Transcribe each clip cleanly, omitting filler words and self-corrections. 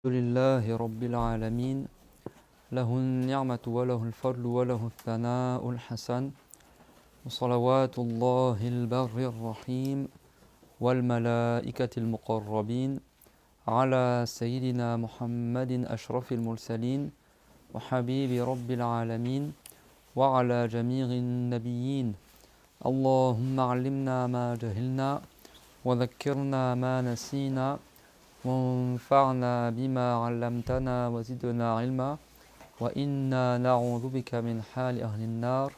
لله رب العالمين له النعمة وله الفضل وله الثناء الحسن وصلوات الله البر الرحيم والملائكة المقربين على سيدنا محمد أشرف المرسلين وحبيب رب العالمين وعلى جميع النبيين اللهم علمنا ما جهلنا وذكرنا ما نسينا وانفعنا بما علمتنا وزدنا علما وإنا نعوذ بك من حال أهل النار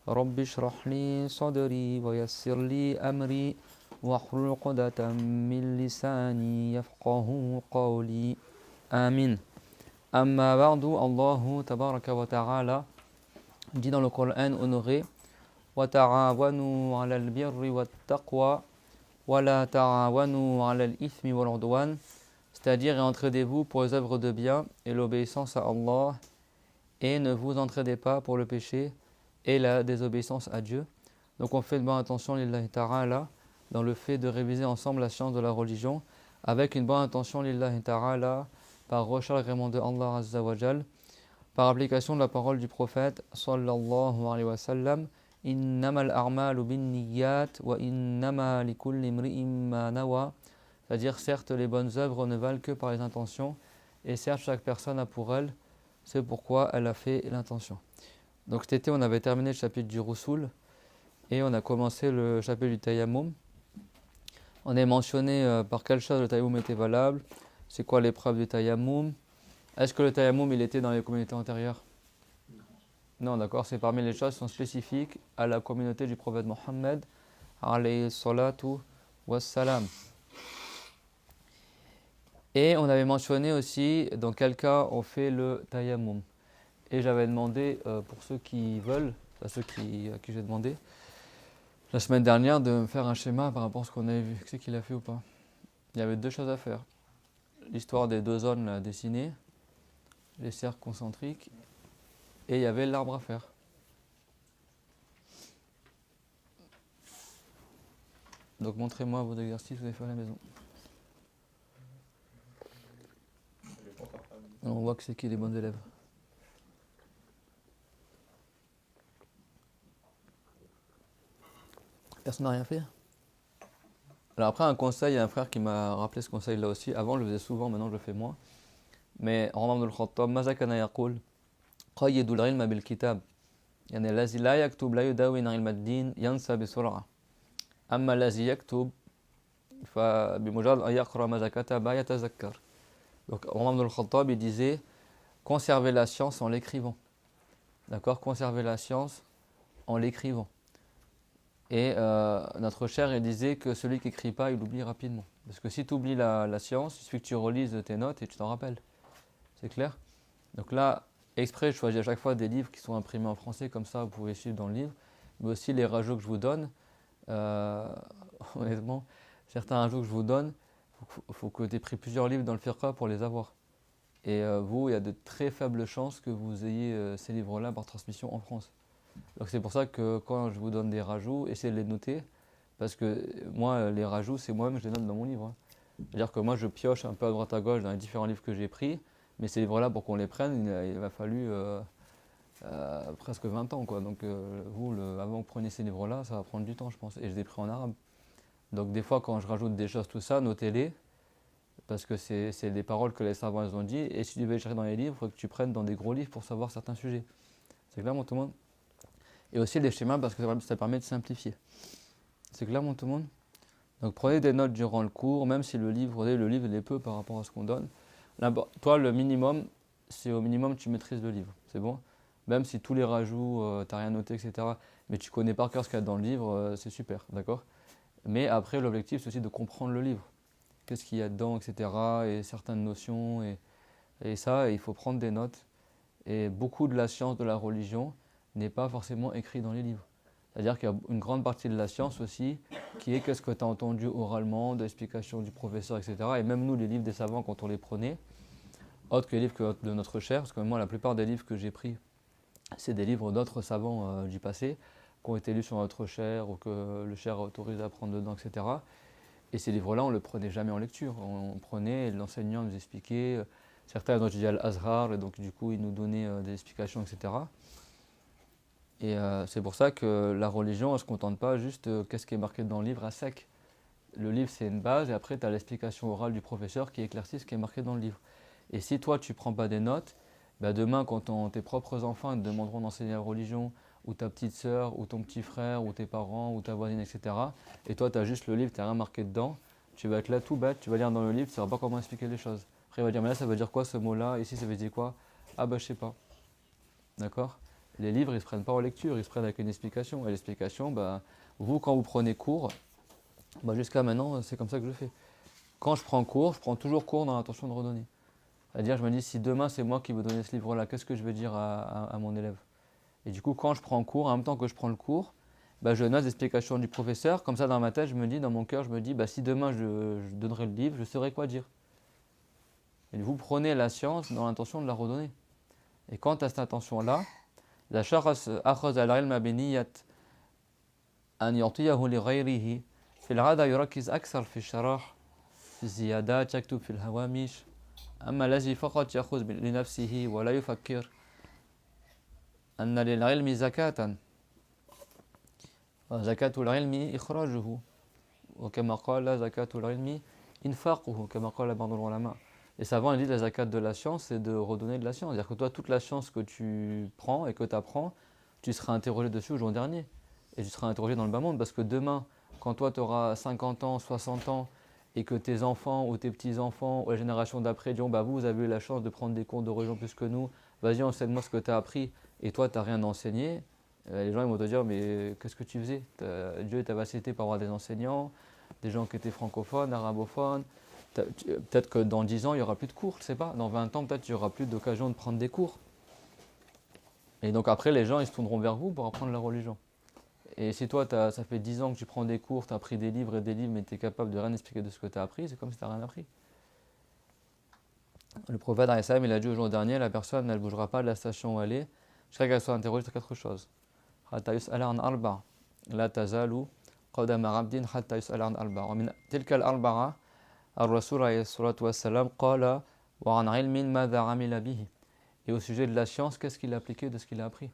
رب اشرح لي صدري ويسر لي أمري واحلل عقدة من لساني يفقه قولي آمين. أما بعد الله تبارك وتعالى dit dans le Coran honoré وتعاونوا على البر والتقوى وَلَا تَعَاوَنُوا عَلَى الْإِثْمِ وَالْعُدْوَانِ, c'est-à-dire entraidez-vous pour les œuvres de bien et l'obéissance à Allah, et ne vous entraidez pas pour le péché et la désobéissance à Dieu. Donc on fait de bonne attention lillahi ta'ala dans le fait de réviser ensemble la science de la religion avec une bonne intention lillahi ta'ala par recherche agrément de Allah Azza wa Jal, par application de la parole du prophète sallallahu alayhi wa sallam. Innamal a'malu binniyat wa innama likulli imri'in ma nawa, c'est-à-dire certes les bonnes œuvres ne valent que par les intentions et certes chaque personne a pour elle c'est pourquoi elle a fait l'intention. Donc cet été on avait terminé le chapitre du Rusul et on a commencé le chapitre du Tayammum. On avait mentionné par quelle chose le Tayammum était valable, c'est quoi l'épreuve du Tayammum, est-ce que le Tayammum il était dans les communautés antérieures? Non, d'accord, c'est parmi les choses qui sont spécifiques à la communauté du prophète Mohammed, alayhi salatu wassalam. Et on avait mentionné aussi dans quel cas on fait le tayammum. Et j'avais demandé, pour ceux qui veulent, à ceux à qui j'ai demandé, la semaine dernière, de me faire un schéma par rapport à ce qu'on avait vu. Qu'est-ce qu'il a fait ou pas? Il y avait deux choses à faire. L'histoire des deux zones là, dessinées, les cercles concentriques, et il y avait l'arbre à faire. Donc montrez-moi vos exercices que vous avez fait à la maison. Alors, on voit que c'est qui les bons élèves. Personne n'a rien fait? Alors après un conseil, il y a un frère qui m'a rappelé ce conseil là aussi. Avant je le faisais souvent, maintenant je le fais moins. Mais Omar ibn al-Khattab, ماذا كان يقول قيد العلم بالكتاب يعني الذي لا يكتب لا يداون علم الدين ينسى بسرعة أما الذي يكتب فبمجرد أن يقرأ ماذا كتب يتذكر. Donc Omar ibn al-Khattab il disait conserver la science en l'écrivant. D'accord, conserver la science en l'écrivant. Et notre cher il disait que celui qui n'écrit pas il oublie rapidement. Parce que si tu oublies la science, il suffit que tu relises tes notes et tu t'en rappelles. C'est clair? Donc là, exprès, je choisis à chaque fois des livres qui sont imprimés en français, comme ça vous pouvez suivre dans le livre. Mais aussi les rajouts que je vous donne, honnêtement, certains rajouts que je vous donne, il faut que tu aies pris plusieurs livres dans le firqa pour les avoir. Et vous, il y a de très faibles chances que vous ayez ces livres-là par transmission en France. Donc c'est pour ça que quand je vous donne des rajouts, essayez de les noter, parce que moi, les rajouts, c'est moi-même, je les note dans mon livre. C'est-à-dire que moi, je pioche un peu à droite à gauche dans les différents livres que j'ai pris, mais ces livres-là, pour qu'on les prenne, il m'a fallu presque 20 ans, quoi. Donc vous, avant que vous preniez ces livres-là, ça va prendre du temps, je pense, et je les ai pris en arabe. Donc des fois, quand je rajoute des choses, tout ça, notez-les, parce que c'est des paroles que les savants ils ont dit, et si tu veux les chercher dans les livres, il faut que tu prennes dans des gros livres pour savoir certains sujets. C'est clair, mon tout le monde? Et aussi les schémas, parce que ça permet de simplifier. C'est clair, mon tout le monde? Donc prenez des notes durant le cours, même si le livre il est peu par rapport à ce qu'on donne. Là, toi, le minimum, c'est au minimum tu maîtrises le livre, c'est bon? Même si tous les rajouts, tu n'as rien noté, etc. Mais tu connais par cœur ce qu'il y a dans le livre, c'est super, d'accord? Mais après, l'objectif, c'est aussi de comprendre le livre. Qu'est-ce qu'il y a dedans, etc. Et certaines notions, et ça, il faut prendre des notes. Et beaucoup de la science de la religion n'est pas forcément écrit dans les livres. C'est-à-dire qu'il y a une grande partie de la science aussi qui est qu'est-ce que tu as entendu oralement, de l'explication du professeur, etc. Et même nous, les livres des savants, quand on les prenait, autres que les livres de notre cher, parce que moi, la plupart des livres que j'ai pris, c'est des livres d'autres savants du passé, qui ont été lus sur notre cher, ou que le cher a autorisé à prendre dedans, etc. Et ces livres-là, on ne le prenait jamais en lecture. On prenait, et l'enseignant nous expliquait. Certains ont étudié à l'Azhar, et donc du coup, il nous donnait des explications, etc. Et c'est pour ça que la religion, elle ne se contente pas juste qu'est-ce qui est marqué dans le livre à sec. Le livre, c'est une base, et après, tu as l'explication orale du professeur qui éclaircit ce qui est marqué dans le livre. Et si toi, tu ne prends pas des notes, bah demain, quand tes propres enfants te demanderont d'enseigner la religion, ou ta petite sœur, ou ton petit frère, ou tes parents, ou ta voisine, etc., et toi, tu as juste le livre, tu n'as rien marqué dedans, tu vas être là tout bête, tu vas lire dans le livre, tu ne sauras pas comment expliquer les choses. Après, il va dire, mais là, ça veut dire quoi ce mot-là? Ici, ça veut dire quoi? Ah, bah, je sais pas. D'accord? Les livres, ils ne se prennent pas en lecture, ils se prennent avec une explication. Et l'explication, bah, vous, quand vous prenez cours, bah, jusqu'à maintenant, c'est comme ça que je fais. Quand je prends cours, je prends toujours cours dans l'intention de redonner. C'est-à-dire, je me dis, si demain, c'est moi qui veux donner ce livre-là, qu'est-ce que je vais dire à mon élève? Et du coup, quand je prends cours, en même temps que je prends le cours, bah, je note l'explication du professeur. Comme ça, dans ma tête, je me dis, dans mon cœur, je me dis, bah, si demain, je donnerai le livre, je saurai quoi dire. Et vous prenez la science dans l'intention de la redonner. Et quand tu as cette intention-là, la shakhs akhadha al-ilma bi niyyat an yu'tiyahu li ghayrihi في العادة يركز أكثر في الشرح في الزيادات يكتب في الهوامش أما الذي فقط يأخذ لنفسه ولا يفكر أن للعلم زكاة وزكاة العلم إخراجه وكما قال زكاة العلم إنفاقه كما قال بعض العلماء. Les savants ils disent la zakat de la science, c'est de redonner de la science. C'est-à-dire que toi, toute la science que tu prends et que tu apprends, tu seras interrogé dessus au jour dernier. Et tu seras interrogé dans le bas monde parce que demain, quand toi tu auras 50 ans, 60 ans et que tes enfants ou tes petits-enfants ou la génération d'après diront bah vous avez eu la chance de prendre des cours de religion plus que nous, vas-y enseigne-moi ce que tu as appris et toi tu n'as rien enseigné, les gens ils vont te dire mais qu'est-ce que tu faisais? Dieu t'avait cité pour avoir des enseignants, des gens qui étaient francophones, arabophones. Peut-être que dans 10 ans il n'y aura plus de cours, je sais pas, dans 20 ans peut-être il n'y aura plus d'occasion de prendre des cours. Et donc après les gens ils se tourneront vers vous pour apprendre la religion. Et si toi, ça fait 10 ans que tu prends des cours, tu as appris des livres et des livres, mais tu es capable de rien expliquer de ce que tu as appris, c'est comme si tu n'as rien appris. Le prophète, il a dit au jour dernier, la personne, elle ne bougera pas de la station où elle est, jusqu'à qu'elle soit interrogée sur quatre choses. لا تزال قدم عبد حتى يسأل عن أربع ومن تلك الأربعة الرسول عليه الصلاة والسلام قال وعن علم ماذا عمل به. Et au sujet de la science, qu'est-ce qu'il a appliqué de ce qu'il a appris?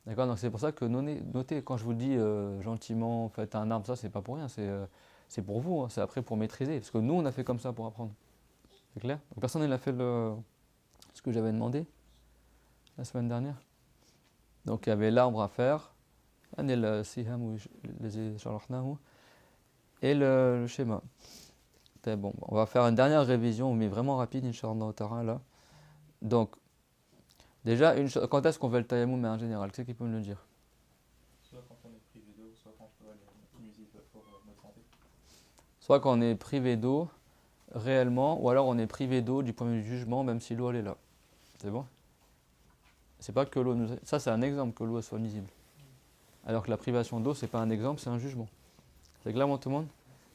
D'accord, donc c'est pour ça que notez, quand je vous dis gentiment, faites un arbre, ça c'est pas pour rien, c'est pour vous, hein, c'est après pour maîtriser. Parce que nous on a fait comme ça pour apprendre. C'est clair? Donc personne n'a fait ce que j'avais demandé la semaine dernière. Donc il y avait l'arbre à faire, et le schéma. Bon, on va faire une dernière révision, mais vraiment rapide, Inch'Allah ta'ala. Donc, déjà, quand est-ce qu'on fait le tayammum en général? Qui peut me le dire? Soit quand on est privé d'eau, soit quand elle est nuisible pour notre santé. Soit quand on est privé d'eau réellement, ou alors on est privé d'eau du point de vue du jugement, même si l'eau elle est là. C'est bon? C'est pas que l'eau nous... Ça c'est un exemple que l'eau soit nuisible. Alors que la privation d'eau c'est pas un exemple, c'est un jugement. C'est clair tout le monde?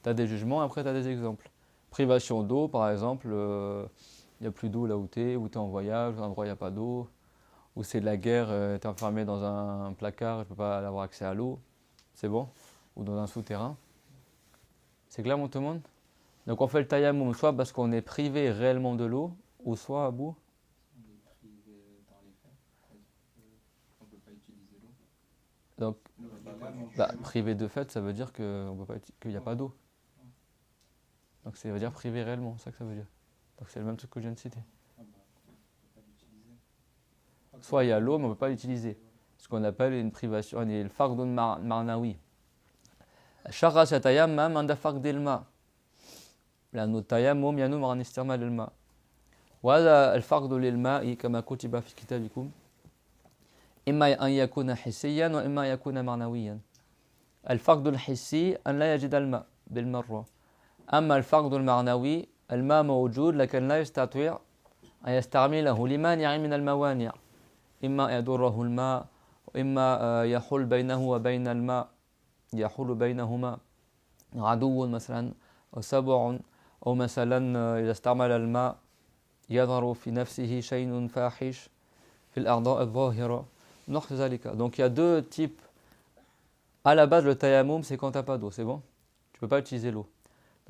Tu as des jugements, après tu as des exemples. Privation d'eau par exemple, il n'y a plus d'eau là où tu es en voyage, un endroit il n'y a pas d'eau, ou c'est de la guerre, tu es enfermé dans un placard, je ne peux pas avoir accès à l'eau, c'est bon? Ou dans un souterrain. C'est clair tout le monde? Donc on fait le tayammum soit parce qu'on est privé réellement de l'eau, ou soit à bout. On est privé dans les faits, on ne peut pas utiliser l'eau. Donc, privé de fait, ça veut dire qu'il n'y a pas d'eau. Donc ça veut dire privé réellement, c'est ça que ça veut dire. Donc c'est le même truc que je viens de citer. Soit il y a l'eau, mais on ne peut pas l'utiliser. Ce qu'on appelle une privation, le fardun marnawi. Shagha yatayammam عند فقد الماء لأن التيمم ينم عن استعمال الماء وهذا الفقد للماء كما كتب في كتابكم إما أن يكون حسيا وإما أن يكون معنويا. الفقد الحسي أن لا يجد الماء بالمرة، أما الفقد المعنوي الماء موجود لكن لا يستطيع أن يستعمله لمانع من الموانع، إما يضره الماء وإما يحول بينه وبين الماء، يحول بينهما عدو مثلا أو سبع، أو مثلا إذا استعمل الماء يظهر في نفسه شيء فاحش في الأعضاء الظاهرة نحو ذلك. Donc il y a deux types. À la base, le tayammum, c'est quand tu n'as pas d'eau, c'est bon? Tu ne peux pas utiliser l'eau.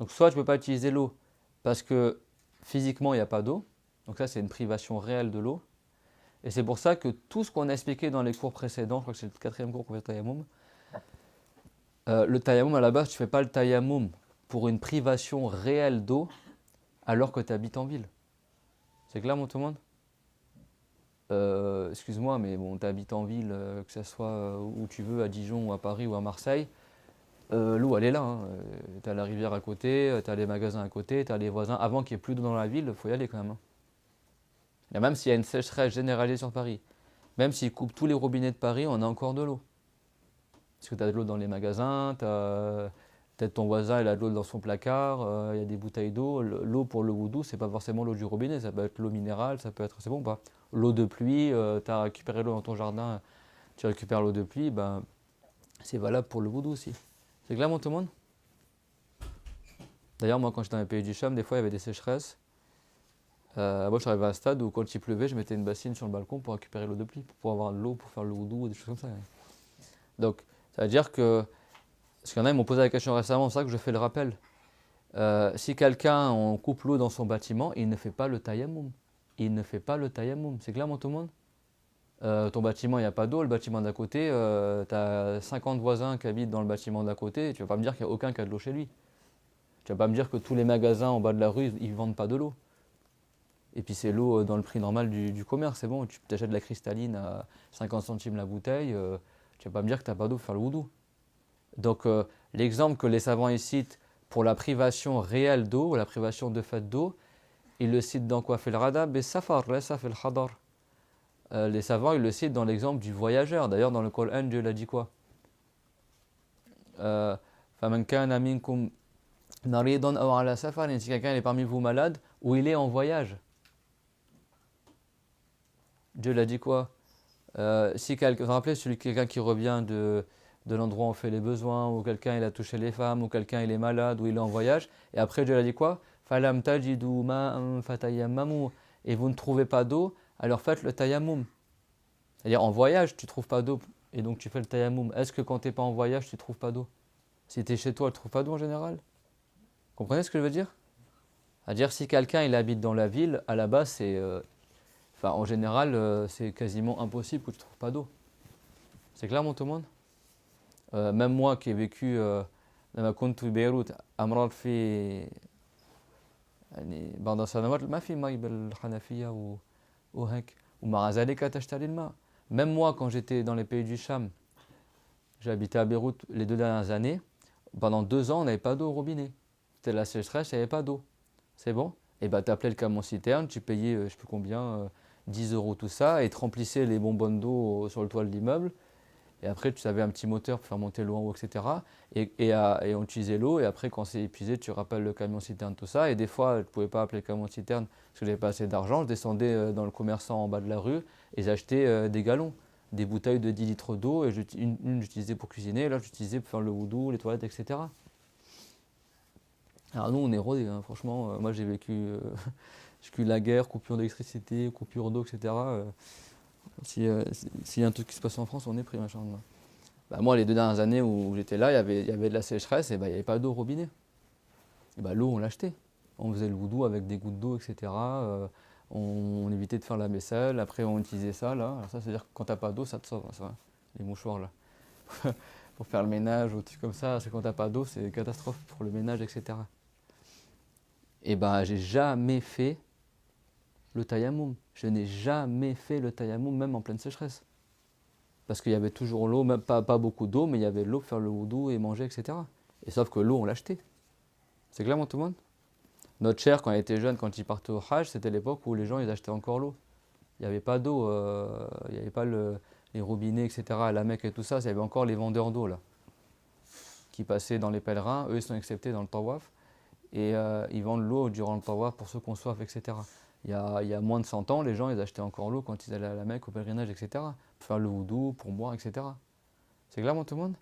Donc soit tu ne peux pas utiliser l'eau parce que physiquement il n'y a pas d'eau, donc ça c'est une privation réelle de l'eau. Et c'est pour ça que tout ce qu'on a expliqué dans les cours précédents, je crois que c'est le quatrième cours qu'on fait tayammum, le tayammum à la base tu ne fais pas le tayammum pour une privation réelle d'eau alors que tu habites en ville. C'est clair, mon tout le monde? Excuse-moi, mais bon, tu habites en ville, que ce soit où tu veux, à Dijon ou à Paris ou à Marseille, l'eau elle est là. Hein. Tu as la rivière à côté, tu as les magasins à côté, tu as les voisins. Avant qu'il n'y ait plus d'eau dans la ville, il faut y aller quand même. Hein. Et même s'il y a une sécheresse généralisée sur Paris, même s'ils coupent tous les robinets de Paris, on a encore de l'eau. Parce que tu as de l'eau dans les magasins, peut-être ton voisin il a de l'eau dans son placard, il y a des bouteilles d'eau. L'eau pour le wudu, c'est pas forcément l'eau du robinet, ça peut être l'eau minérale, ça peut être, c'est bon ou pas? L'eau de pluie, tu as récupéré l'eau dans ton jardin, tu récupères l'eau de pluie, ben, c'est valable pour le wudu aussi. C'est clair, mon tout le monde? D'ailleurs, moi, quand j'étais dans les pays du Cham, des fois, il y avait des sécheresses. Moi, je suis arrivé à un stade où, quand il pleuvait, je mettais une bassine sur le balcon pour récupérer l'eau de pluie, pour avoir de l'eau, pour faire le wudu, des choses comme ça. Donc, ça veut dire que, parce qu'il y en a, ils m'ont posé la question récemment, c'est ça que je fais le rappel. Si quelqu'un, on coupe l'eau dans son bâtiment, il ne fait pas le tayammum. Il ne fait pas le tayammum. C'est clair, mon tout le monde? Ton bâtiment, il n'y a pas d'eau, le bâtiment d'à côté, tu as 50 voisins qui habitent dans le bâtiment d'à côté, et tu ne vas pas me dire qu'il n'y a aucun qui a de l'eau chez lui. Tu ne vas pas me dire que tous les magasins en bas de la rue, ils ne vendent pas de l'eau. Et puis c'est l'eau dans le prix normal du commerce, c'est bon, tu t'achètes de la cristalline à 50 centimes la bouteille, tu ne vas pas me dire que tu n'as pas d'eau pour faire le wudu. Donc l'exemple que les savants ils citent pour la privation réelle d'eau, ou la privation de fait d'eau, ils le citent dans quoi? Fait le radab et safar, ça fait le hadar. Les savants ils le citent dans l'exemple du voyageur. D'ailleurs dans le Coran Dieu l'a dit quoi? فَمَنْ كَانَ مِنْكُمْ مَرِيضًا أَوْ عَلَى سَفَرٍ. Si quelqu'un est parmi vous malade ou il est en voyage. Dieu l'a dit quoi? Si quelqu'un, vous vous rappelez, quelqu'un qui revient de l'endroit où on fait les besoins, ou quelqu'un il a touché les femmes, ou quelqu'un il est malade, ou il est en voyage, et après Dieu l'a dit quoi? فَلَمْ تَجِدُوا مَاءً فَتَيَمَّمُوا. Et vous ne trouvez pas d'eau, alors faites le tayammum. C'est-à-dire en voyage, tu ne trouves pas d'eau, et donc tu fais le tayammum. Est-ce que quand tu n'es pas en voyage, tu ne trouves pas d'eau? Si tu es chez toi, tu ne trouves pas d'eau en général? Vous comprenez ce que je veux dire? C'est-à-dire si quelqu'un il habite dans la ville, à la base c'est... en général, c'est quasiment impossible que tu ne trouves pas d'eau. C'est clair, mon tout le monde? Même moi qui ai vécu لما كنت في بيروت أمرار في يعني بعض السنوات ما في ماء بالحنفية وهيك ومع ذلك تشتري الماء. Même moi, quand j'étais dans les pays du Cham, j'ai habité à Beyrouth les 2 dernières années, pendant 2 ans, on n'avait pas d'eau au robinet. C'était la sécheresse, il n'y avait pas d'eau. C'est bon? Et bah, tu appelais le camion citerne, tu payais, je ne sais plus combien, 10 euros tout ça, et tu remplissais les bonbonnes d'eau sur le toit de l'immeuble. Et après, tu avais un petit moteur pour faire monter l'eau en haut, etc. Et on utilisait l'eau, et après, quand c'est épuisé, tu rappelles le camion citerne, tout ça. Et des fois, je ne pouvais pas appeler le camion citerne parce que je n'avais pas assez d'argent. Je descendais dans le commerçant en bas de la rue et j'achetais des galons, des bouteilles de 10 litres d'eau. Et une j'utilisais pour cuisiner, l'autre j'utilisais pour faire le wudu, les toilettes, etc. Alors nous, on est rodés, hein, franchement. Moi, j'ai vécu la guerre, coupure d'électricité, coupure d'eau, etc. S'il y a un truc qui se passe en France, on est pris, machin. Bah, moi, les 2 dernières années où j'étais là, il y avait de la sécheresse et bah, il n'y avait pas d'eau au robinet. Et bah, l'eau, on l'achetait. On faisait le wudu avec des gouttes d'eau, etc. On évitait de faire la vaisselle. Après, on utilisait ça, là. Alors ça, c'est-à-dire que quand tu n'as pas d'eau, ça te sauve, hein, ça, les mouchoirs, là. Pour faire le ménage ou des trucs comme ça, c'est quand tu n'as pas d'eau, c'est une catastrophe pour le ménage, etc. Et bah, j'ai jamais fait le tayammum. Je n'ai jamais fait le tayammum, même en pleine sécheresse. Parce qu'il y avait toujours l'eau, même pas beaucoup d'eau, mais il y avait l'eau pour faire le wudu et manger, etc. Et sauf que l'eau, on l'achetait. C'est clair, tout le monde? Notre cher, quand il était jeune, quand il partait au Hajj, c'était l'époque où les gens ils achetaient encore l'eau. Il n'y avait pas d'eau, il n'y avait pas les robinets, etc. à la Mecque et tout ça. Il y avait encore les vendeurs d'eau là, qui passaient dans les pèlerins. Eux, ils sont acceptés dans le tawaf. Et ils vendent l'eau durant le tawaf pour ceux qui ont soif, etc. Il y a moins de 100 ans, les gens ils achetaient encore l'eau quand ils allaient à la Mecque, au pèlerinage, etc. Pour faire le wudu, pour boire, etc. C'est clair, tout le monde?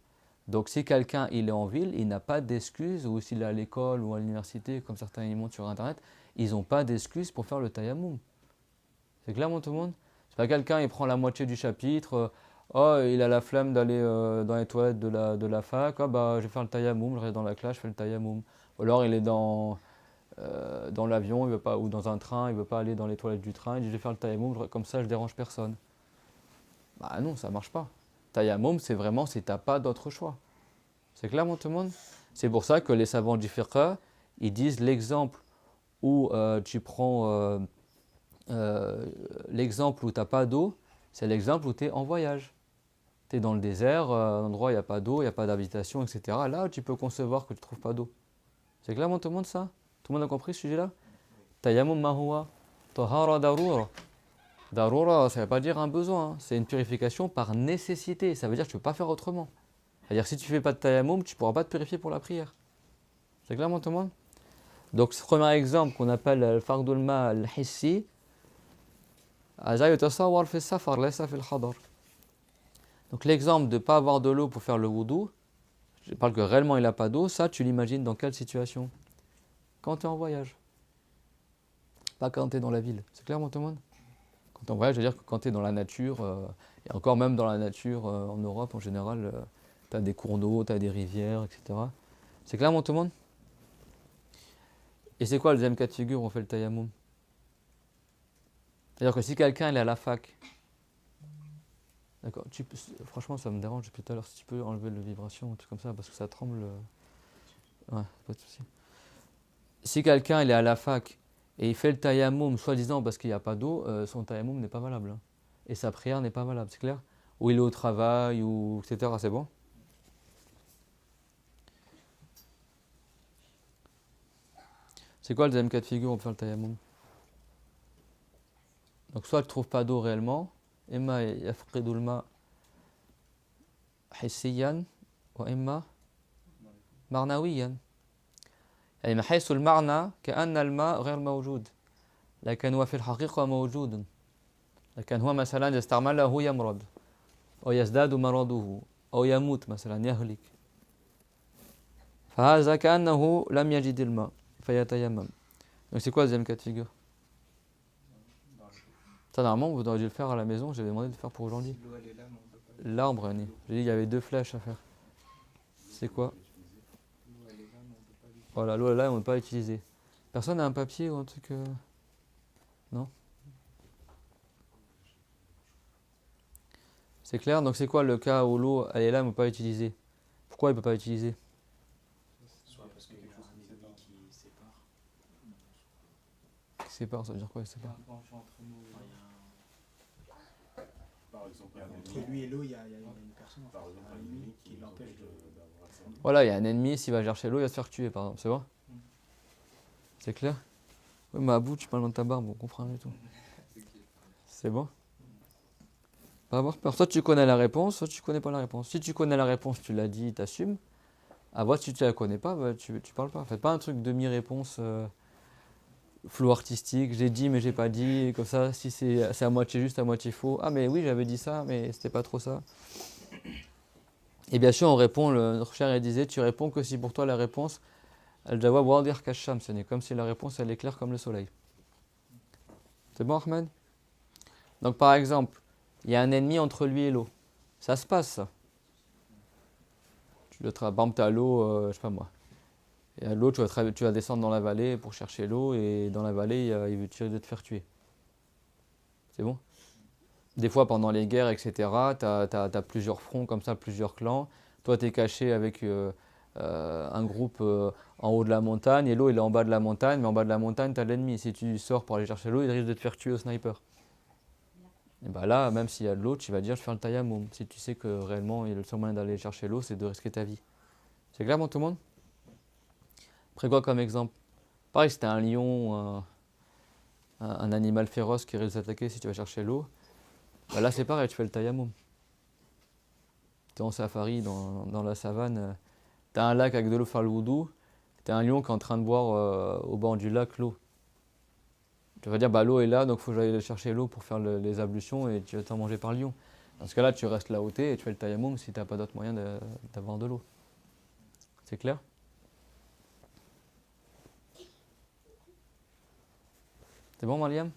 Donc si quelqu'un il est en ville, il n'a pas d'excuse, ou s'il est à l'école ou à l'université, comme certains ils montrent sur internet, ils n'ont pas d'excuse pour faire le tayammum. C'est clair, tout le monde? C'est pas quelqu'un il prend la moitié du chapitre, oh il a la flemme d'aller dans les toilettes de la fac, oh, bah je vais faire le tayammum, je reste dans la classe, je fais le tayammum. Ou alors il est dans l'avion, il veut pas, ou dans un train, il veut pas aller dans les toilettes du train, il dit je vais faire le tayammum, comme ça je dérange personne. Bah non, ça marche pas. Tayammum, c'est vraiment si t'as pas d'autre choix. C'est clair, mon tout le monde? C'est pour ça que les savants du fiqh, ils disent l'exemple où tu prends l'exemple où tu n'as pas d'eau, c'est l'exemple où tu es en voyage. Tu es dans le désert, un endroit où il n'y a pas d'eau, il n'y a pas d'habitation, etc. Là, tu peux concevoir que tu ne trouves pas d'eau. C'est clair, tout le monde, ça? Tout le monde a compris ce sujet-là? Tayammum ma huwa tahara darura. Darura, ça ne veut pas dire un besoin, hein. C'est une purification par nécessité. Ça veut dire que tu ne peux pas faire autrement. C'est-à-dire que si tu ne fais pas de tayammum, tu ne pourras pas te purifier pour la prière. C'est clair, tout le monde? Donc, ce premier exemple qu'on appelle le fardul ma al-hissi, donc l'exemple de ne pas avoir de l'eau pour faire le wudu, je parle que réellement il n'a pas d'eau, ça tu l'imagines dans quelle situation? Quand tu es en voyage. Pas quand tu es dans la ville. C'est clair, tout le monde? Quand tu es en voyage, je veux dire que quand tu es dans la nature, et encore même dans la nature en Europe en général, tu as des cours d'eau, tu as des rivières, etc. C'est clair, tout le monde? Et c'est quoi le deuxième cas de figure où on fait le tayammum? C'est-à-dire que si quelqu'un il est à la fac, d'accord, franchement ça me dérange depuis tout à l'heure, si tu peux enlever le vibration, un truc comme ça, parce que ça tremble. Ouais, pas de souci. Si quelqu'un il est à la fac et il fait le tayammum, soi-disant parce qu'il n'y a pas d'eau, son tayammum n'est pas valable. Hein. Et sa prière n'est pas valable, c'est clair? Ou il est au travail, ou etc. C'est bon? C'est quoi le deuxième cas de figure pour faire le tayammum? Donc soit tu ne trouves pas d'eau réellement, imma yafqidul ma hissiyan, wa imma معنويا يعني من حيث المعنى كأن الماء غير موجود لكن هو في الحقيقة موجود لكن هو مثلا إذا استعمله يمرض أو يزداد مرضه أو يموت مثلا يهلك فهذا كأنه لم يجد الماء فيتيمم. Donc c'est quoi le deuxième cas de figure? Ça normalement vous auriez dû le faire à la maison, j'avais demandé de le faire pour aujourd'hui. L'arbre, j'ai dit il y avait 2 flèches à faire. C'est quoi? Voilà, l'eau là, on ne peut pas l'utiliser. Personne n'a un papier ou un truc Non? C'est clair? Donc c'est quoi le cas où l'eau, elle est là, mais on ne peut pas l'utiliser? Pourquoi il ne peut pas l'utiliser? Soit parce qu'il y a quelque chose qui sépare. Qui sépare, ça veut dire quoi, il sépare? Par exemple, entre lui et l'eau, il y a une personne un ennemi qui l'empêche d'avoir accès. Voilà, il y a un ennemi, s'il va chercher l'eau, il va se faire tuer, par exemple. C'est bon? C'est clair? Oui, mais à bout, tu parles dans ta barbe, on comprend rien du tout. C'est bon? Pas avoir peur. Soit tu connais la réponse, soit tu connais pas la réponse. Si tu connais la réponse, tu l'as dit, tu assumes. À voir, si tu la connais pas, bah, tu parles pas. Faites pas un truc demi-réponse flou artistique. J'ai dit, mais j'ai pas dit. Comme ça, si c'est à moitié juste, à moitié faux. Ah, mais oui, j'avais dit ça, mais c'était pas trop ça. Et bien sûr, on répond, notre cher elle disait, tu réponds que si pour toi la réponse, al-jawab wadir kasham, ce n'est comme si la réponse elle est claire comme le soleil. C'est bon, Ahmed? Donc par exemple, il y a un ennemi entre lui et l'eau. Ça se passe, ça. Tu par exemple, tu as l'eau, je sais pas moi. Et à l'eau, tu vas descendre dans la vallée pour chercher l'eau, et dans la vallée, il veut tirer de te faire tuer. C'est bon? Des fois, pendant les guerres, etc., tu as plusieurs fronts comme ça, plusieurs clans. Toi, tu es caché avec un groupe en haut de la montagne, et l'eau, il est en bas de la montagne, mais en bas de la montagne, tu as l'ennemi. Si tu sors pour aller chercher l'eau, il risque de te faire tuer au sniper. Et bien là, même s'il y a de l'eau, tu vas dire je fais le tayammum. Si tu sais que réellement, le seul moyen d'aller chercher l'eau, c'est de risquer ta vie. C'est clair, tout le monde? Après quoi comme exemple? Pareil, si tu as un lion, un animal féroce qui risque de t'attaquer si tu vas chercher l'eau, ben là c'est pareil, tu fais le tayammum. Tu es en safari dans la savane, tu as un lac avec de l'eau pour faire le wudu, tu as un lion qui est en train de boire au bord du lac l'eau. Tu vas dire, bah, l'eau est là, donc il faut que j'aille chercher l'eau pour faire les ablutions, et tu vas t'en manger par le lion. Dans ce cas-là, tu restes là où tu es et tu fais le tayammum si tu n'as pas d'autre moyen d'avoir de l'eau. C'est clair? C'est bon, Mariam?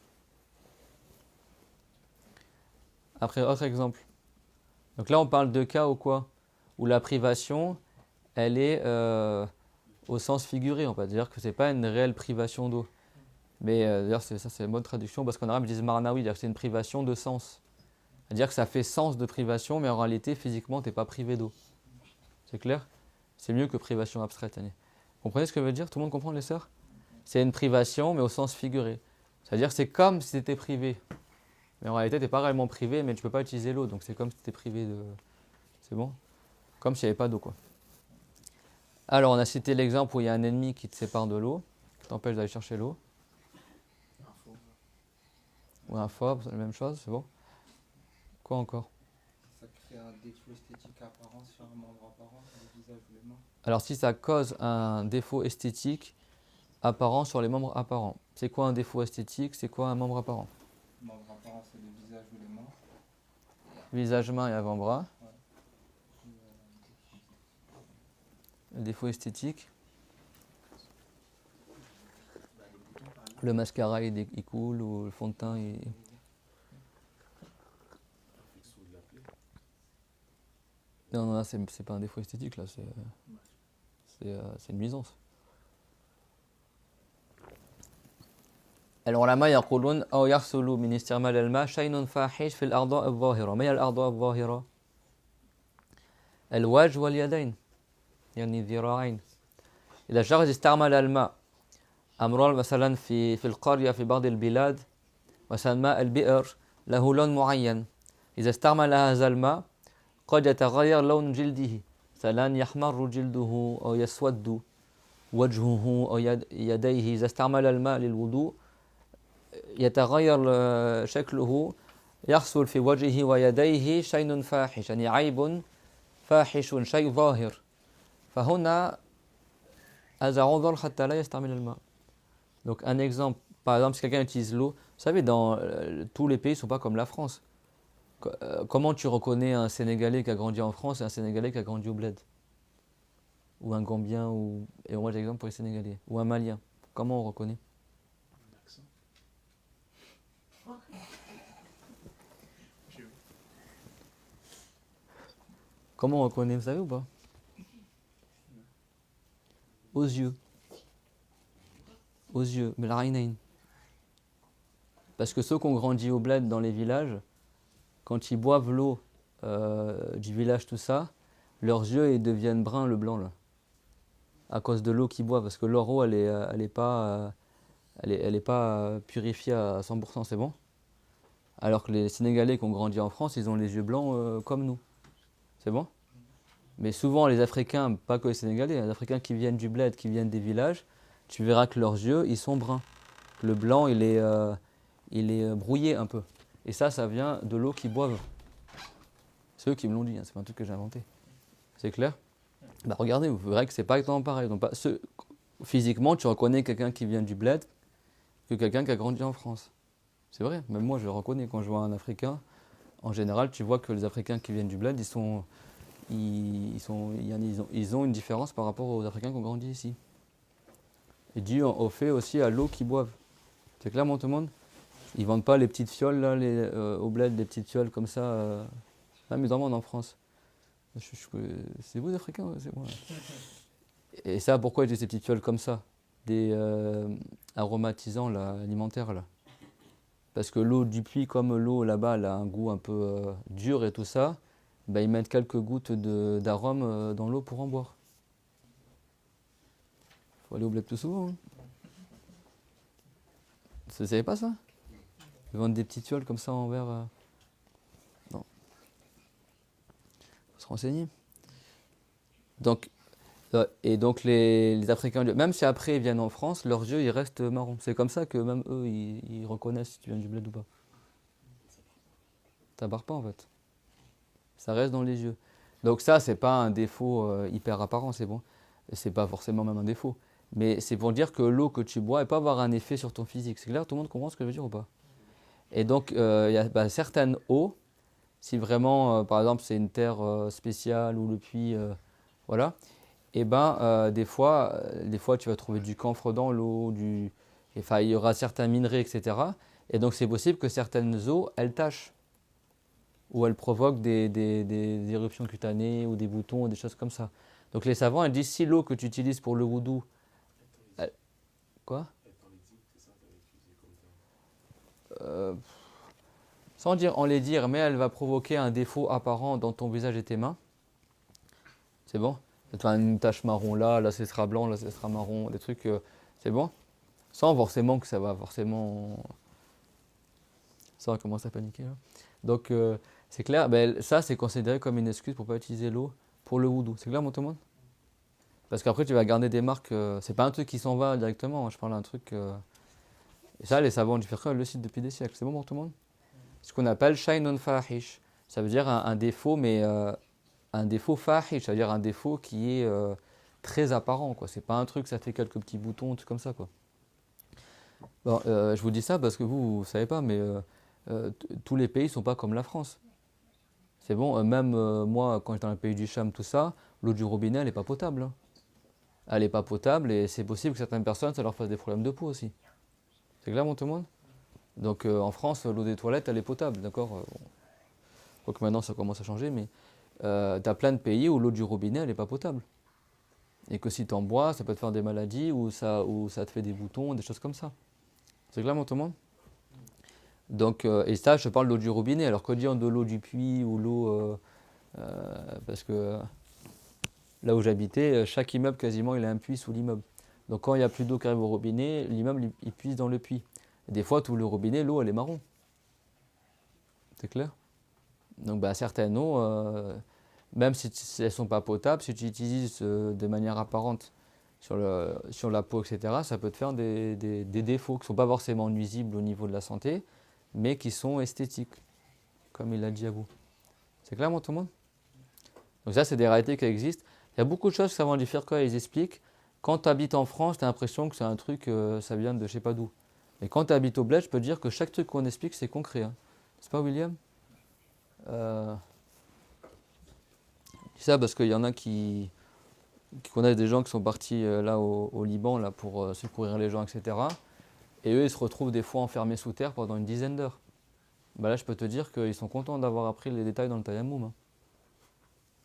Après, autre exemple. Donc là, on parle de cas où quoi? Où la privation, elle est au sens figuré, on va dire que c'est pas une réelle privation d'eau. Mais d'ailleurs, ça c'est une bonne traduction parce qu'en arabe, ils disent marnawi, c'est-à-dire que c'est une privation de sens. C'est-à-dire que ça fait sens de privation, mais en réalité, physiquement, tu n'es pas privé d'eau. C'est clair? C'est mieux que privation abstraite. Vous comprenez ce que veut dire? Tout le monde comprend, les sœurs? C'est une privation, mais au sens figuré. C'est-à-dire que c'est comme si tu étais privé. Mais en réalité, tu n'es pas réellement privé, mais tu ne peux pas utiliser l'eau. Donc c'est comme si tu étais privé de... C'est bon? Comme s'il n'y avait pas d'eau, quoi. Alors, on a cité l'exemple où il y a un ennemi qui te sépare de l'eau, qui t'empêche d'aller chercher l'eau. Ou un faux, c'est la même chose, c'est bon? Quoi encore? Ça crée un défaut esthétique apparent sur un membre apparent, sur le visage ou les mains. Alors, si ça cause un défaut esthétique apparent sur les membres apparents. C'est quoi un défaut esthétique? C'est quoi un membre apparent? Membre apparent, c'est le visage ou les mains. Visage, main et avant-bras. Ouais. Le défaut esthétique. Bah, les boutons, par exemple. Le mascara il coule ou le fond de teint il... Sous de la plaie. Non, là c'est pas un défaut esthétique, là c'est une nuisance. العلماء يقولون أو يحصل من استعمال الماء شيء فاحش في الأعضاء الظاهرة. ما هي الأعضاء الظاهرة؟ الوجه واليدين يعني الذراعين. إذا شخص استعمل الماء أمرار مثلا في القرية في بعض البلاد مثلا ماء البئر له لون معين. إذا استعمل هذا الماء قد يتغير لون جلده مثلا يحمر جلده أو يسود وجهه أو يديه. إذا استعمل الماء للوضوء يتغير شكله يحصل في وجهه ويديه شيء فاحش يعني عيب فاحش شيء ظاهر فهنا هذا عذر حتى لا يستعمل الماء. Donc un exemple, par exemple si quelqu'un utilise l'eau, vous savez dans tous les pays ne sont pas comme la France. Comment tu reconnais un Sénégalais qui a grandi en France et un Sénégalais qui a grandi au bled? Ou un Gambien, et moi j'ai l'exemple pour les Sénégalais, ou un Malien, comment on reconnaît? Un accent. Comment on reconnaît, vous savez ou pas? Aux yeux. Aux yeux, mais la raïnaïn. Parce que ceux qui ont grandi au bled dans les villages, quand ils boivent l'eau du village, tout ça, leurs yeux ils deviennent bruns, le blanc là. À cause de l'eau qu'ils boivent, parce que leur eau elle est pas purifiée à 100%, c'est bon. Alors que les Sénégalais qui ont grandi en France, ils ont les yeux blancs comme nous. C'est bon? Mais souvent les Africains, pas que les Sénégalais, les Africains qui viennent du bled, qui viennent des villages, tu verras que leurs yeux, ils sont bruns. Le blanc, il est brouillé un peu. Et ça vient de l'eau qu'ils boivent. C'est eux qui me l'ont dit, hein, c'est pas un truc que j'ai inventé. C'est clair? Bah regardez, vous verrez que c'est pas exactement pareil. Donc, physiquement, tu reconnais quelqu'un qui vient du bled que quelqu'un qui a grandi en France. C'est vrai, même moi je le reconnais quand je vois un Africain. En général, tu vois que les Africains qui viennent du bled, ils ont une différence par rapport aux Africains qui ont grandi ici. Et dû au fait aussi à l'eau qu'ils boivent. C'est clair, tout le monde? Ils vendent pas les petites fioles là, au bled, des petites fioles comme ça. Là, mais ils en vendent en France. C'est vous, les Africains? Ouais, c'est moi. Et ça, pourquoi ils utilisent ces petites fioles comme ça? Des aromatisants là, alimentaires là. Parce que l'eau du puits, comme l'eau là-bas, elle a un goût un peu dur et tout ça, bah, ils mettent quelques gouttes d'arôme dans l'eau pour en boire. Faut aller au bled plus souvent. Hein. Vous savez pas ça? Ils vendent des petites fioles comme ça en verre. Non. Faut se renseigner. Donc, et donc les Africains, même si après ils viennent en France, leurs yeux ils restent marrons. C'est comme ça que même eux ils reconnaissent si tu viens du bled ou pas. Ça barre pas en fait. Ça reste dans les yeux. Donc ça c'est pas un défaut hyper apparent, c'est bon. C'est pas forcément même un défaut. Mais c'est pour dire que l'eau que tu bois elle peut avoir un effet sur ton physique. C'est clair, tout le monde comprend ce que je veux dire ou pas? Et donc il y a certaines eaux, si vraiment par exemple c'est une terre spéciale ou le puits, voilà. Et des fois tu vas trouver du camphre dans l'eau, enfin il y aura certains minerais, etc. Et donc c'est possible que certaines eaux, elles tachent, ou elles provoquent des éruptions cutanées, ou des boutons, ou des choses comme ça. Donc les savants ils disent si l'eau que tu utilises pour le wudu, quoi euh, sans dire en les dire, mais elle va provoquer un défaut apparent dans ton visage et tes mains. C'est bon? Tu as une tache marron là ce sera blanc, là ce sera marron, des trucs, c'est bon? Sans forcément que ça va forcément... Ça commence à paniquer là. Donc c'est clair, ben, ça c'est considéré comme une excuse pour ne pas utiliser l'eau pour le wudu. C'est clair, mon tout le monde? Parce qu'après tu vas garder des marques, c'est pas un truc qui s'en va directement, hein, je parle d'un truc... Et ça, les savants du fiqh le citent depuis des siècles. C'est bon pour tout le monde? Ce qu'on appelle shaynun fahish. Ça veut dire un défaut, mais un défaut fahish, c'est-à-dire un défaut qui est très apparent, quoi. C'est pas un truc, ça fait quelques petits boutons, tout comme ça, quoi. Bon, je vous dis ça parce que vous savez pas, mais tous les pays sont pas comme la France. C'est bon, même moi, quand j'étais dans le pays du Cham, tout ça, l'eau du robinet, elle n'est pas potable, hein. Elle n'est pas potable et c'est possible que certaines personnes, ça leur fasse des problèmes de peau aussi. C'est clair, mon tout le monde? Donc en France, l'eau des toilettes, elle est potable, d'accord? Bon. Quoique maintenant, ça commence à changer, mais tu as plein de pays où l'eau du robinet, elle n'est pas potable. Et que si tu en bois, ça peut te faire des maladies ou ça te fait des boutons, des choses comme ça. C'est clair, mon tout le monde? Donc, et ça, je parle de l'eau du robinet. Alors, que dire de l'eau du puits ou l'eau... parce que là où j'habitais, chaque immeuble, quasiment, il a un puits sous l'immeuble. Donc, quand il n'y a plus d'eau qui arrive au robinet, l'immeuble, il puise dans le puits. Et des fois, tout le robinet, l'eau, elle est marron. C'est clair? Donc, bah, certaines eaux, même si elles ne sont pas potables, si tu utilises de manière apparente sur la peau, etc., ça peut te faire des défauts qui ne sont pas forcément nuisibles au niveau de la santé, mais qui sont esthétiques, comme il l'a dit à vous. C'est clair, tout le monde? Donc ça, c'est des réalités qui existent. Il y a beaucoup de choses que savants du fiqh, ils expliquent. Quand tu habites en France, tu as l'impression que c'est un truc, ça vient de je sais pas d'où. Mais quand tu habites au bled, je peux te dire que chaque truc qu'on explique, c'est concret. Hein. C'est pas, William? Je dis ça parce qu'il y en a qui connaissent des gens qui sont partis là au Liban là, pour secourir les gens, etc. Et eux, ils se retrouvent des fois enfermés sous terre pendant une dizaine d'heures. Bah là, je peux te dire qu'ils sont contents d'avoir appris les détails dans le tayammum. Hein.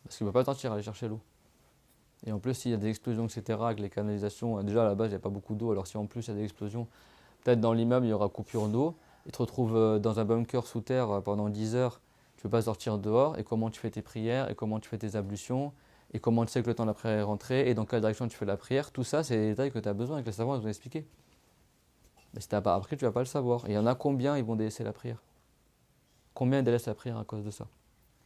Parce qu'ils ne peuvent pas sortir, aller chercher l'eau. Et en plus, s'il y a des explosions, etc., avec les canalisations, déjà à la base, il n'y a pas beaucoup d'eau. Alors si en plus il y a des explosions, peut-être dans l'immeuble, il y aura coupure d'eau. Ils te retrouvent dans un bunker sous terre pendant 10 heures. Tu ne peux pas sortir dehors. Et comment tu fais tes prières, et comment tu fais tes ablutions, et comment tu sais que le temps de la prière est rentré, et dans quelle direction tu fais la prière. Tout ça, c'est des détails que tu as besoin et que les savants ils ont expliqué. Mais si tu n'as pas appris, tu ne vas pas le savoir. Et il y en a combien ils vont délaisser la prière? Combien ils délaissent la prière à cause de ça?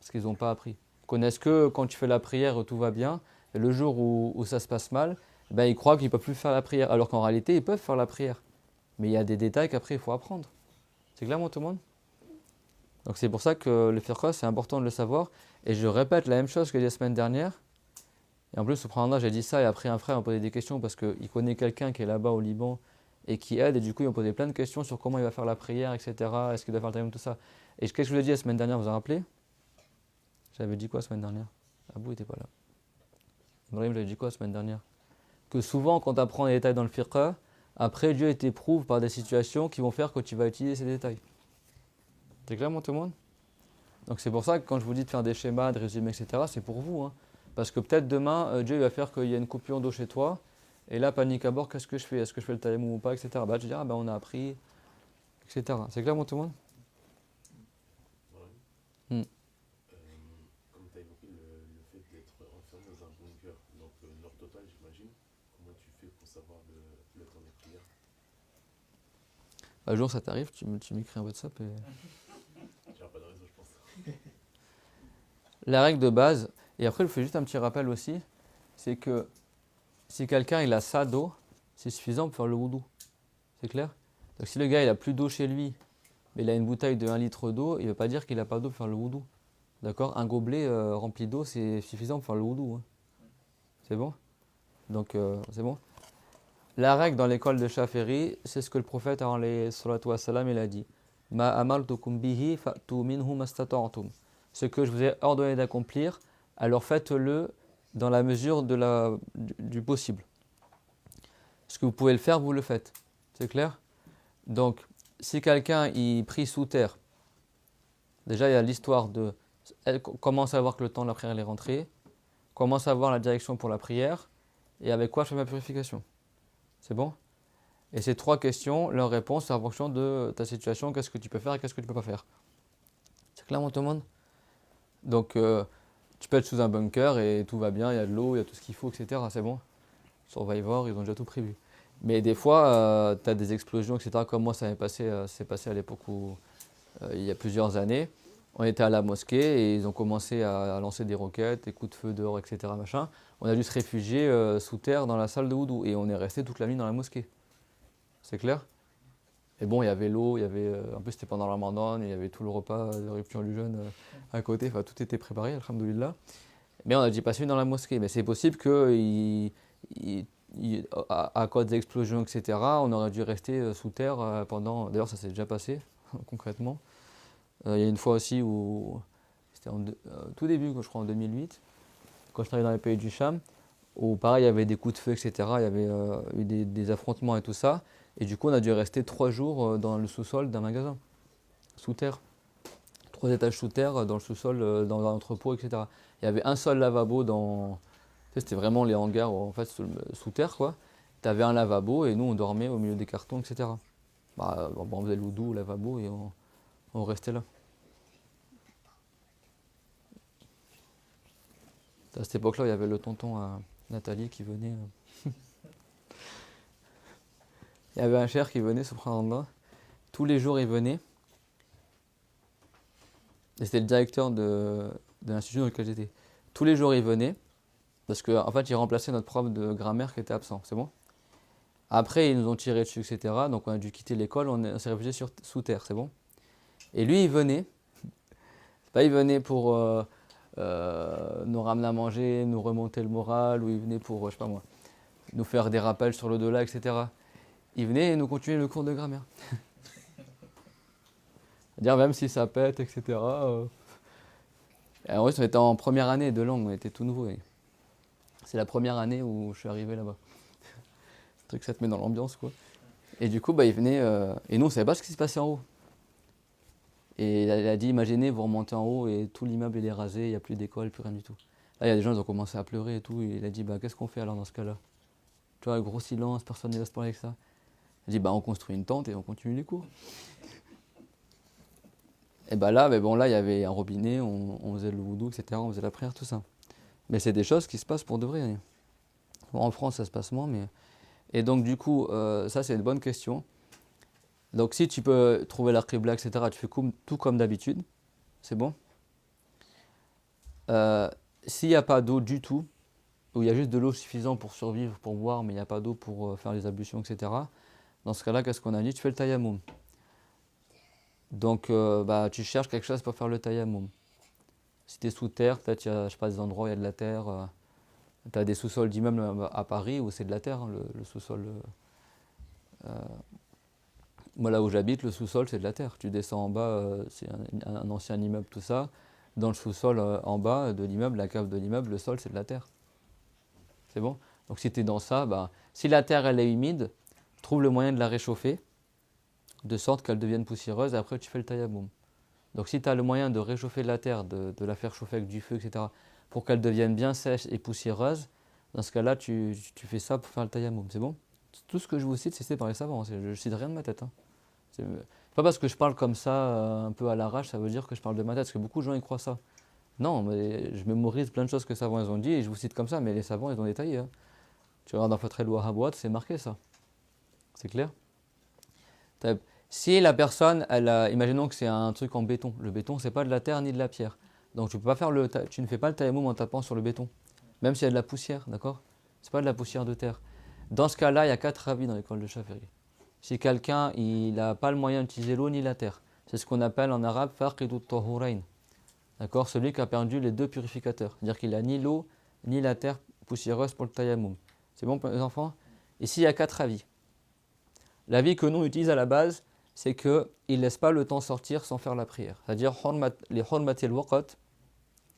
Parce qu'ils n'ont pas appris. Ils connaissent que quand tu fais la prière, tout va bien. Et le jour où ça se passe mal, ben, ils croient qu'ils ne peuvent plus faire la prière. Alors qu'en réalité, ils peuvent faire la prière. Mais il y a des détails qu'après, il faut apprendre. C'est clair, tout le monde? Donc c'est pour ça que le fiqh, c'est important de le savoir. Et je répète la même chose que la semaine dernière. Et en plus, subhanallah, j'ai dit ça et après un frère m'a posé des questions parce qu'il connaît quelqu'un qui est là-bas au Liban et qui aide. Et du coup, ils m'ont posé plein de questions sur comment il va faire la prière, etc. Est-ce qu'il doit faire le tayammum, tout ça. Et qu'est-ce que je vous ai dit la semaine dernière, vous en rappelez? J'avais dit quoi la semaine dernière? Abou n'était pas là. Ibrahim, j'avais dit quoi la semaine dernière? Que souvent, quand tu apprends les détails dans le fiqh, après Dieu t'éprouve par des situations qui vont faire que tu vas utiliser ces détails. C'est clair, tout le monde? Donc c'est pour ça que quand je vous dis de faire des schémas, de résumer, etc., c'est pour vous. Hein. Parce que peut-être demain, Dieu va faire qu'il y a une coupure d'eau chez toi, et là, panique à bord, qu'est-ce que je fais? Est-ce que je fais le tayammum ou pas, etc. Bah, tu diras, on a appris, etc. C'est clair, tout le monde? Comme tu as évoqué le fait d'être enfermé dans un bunker, donc nord total, j'imagine, comment tu fais pour savoir le temps des prières? Un jour, ça t'arrive, tu m'écris un WhatsApp et... J'ai pas de réseau, je pense. La règle de base, et après, je fais juste un petit rappel aussi, c'est que si quelqu'un il a ça d'eau, c'est suffisant pour faire le wudu. C'est clair? Donc si le gars il a plus d'eau chez lui, mais il a une bouteille de 1 litre d'eau, il ne veut pas dire qu'il n'a pas d'eau pour faire le wudu. D'accord? Un gobelet rempli d'eau, c'est suffisant pour faire le wudu. Hein. C'est bon? Donc c'est bon? La règle dans l'école de Shafiri, c'est ce que le prophète alayhi salatu wassalam, il a dit. Ma amaltukum bihi fa'tu minhu mastata'tum. Ce que je vous ai ordonné d'accomplir, alors faites-le dans la mesure du possible. Ce que vous pouvez le faire, vous le faites. C'est clair? Donc, si quelqu'un il prie sous terre, déjà il y a l'histoire de... Elle commence à voir que le temps de la prière est rentré. comment savoir la direction pour la prière et avec quoi je fais ma purification. C'est bon? Et ces 3 questions, leur réponse c'est en fonction de ta situation, qu'est-ce que tu peux faire et qu'est-ce que tu peux pas faire. C'est clair, tout le monde? Donc, tu peux être sous un bunker et tout va bien, il y a de l'eau, il y a tout ce qu'il faut, etc. C'est bon? Survivor, ils ont déjà tout prévu. Mais des fois, tu as des explosions, etc. Comme moi, ça m'est passé, c'est passé à l'époque où, il y a plusieurs années. On était à la mosquée et ils ont commencé à lancer des roquettes, des coups de feu dehors, etc. Machin. On a dû se réfugier sous terre dans la salle de wudu et on est resté toute la nuit dans la mosquée. C'est clair? Et bon, il y avait l'eau, il y avait, en plus c'était pendant le Ramadan, il y avait tout le repas de rupture du jeûne à côté, enfin tout était préparé, alhamdoulilah. Mais on a dû passer une nuit dans la mosquée. Mais c'est possible que, à cause des explosions, etc., on aurait dû rester sous terre pendant. D'ailleurs, ça s'est déjà passé, concrètement. Il y a une fois aussi où, c'était tout début, je crois en 2008, quand je travaillais dans les pays du Cham, où pareil, il y avait des coups de feu, etc., il y avait eu des affrontements et tout ça. Et du coup, on a dû rester 3 jours dans le sous-sol d'un magasin, sous terre. 3 étages sous terre, dans le sous-sol, dans un entrepôt, etc. Il y avait un seul lavabo dans. Tu sais, c'était vraiment les hangars en fait, sous terre, quoi. Tu avais un lavabo et nous, on dormait au milieu des cartons, etc. On faisait le wudu au lavabo et on restait là. À cette époque-là, il y avait le tonton Nathalie qui venait. Il y avait un cher qui venait, subhanallah. Tous les jours, il venait. Et c'était le directeur de l'institut dans lequel j'étais. Tous les jours, il venait. Parce qu'en fait, il remplaçait notre prof de grammaire qui était absent. C'est bon? Après, ils nous ont tiré dessus, etc. Donc, on a dû quitter l'école. On s'est réfugié sous terre. C'est bon? Et lui, il venait. Il venait pour nous ramener à manger, nous remonter le moral. Ou il venait pour, je sais pas moi, nous faire des rappels sur l'au-delà, etc. Il venait et nous continuer le cours de grammaire. C'est-à-dire même si ça pète, etc. En vrai, on était en première année de langue, on était tout nouveau. C'est la première année où je suis arrivé là-bas. C'est un truc, ça te met dans l'ambiance, quoi. Et du coup, il venait, et nous, on ne savait pas ce qui se passait en haut. Et il a dit, imaginez, vous remontez en haut et tout l'immeuble il est rasé, il n'y a plus d'école, plus rien du tout. Là, il y a des gens qui ont commencé à pleurer et tout. Et il a dit, qu'est-ce qu'on fait alors dans ce cas-là? Tu vois, gros silence, personne ne va se parler avec ça. Il a dit, on construit une tente et on continue les cours. Et là, là, il y avait un robinet, on faisait le wudu, etc., on faisait la prière, tout ça. Mais c'est des choses qui se passent pour de vrai. Bon, en France, ça se passe moins, mais... Et donc, du coup, ça, c'est une bonne question. Donc, si tu peux trouver la qibla, etc., tu fais tout comme d'habitude. C'est bon. S'il n'y a pas d'eau du tout, ou il y a juste de l'eau suffisante pour survivre, pour boire, mais il n'y a pas d'eau pour faire les ablutions, etc., dans ce cas-là, qu'est-ce qu'on a dit? Tu fais le tayammum. Donc, tu cherches quelque chose pour faire le tayammum. Si tu es sous terre, peut-être il y a, je sais pas, des endroits où il y a de la terre. Tu as des sous-sols d'immeubles à Paris où c'est de la terre, hein, le sous-sol. Moi, là où j'habite, le sous-sol, c'est de la terre. Tu descends en bas, c'est un ancien immeuble, tout ça. Dans le sous-sol, en bas de l'immeuble, la cave de l'immeuble, le sol, c'est de la terre. C'est bon? Donc, si tu es dans ça, si la terre, elle est humide, trouve le moyen de la réchauffer, de sorte qu'elle devienne poussiéreuse, et après, tu fais le tayammum. Donc, si tu as le moyen de réchauffer la terre, de la faire chauffer avec du feu, etc., pour qu'elle devienne bien sèche et poussiéreuse, dans ce cas-là, tu fais ça pour faire le tayammum. C'est bon? Tout ce que je vous cite, c'est par les savants. Je ne cite rien de ma tête. Hein. C'est pas parce que je parle comme ça, un peu à l'arrache, ça veut dire que je parle de ma tête. Parce que beaucoup de gens, ils croient ça. Non, mais je mémorise plein de choses que les savants ils ont dit et je vous cite comme ça, mais les savants, ils ont détaillé. Hein. Tu regardes dans Fath al-Wahhabiyya, c'est marqué ça. C'est clair? Si la personne, imaginons que c'est un truc en béton. Le béton, c'est pas de la terre ni de la pierre. Donc tu ne fais pas le tayammum en tapant sur le béton. Même s'il y a de la poussière, d'accord? C'est pas de la poussière de terre. Dans ce cas-là, il y a 4 avis dans l'école de Shafi'i. Si quelqu'un n'a pas le moyen d'utiliser l'eau ni la terre, c'est ce qu'on appelle en arabe faqidu tahurain. D'accord? Celui qui a perdu les 2 purificateurs. C'est-à-dire qu'il n'a ni l'eau ni la terre poussiéreuse pour le tayammum. C'est bon pour les enfants? Ici, il y a 4 avis. L'avis que nous on utilise à la base, c'est qu'il ne laisse pas le temps sortir sans faire la prière. C'est-à-dire, les hurmatil waqt,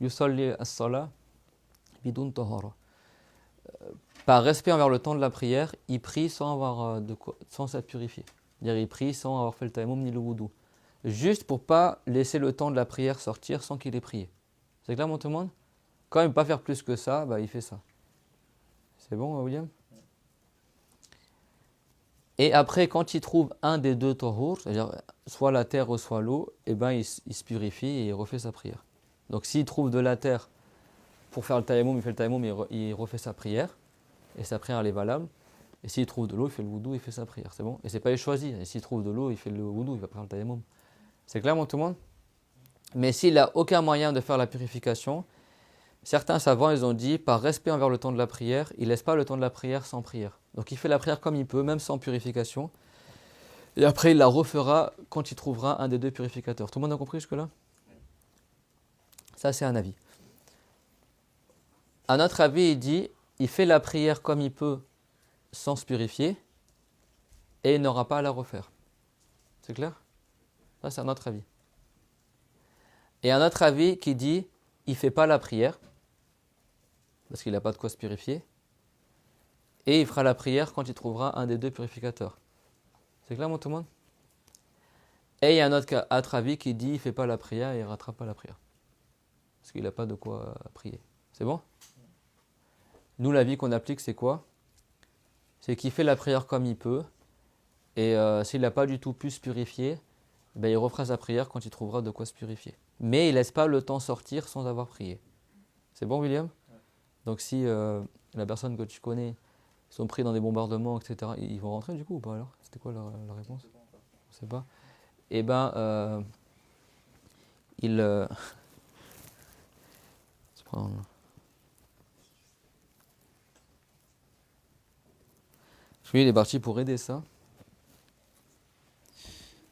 yusalli as-salah, bidun tahara. Par respect envers le temps de la prière, il prie sans s'être purifié. C'est-à-dire, il prie sans avoir fait le tayammum ni le wudu. Juste pour ne pas laisser le temps de la prière sortir sans qu'il ait prié. C'est clair, tout le monde? Quand il ne peut pas faire plus que ça, bah, il fait ça. C'est bon, William? Et après, quand il trouve un des deux tahour, c'est-à-dire soit la terre ou soit l'eau, eh ben, il se purifie et il refait sa prière. Donc s'il trouve de la terre pour faire le tayammum, il fait le tayammum, il refait sa prière, et sa prière elle est valable. Et s'il trouve de l'eau, il fait le wudu, il fait sa prière, c'est bon. Et c'est pas choisi. Et s'il trouve de l'eau, il fait le wudu, il va faire le tayammum. C'est clair, tout le monde? Mais s'il n'a aucun moyen de faire la purification, certains savants, ils ont dit, par respect envers le temps de la prière, il ne laisse pas le temps de la prière sans prière. Donc il fait la prière comme il peut, même sans purification. Et après, il la refera quand il trouvera un des deux purificateurs. Tout le monde a compris jusque-là? Ça, c'est un avis. Un autre avis, il dit, il fait la prière comme il peut, sans se purifier, et il n'aura pas à la refaire. C'est clair? Ça, c'est un autre avis. Et un autre avis qui dit, il ne fait pas la prière, parce qu'il n'a pas de quoi se purifier, et il fera la prière quand il trouvera un des deux purificateurs. C'est clair, tout le monde? Et il y a un autre avis qui dit, il ne fait pas la prière et il ne rattrape pas la prière. Parce qu'il n'a pas de quoi prier. C'est bon? Nous, l'avis qu'on applique, c'est quoi? C'est qu'il fait la prière comme il peut, et s'il n'a pas du tout pu se purifier, ben, il refera sa prière quand il trouvera de quoi se purifier. Mais il ne laisse pas le temps sortir sans avoir prié. C'est bon, William? Donc si la personne que tu connais, ils sont pris dans des bombardements, etc., ils vont rentrer du coup ou pas alors? C'était quoi la réponse? On ne sait pas. Eh ben, il... Lui, il est parti pour aider ça.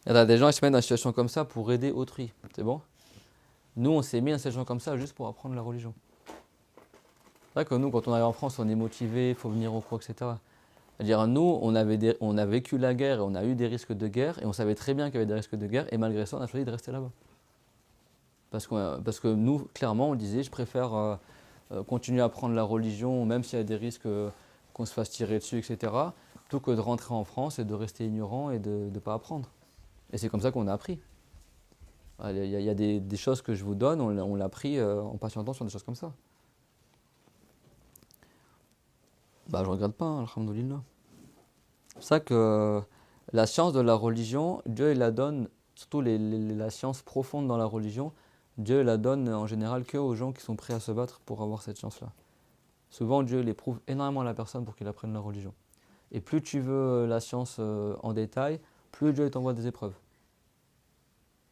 Il y a des gens qui se mettent dans une situation comme ça pour aider autrui. C'est bon? Nous, on s'est mis dans une situation comme ça juste pour apprendre la religion. C'est vrai que nous, quand on arrive en France, on est motivé, il faut venir au cours, etc. C'est-à-dire, nous, on a vécu la guerre et on a eu des risques de guerre et on savait très bien qu'il y avait des risques de guerre et malgré ça, on a choisi de rester là-bas. Parce que nous, clairement, on disait, je préfère continuer à apprendre la religion, même s'il y a des risques qu'on se fasse tirer dessus, etc., plutôt que de rentrer en France et de rester ignorant et de ne pas apprendre. Et c'est comme ça qu'on a appris. Il y a des choses que je vous donne, on l'a appris en patientant sur des choses comme ça. Bah, je regrette pas, alhamdoulilah. C'est pour ça que la science de la religion, Dieu il la donne, surtout la science profonde dans la religion, Dieu la donne en général que aux gens qui sont prêts à se battre pour avoir cette chance-là. Souvent, Dieu l'éprouve énormément à la personne pour qu'il apprenne la religion. Et plus tu veux la science en détail, plus Dieu t'envoie des épreuves.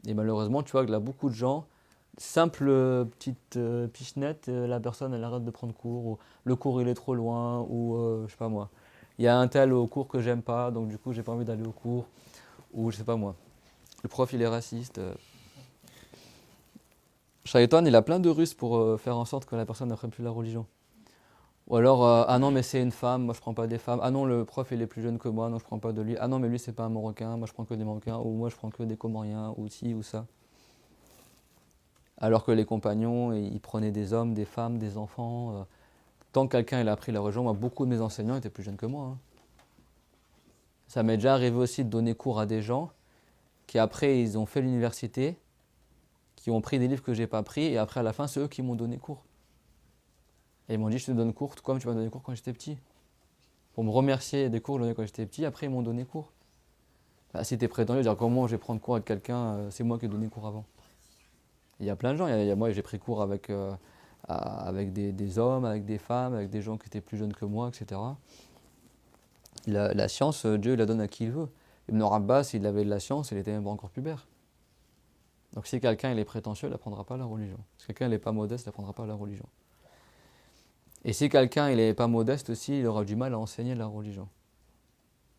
Et malheureusement, tu vois que là, beaucoup de gens, simple petite pichenette, la personne elle arrête de prendre cours, ou le cours il est trop loin, ou je sais pas moi. Il y a un tel au cours que j'aime pas, donc du coup j'ai pas envie d'aller au cours, ou je sais pas moi. Le prof il est raciste. Shaitan il a plein de ruses pour faire en sorte que la personne n'apprenne plus la religion. Ou alors, ah non mais c'est une femme, moi je prends pas des femmes. Ah non le prof il est plus jeune que moi, non je prends pas de lui. Ah non mais lui c'est pas un Marocain, moi je prends que des Marocains. Ou moi je prends que des Comoriens, ou ci ou ça. Alors que les compagnons, ils prenaient des hommes, des femmes, des enfants. Tant que quelqu'un il a appris la religion, moi beaucoup de mes enseignants étaient plus jeunes que moi. Hein. Ça m'est déjà arrivé aussi de donner cours à des gens qui après ils ont fait l'université, qui ont pris des livres que j'ai pas pris, et après à la fin c'est eux qui m'ont donné cours. Et ils m'ont dit je te donne cours comme tu m'as donné cours quand j'étais petit. Pour me remercier des cours que je donnais quand j'étais petit, après ils m'ont donné cours. Bah, si tu es prétentieux, dire comment je vais prendre cours avec quelqu'un, c'est moi qui ai donné cours avant. Il y a plein de gens, moi j'ai pris cours avec des hommes, avec des femmes, avec des gens qui étaient plus jeunes que moi, etc. La science, Dieu la donne à qui il veut. Ibn Abbas, s'il avait de la science, il était même encore plus pubère. Donc si quelqu'un il est prétentieux, il n'apprendra pas la religion. Si quelqu'un n'est pas modeste, il n'apprendra pas la religion. Et si quelqu'un il n'est pas modeste aussi, il aura du mal à enseigner la religion.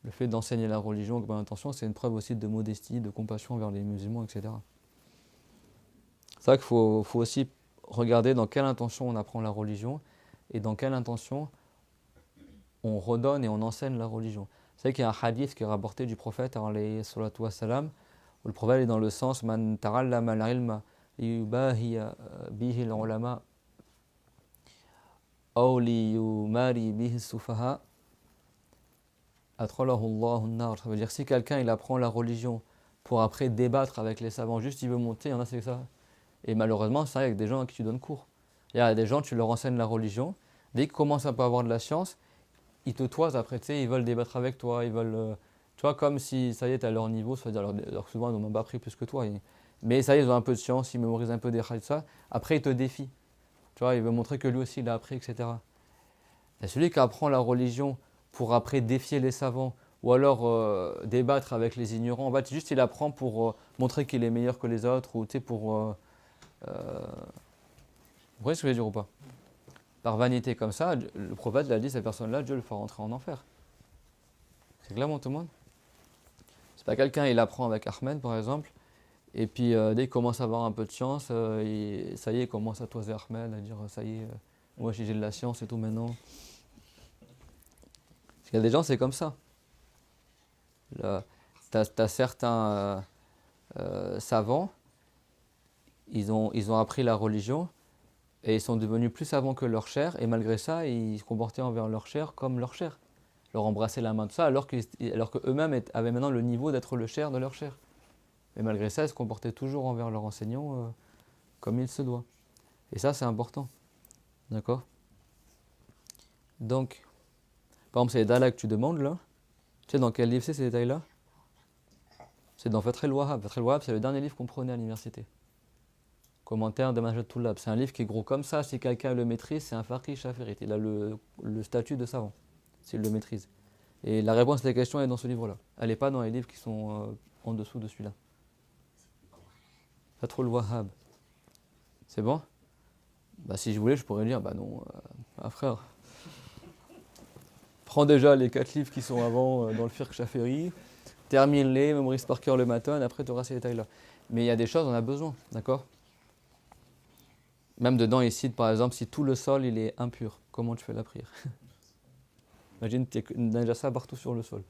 Le fait d'enseigner la religion avec bonne intention, c'est une preuve aussi de modestie, de compassion envers les musulmans, etc. C'est vrai qu'il faut aussi regarder dans quelle intention on apprend la religion et dans quelle intention on redonne et on enseigne la religion. C'est vrai qu'il y a un hadith qui est rapporté du prophète, alayhi salatu wassalam, où le prophète est dans le sens Man ta'allama al-ilma yubahiya bihi al-ulama aw liyumari bihi as-sufaha atralahu Allahu an-nar. Ça veut dire si quelqu'un il apprend la religion pour après débattre avec les savants, juste il veut monter, il y en a c'est ça. Et malheureusement, c'est avec des gens à qui tu donnes cours. Il y a des gens, tu leur enseignes la religion, dès qu'ils commencent un peu à avoir de la science, ils te toisent après, tu sais, ils veulent débattre avec toi, ils veulent, tu vois, comme si, ça y est, tu es à leur niveau, c'est-à-dire, alors que souvent, ils n'ont même pas appris plus que toi. Mais ça y est, ils ont un peu de science, ils mémorisent un peu des ça. Après, ils te défient. Tu vois, il veut montrer que lui aussi, il a appris, etc. Et celui qui apprend la religion pour après défier les savants ou alors débattre avec les ignorants, en fait, juste il apprend pour montrer qu'il est meilleur que les autres ou tu sais, pour. Vous voyez ce que je veux dire ou pas? Par vanité comme ça, le prophète l'a dit, cette personne-là, Dieu le fera rentrer en enfer. C'est clair, tout le monde? C'est pas quelqu'un, il apprend avec Ahmed par exemple, et puis dès qu'il commence à avoir un peu de science, ça y est, il commence à toiser Ahmed, à dire ça y est, moi j'ai de la science et tout maintenant. Parce qu'il y a des gens, c'est comme ça. Tu as certains savants, ils ont appris la religion et ils sont devenus plus savants que leur chair, et malgré ça, ils se comportaient envers leur chair comme leur chair. Leur embrasser la main, tout ça, alors qu'eux-mêmes avaient maintenant le niveau d'être le chair de leur chair. Mais malgré ça, ils se comportaient toujours envers leur enseignant comme il se doit. Et ça, c'est important. D'accord? Donc, par exemple, ces détails-là que tu demandes, là, tu sais dans quel livre c'est ces détails-là? C'est dans Fath al-Wahhab. Fath al-Wahhab, c'est le dernier livre qu'on prenait à l'université. Commentaire de Majid Tullab. C'est un livre qui est gros comme ça. Si quelqu'un le maîtrise, c'est un faqih shafirite. Il a le statut de savant, s'il le maîtrise. Et la réponse à la question est dans ce livre-là. Elle n'est pas dans les livres qui sont en dessous de celui-là. Fath al-Wahhab. C'est bon? Bah, si je voulais, je pourrais lire. Bah non, frère. Prends déjà les 4 livres qui sont avant dans le fiqh shafiri, termine-les, mémorise par cœur le matin, et après tu auras ces détails-là. Mais il y a des choses, on a besoin, d'accord? Même dedans, ici, par exemple, si tout le sol il est impur, comment tu fais la prière? Imagine, tu as déjà ça partout sur le sol.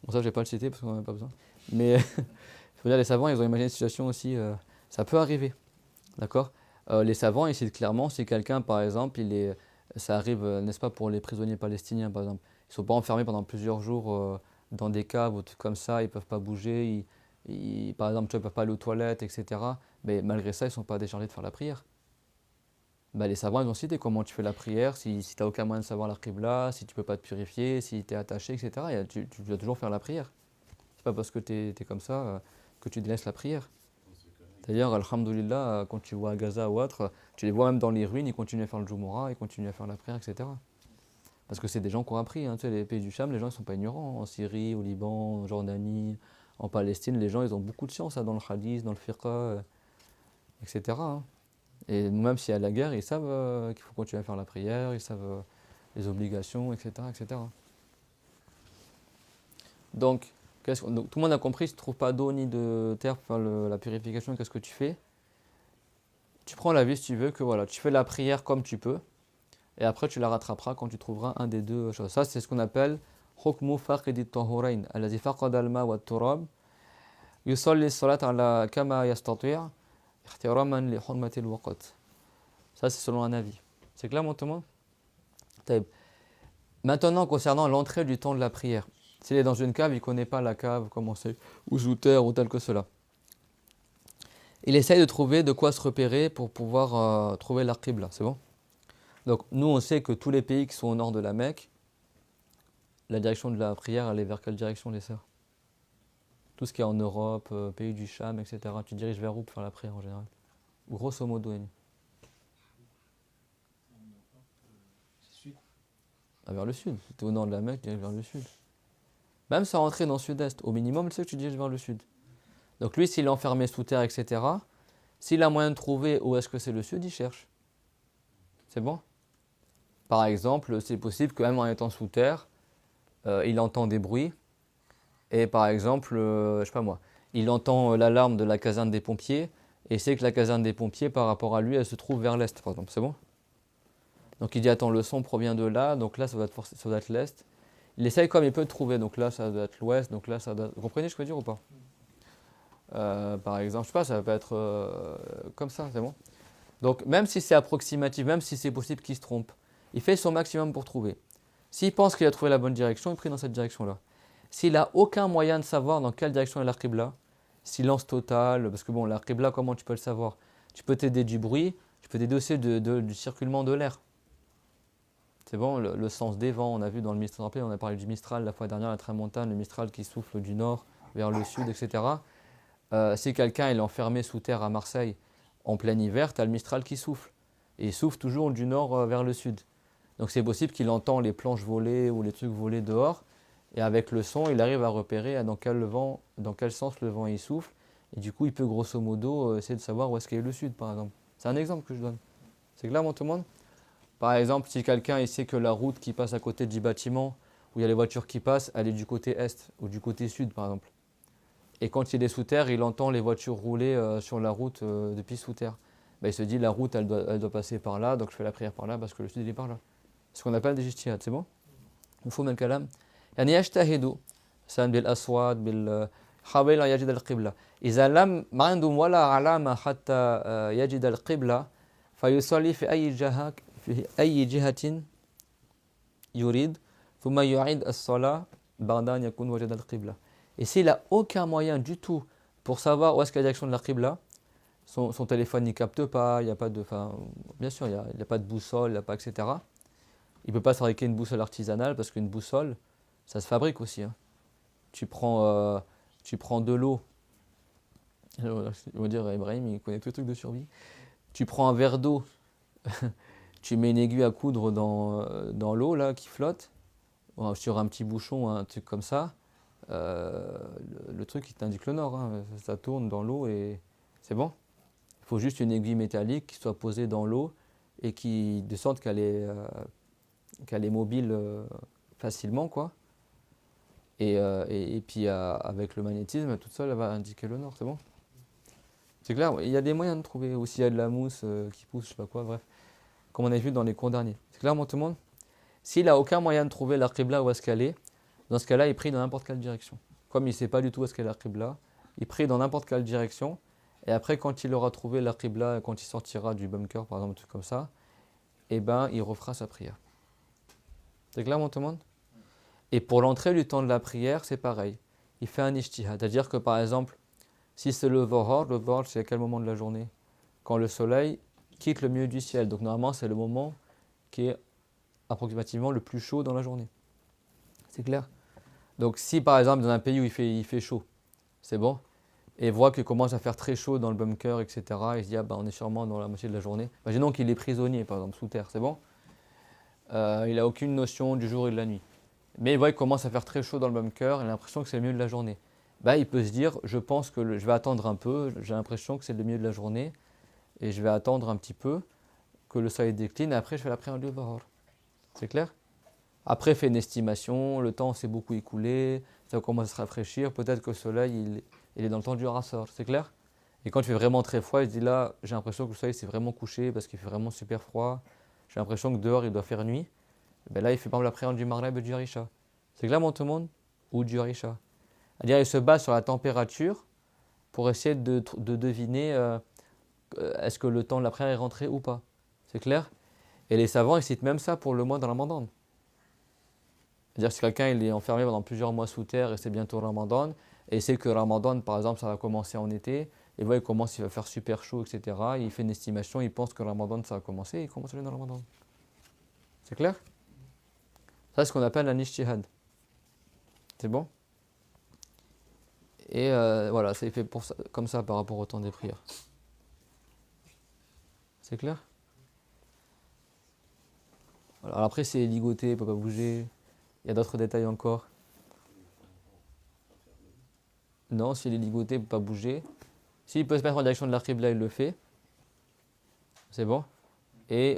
Bon, ça, je ne vais pas le citer parce qu'on n'en a pas besoin. Mais il faut dire, les savants, ils ont imaginé une situation aussi, ça peut arriver, d'accord? Les savants, ils citent clairement, si quelqu'un, par exemple, ça arrive, n'est-ce pas, pour les prisonniers palestiniens, par exemple. Ils ne sont pas enfermés pendant plusieurs jours dans des caves ou trucs comme ça, ils ne peuvent pas bouger, par exemple, ils ne peuvent pas aller aux toilettes, etc. Mais malgré ça, ils ne sont pas déchargés de faire la prière. Bah, les savants, ils ont cité comment tu fais la prière, si tu n'as aucun moyen de savoir la qibla, si tu ne peux pas te purifier, si tu es attaché, etc. Tu dois toujours faire la prière. Ce n'est pas parce que tu es comme ça que tu délaisses la prière. D'ailleurs, alhamdoulilah, quand tu vois à Gaza ou autre, tu les vois même dans les ruines, ils continuent à faire le Jumu'ah, ils continuent à faire la prière, etc. Parce que c'est des gens qui ont appris, hein, tu sais, les pays du Cham, les gens ne sont pas ignorants. En Syrie, au Liban, en Jordanie, en Palestine, les gens, ils ont beaucoup de science dans le hadith, dans le fiqh, etc. Hein. Et même s'il y a la guerre, ils savent qu'il faut continuer à faire la prière, ils savent les obligations, etc. etc. Donc, tout le monde a compris, si tu ne trouves pas d'eau ni de terre pour faire la purification, qu'est-ce que tu fais? Tu prends la vie si tu veux, que voilà, tu fais la prière comme tu peux, et après tu la rattraperas quand tu trouveras un des deux choses. Ça, c'est ce qu'on appelle hukmu faqidi tahurain, allazi faqad al-ma wa turab, yusalli salat ala kama yastati' ihtiraman li hurmati al-waqt. Ça, c'est selon un avis. C'est clair, mon Thomas? Maintenant, concernant l'entrée du temps de la prière. S'il est dans une cave, il ne connaît pas la cave, comment c'est, ou sous terre, ou tel que cela. Il essaye de trouver de quoi se repérer pour pouvoir trouver la qibla, c'est bon? Donc nous, on sait que tous les pays qui sont au nord de la Mecque, la direction de la prière, elle est vers quelle direction, les sœurs? Tout ce qui est en Europe, pays du Cham, etc. Tu diriges vers où pour faire la prière en général? Grosso modo, Annie. Vers le sud. Si tu es au nord de la Mecque, tu diriges vers le sud. Même sans rentrer dans le sud-est, au minimum, tu sais que tu diriges vers le sud. Donc lui, s'il est enfermé sous terre, etc., s'il a moyen de trouver où est-ce que c'est le sud, il cherche. C'est bon? Par exemple, c'est possible que même en étant sous terre, il entend des bruits. Et par exemple, je sais pas moi, il entend l'alarme de la caserne des pompiers, et sait que la caserne des pompiers, par rapport à lui, elle se trouve vers l'est, par exemple. C'est bon? Donc il dit, attends, le son provient de là, donc là, ça doit être l'est. Il essaye comme il peut de trouver, donc là, ça doit être l'ouest, donc là, ça doit... Vous comprenez ce que je veux dire ou pas? Par exemple, je sais pas, ça peut être comme ça, c'est bon? Donc même si c'est approximatif, même si c'est possible qu'il se trompe, il fait son maximum pour trouver. S'il pense qu'il a trouvé la bonne direction, il prie dans cette direction-là. S'il n'a aucun moyen de savoir dans quelle direction est la qibla, silence total, parce que bon, la qibla, comment tu peux le savoir? Tu peux t'aider du bruit, Je peux t'aider aussi du circulement de l'air. C'est bon, le sens des vents, on a vu dans le Mistral, on a parlé du Mistral la fois dernière, la tramontane, le Mistral qui souffle du nord vers le sud, etc. Si quelqu'un est enfermé sous terre à Marseille en plein hiver, tu as le Mistral qui souffle. Et il souffle toujours du nord vers le sud. Donc c'est possible qu'il entend les planches voler ou les trucs voler dehors. Et avec le son, il arrive à repérer dans quel sens le vent il souffle. Et du coup, il peut grosso modo essayer de savoir où est-ce qu'est le sud, par exemple. C'est un exemple que je donne. C'est clair, mon tout le monde? Par exemple, si quelqu'un sait que la route qui passe à côté du bâtiment, où il y a les voitures qui passent, elle est du côté est ou du côté sud, par exemple. Et quand il est sous terre, il entend les voitures rouler sur la route depuis sous terre. Ben, il se dit, la route, elle doit passer par là, donc je fais la prière par là parce que le sud, il est par là. C'est ce qu'on appelle des ijtihad, c'est bon? مفهوم الكلام؟ يعني يجتهدوا مثلا بالأصوات حاول يجد القبلة. إذا ما عندهم ولا علامة حتى يجد القبلة فيصلي في أي جهة يريد ثم يعيد الصلاة بعد أن يكون وجد القبلة. Et s'il n'a aucun moyen du tout pour savoir où est-ce qu'est la direction de la qibla, son téléphone n'y capte pas, il n'y a pas de, bien sûr, il n'y a pas de boussole, il n'y a pas, etc. Il ne peut pas se fabriquer une boussole artisanale parce qu'une boussole, ça se fabrique aussi. Hein. Tu prends de l'eau. On va dire, Ibrahim, il connaît tous les trucs de survie. Tu prends un verre d'eau, tu mets une aiguille à coudre dans l'eau là qui flotte, sur un petit bouchon, un truc comme ça. Le truc, il t'indique le nord. Hein. Ça tourne dans l'eau et c'est bon. Il faut juste une aiguille métallique qui soit posée dans l'eau et qui de sorte qu'elle est mobile facilement, quoi. Et puis avec le magnétisme, toute seule, elle va indiquer le nord, c'est bon? C'est clair, il y a des moyens de trouver. Ou s'il y a de la mousse qui pousse, je sais pas quoi, bref. Comme on a vu dans les cours derniers. C'est clair, tout le monde? S'il n'a aucun moyen de trouver la qibla où est-ce qu'elle est, dans ce cas-là, il prie dans n'importe quelle direction. Comme il ne sait pas du tout où est-ce qu'est la qibla, il prie dans n'importe quelle direction. Et après, quand il aura trouvé la qibla, quand il sortira du bunker, par exemple, un truc comme ça, eh ben, il refera sa prière. C'est clair, tout le monde? Et pour l'entrée du temps de la prière, c'est pareil. Il fait un ijtihad. C'est-à-dire que, par exemple, si c'est le dhuhr, c'est à quel moment de la journée? Quand le soleil quitte le milieu du ciel. Donc, normalement, c'est le moment qui est approximativement le plus chaud dans la journée. C'est clair? Donc, si, par exemple, dans un pays où il fait chaud, c'est bon, et voit qu'il commence à faire très chaud dans le bunker, etc., il se dit, on est sûrement dans la moitié de la journée. Imaginons qu'il est prisonnier, par exemple, sous terre, c'est bon? Il n'a aucune notion du jour et de la nuit. Mais il voit qu'il commence à faire très chaud dans le bunker, il a l'impression que c'est le milieu de la journée. Il peut se dire, je pense que je vais attendre un peu, j'ai l'impression que c'est le milieu de la journée, et je vais attendre un petit peu que le soleil décline, et après je fais la prière du dhuhr. C'est clair? Après, il fait une estimation, le temps s'est beaucoup écoulé, ça commence à se rafraîchir, peut-être que le soleil il est dans le temps du asr, c'est clair? Et quand il fait vraiment très froid, il se dit là, j'ai l'impression que le soleil s'est vraiment couché parce qu'il fait vraiment super froid, j'ai l'impression que dehors il doit faire nuit. Là, il fait par exemple la prière du Maghreb et du Isha. C'est clair, tout le monde? Ou du Isha. C'est-à-dire, il se base sur la température pour essayer de deviner est-ce que le temps de la prière est rentré ou pas. C'est clair? Et les savants, ils citent même ça pour le mois de Ramadan. C'est-à-dire, si quelqu'un il est enfermé pendant plusieurs mois sous terre et c'est bientôt Ramadan, et il sait que Ramadan, par exemple, ça va commencer en été, et voilà, il va faire super chaud, etc. Il fait une estimation, il pense que Ramadan, ça va commencer, et il commence à aller dans Ramadan. C'est clair? Ça, c'est ce qu'on appelle un ijtihad. C'est bon? Et voilà, c'est fait pour ça, comme ça par rapport au temps des prières. C'est clair? Voilà. Alors après, c'est ligoté, il ne peut pas bouger. Il y a d'autres détails encore. Non, s'il est ligoté, il ne peut pas bouger. S'il peut se mettre en direction de la qibla, il le fait. C'est bon? Et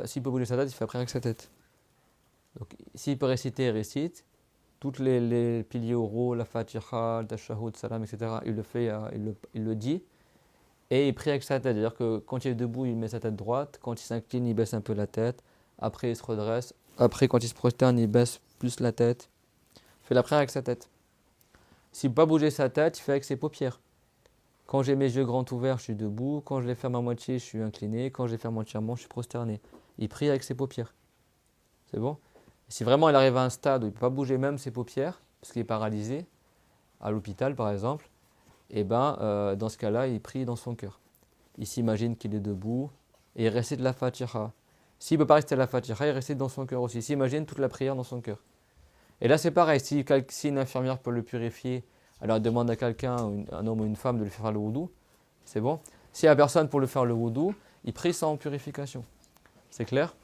s'il peut bouger sa tête, il fait après avec sa tête. Donc, s'il peut réciter, il récite. Toutes les piliers oraux, la fatiha, le tashahhud, salam, etc., il le fait, il le dit. Et il prie avec sa tête. C'est-à-dire que quand il est debout, il met sa tête droite. Quand il s'incline, il baisse un peu la tête. Après, il se redresse. Après, quand il se prosterne, il baisse plus la tête. Il fait la prière avec sa tête. S'il ne peut pas bouger sa tête, il fait avec ses paupières. Quand j'ai mes yeux grands ouverts, je suis debout. Quand je les ferme à moitié, je suis incliné. Quand je les ferme entièrement, je suis prosterné. Il prie avec ses paupières. C'est bon? Si vraiment il arrive à un stade où il ne peut pas bouger même ses paupières, parce qu'il est paralysé, à l'hôpital par exemple, dans ce cas-là, il prie dans son cœur. Il s'imagine qu'il est debout, et il récite la Fatiha. S'il ne peut pas réciter la Fatiha, il récite dans son cœur aussi. S'imagine toute la prière dans son cœur. Et là, c'est pareil. Si une infirmière peut le purifier, alors elle demande à quelqu'un, un homme ou une femme, de lui faire le wudu, c'est bon. S'il n'y a personne pour lui faire le wudu, il prie sans purification. C'est clair?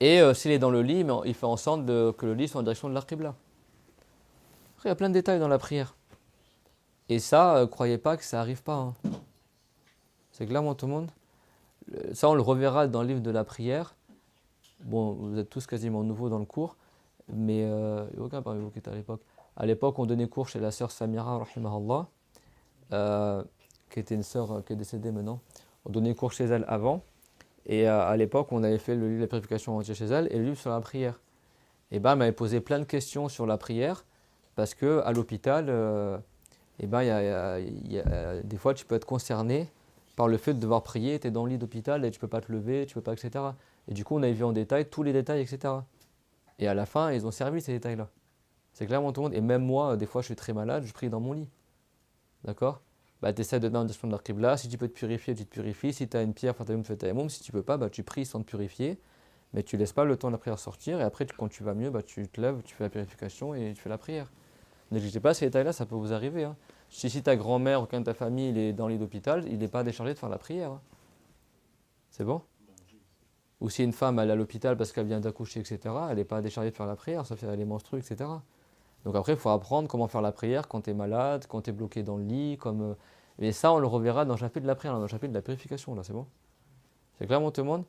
Et s'il est dans le lit, il fait en sorte que le lit soit en direction de l'Al-Qibla. Après, il y a plein de détails dans la prière. Et ça, croyez pas que ça n'arrive pas. Hein. C'est clairement tout le monde. Ça, on le reverra dans le livre de la prière. Bon, vous êtes tous quasiment nouveaux dans le cours, mais il n'y a aucun parmi vous qui était à l'époque. À l'époque, on donnait cours chez la sœur Samira, rahimahallah, qui était une sœur qui est décédée maintenant. On donnait cours chez elle avant. Et à l'époque, on avait fait le livre de la purification entier chez elle et le livre sur la prière. Et elle m'avait posé plein de questions sur la prière parce qu'à l'hôpital, des fois, tu peux être concerné par le fait de devoir prier. Tu es dans le lit d'hôpital et tu ne peux pas te lever, tu peux pas, etc. Et du coup, on avait vu en détail tous les détails, etc. Et à la fin, ils ont servi ces détails-là. C'est clairement tout le monde. Et même moi, des fois, je suis très malade, je prie dans mon lit. D'accord? Tu essaies de te mettre en direction de l'Al-Qibla. Si tu peux te purifier, tu te purifies. Si tu as une pierre, tu fais tayammum. Si tu ne peux pas, tu pries sans te purifier. Mais tu ne laisses pas le temps de la prière sortir. Et après, quand tu vas mieux, tu te lèves, tu fais la purification et tu fais la prière. Ne négligez pas ces détails-là, ça peut vous arriver. Hein. Si ta grand-mère ou quelqu'un de ta famille il est dans le lit d'hôpital, il n'est pas déchargé de faire la prière. Hein. C'est bon? Ou si une femme elle est à l'hôpital parce qu'elle vient d'accoucher, etc., elle n'est pas déchargée de faire la prière, sauf si elle est menstruée, etc. Donc après, il faut apprendre comment faire la prière quand tu es malade, quand tu es bloqué dans le lit. Et ça, on le reverra dans le chapitre de la prière, dans le chapitre de la purification, là, c'est bon? C'est clairement tout le monde?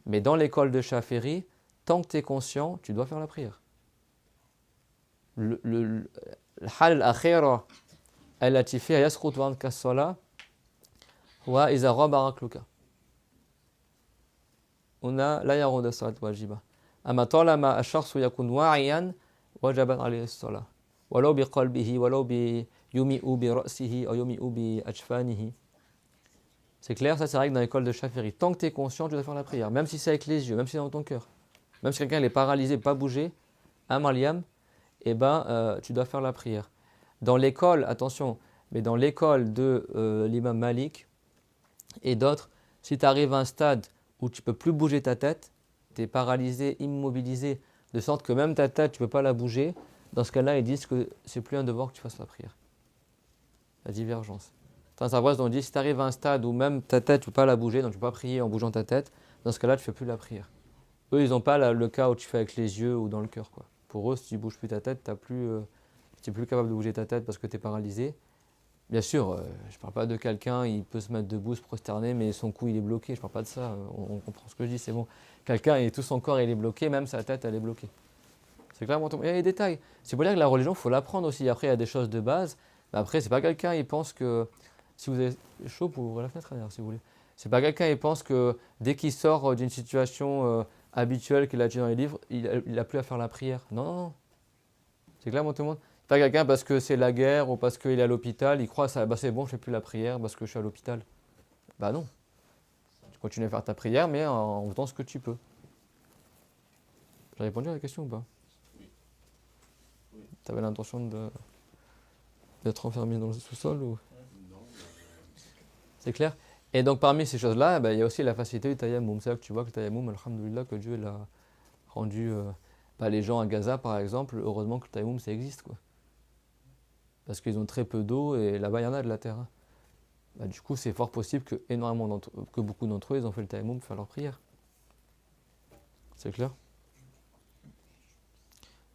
Mais dans l'école de Shafiri, tant que tu es conscient, tu dois faire la prière. Le hal al-akhira allati fiha yasqutu anka as-salah wa idha ghaba aqluka. هنا لا يعود الصلاة واجبة أما طالما الشخص يكون واعيا وجبت عليه الصلاة ولو بقلبه ولو يميء برأسه أو يميء بأجفانه. C'est clair, ça c'est vrai que dans l'école de Shafiri, tant que tu es conscient, tu dois faire la prière, même si c'est avec les yeux, même si c'est dans ton cœur. Même si quelqu'un est paralysé, pas bouger, un Mariam, tu dois faire la prière. Dans l'école, attention, mais dans l'école de l'imam Malik et d'autres, si tu arrives à un stade où tu ne peux plus bouger ta tête, tu es paralysé, immobilisé, de sorte que même ta tête, tu ne peux pas la bouger, dans ce cas-là, ils disent que c'est plus un devoir que tu fasses la prière. La divergence. Dans sa voix, on dit, si tu arrives à un stade où même ta tête, tu ne peux pas la bouger, donc tu ne peux pas prier en bougeant ta tête, dans ce cas-là, tu ne fais plus la prière. Eux, ils n'ont pas le cas où tu fais avec les yeux ou dans le cœur. Quoi. Pour eux, si tu ne bouges plus ta tête, tu n'es plus capable de bouger ta tête parce que tu es paralysé. Bien sûr, je ne parle pas de quelqu'un, il peut se mettre debout, se prosterner, mais son cou il est bloqué, je ne parle pas de ça, on comprend ce que je dis, c'est bon. Quelqu'un, tout son corps il est bloqué, même sa tête elle est bloquée. C'est clairement tout. Il y a des détails. C'est pour dire que la religion, il faut l'apprendre aussi. Après, il y a des choses de base, mais après, c'est pas quelqu'un, il pense que, si vous avez chaud pour ouvrir la fenêtre, d'ailleurs, si vous voulez. C'est pas quelqu'un, il pense que dès qu'il sort d'une situation habituelle qu'il a dit dans les livres, il n'a plus à faire la prière. Non, non, non. C'est clairement tout le monde. Pas quelqu'un parce que c'est la guerre ou parce qu'il est à l'hôpital, il croit ça, c'est bon, je ne fais plus la prière parce que je suis à l'hôpital. Bah non. Tu continues à faire ta prière, mais en faisant ce que tu peux. J'ai répondu à la question ou pas? Oui. Tu avais l'intention d'être enfermé dans le sous-sol ou... Non. C'est clair? Et donc parmi ces choses-là, il y a aussi la facilité du tayammum. C'est là que tu vois que le tayammum, alhamdoulilah, que Dieu l'a rendu... les gens à Gaza, par exemple, heureusement que le tayammum, ça existe, quoi. Parce qu'ils ont très peu d'eau et là-bas, il y en a de la terre. Du coup, c'est fort possible que beaucoup d'entre eux, ils ont fait le tayammum pour faire leur prière. C'est clair?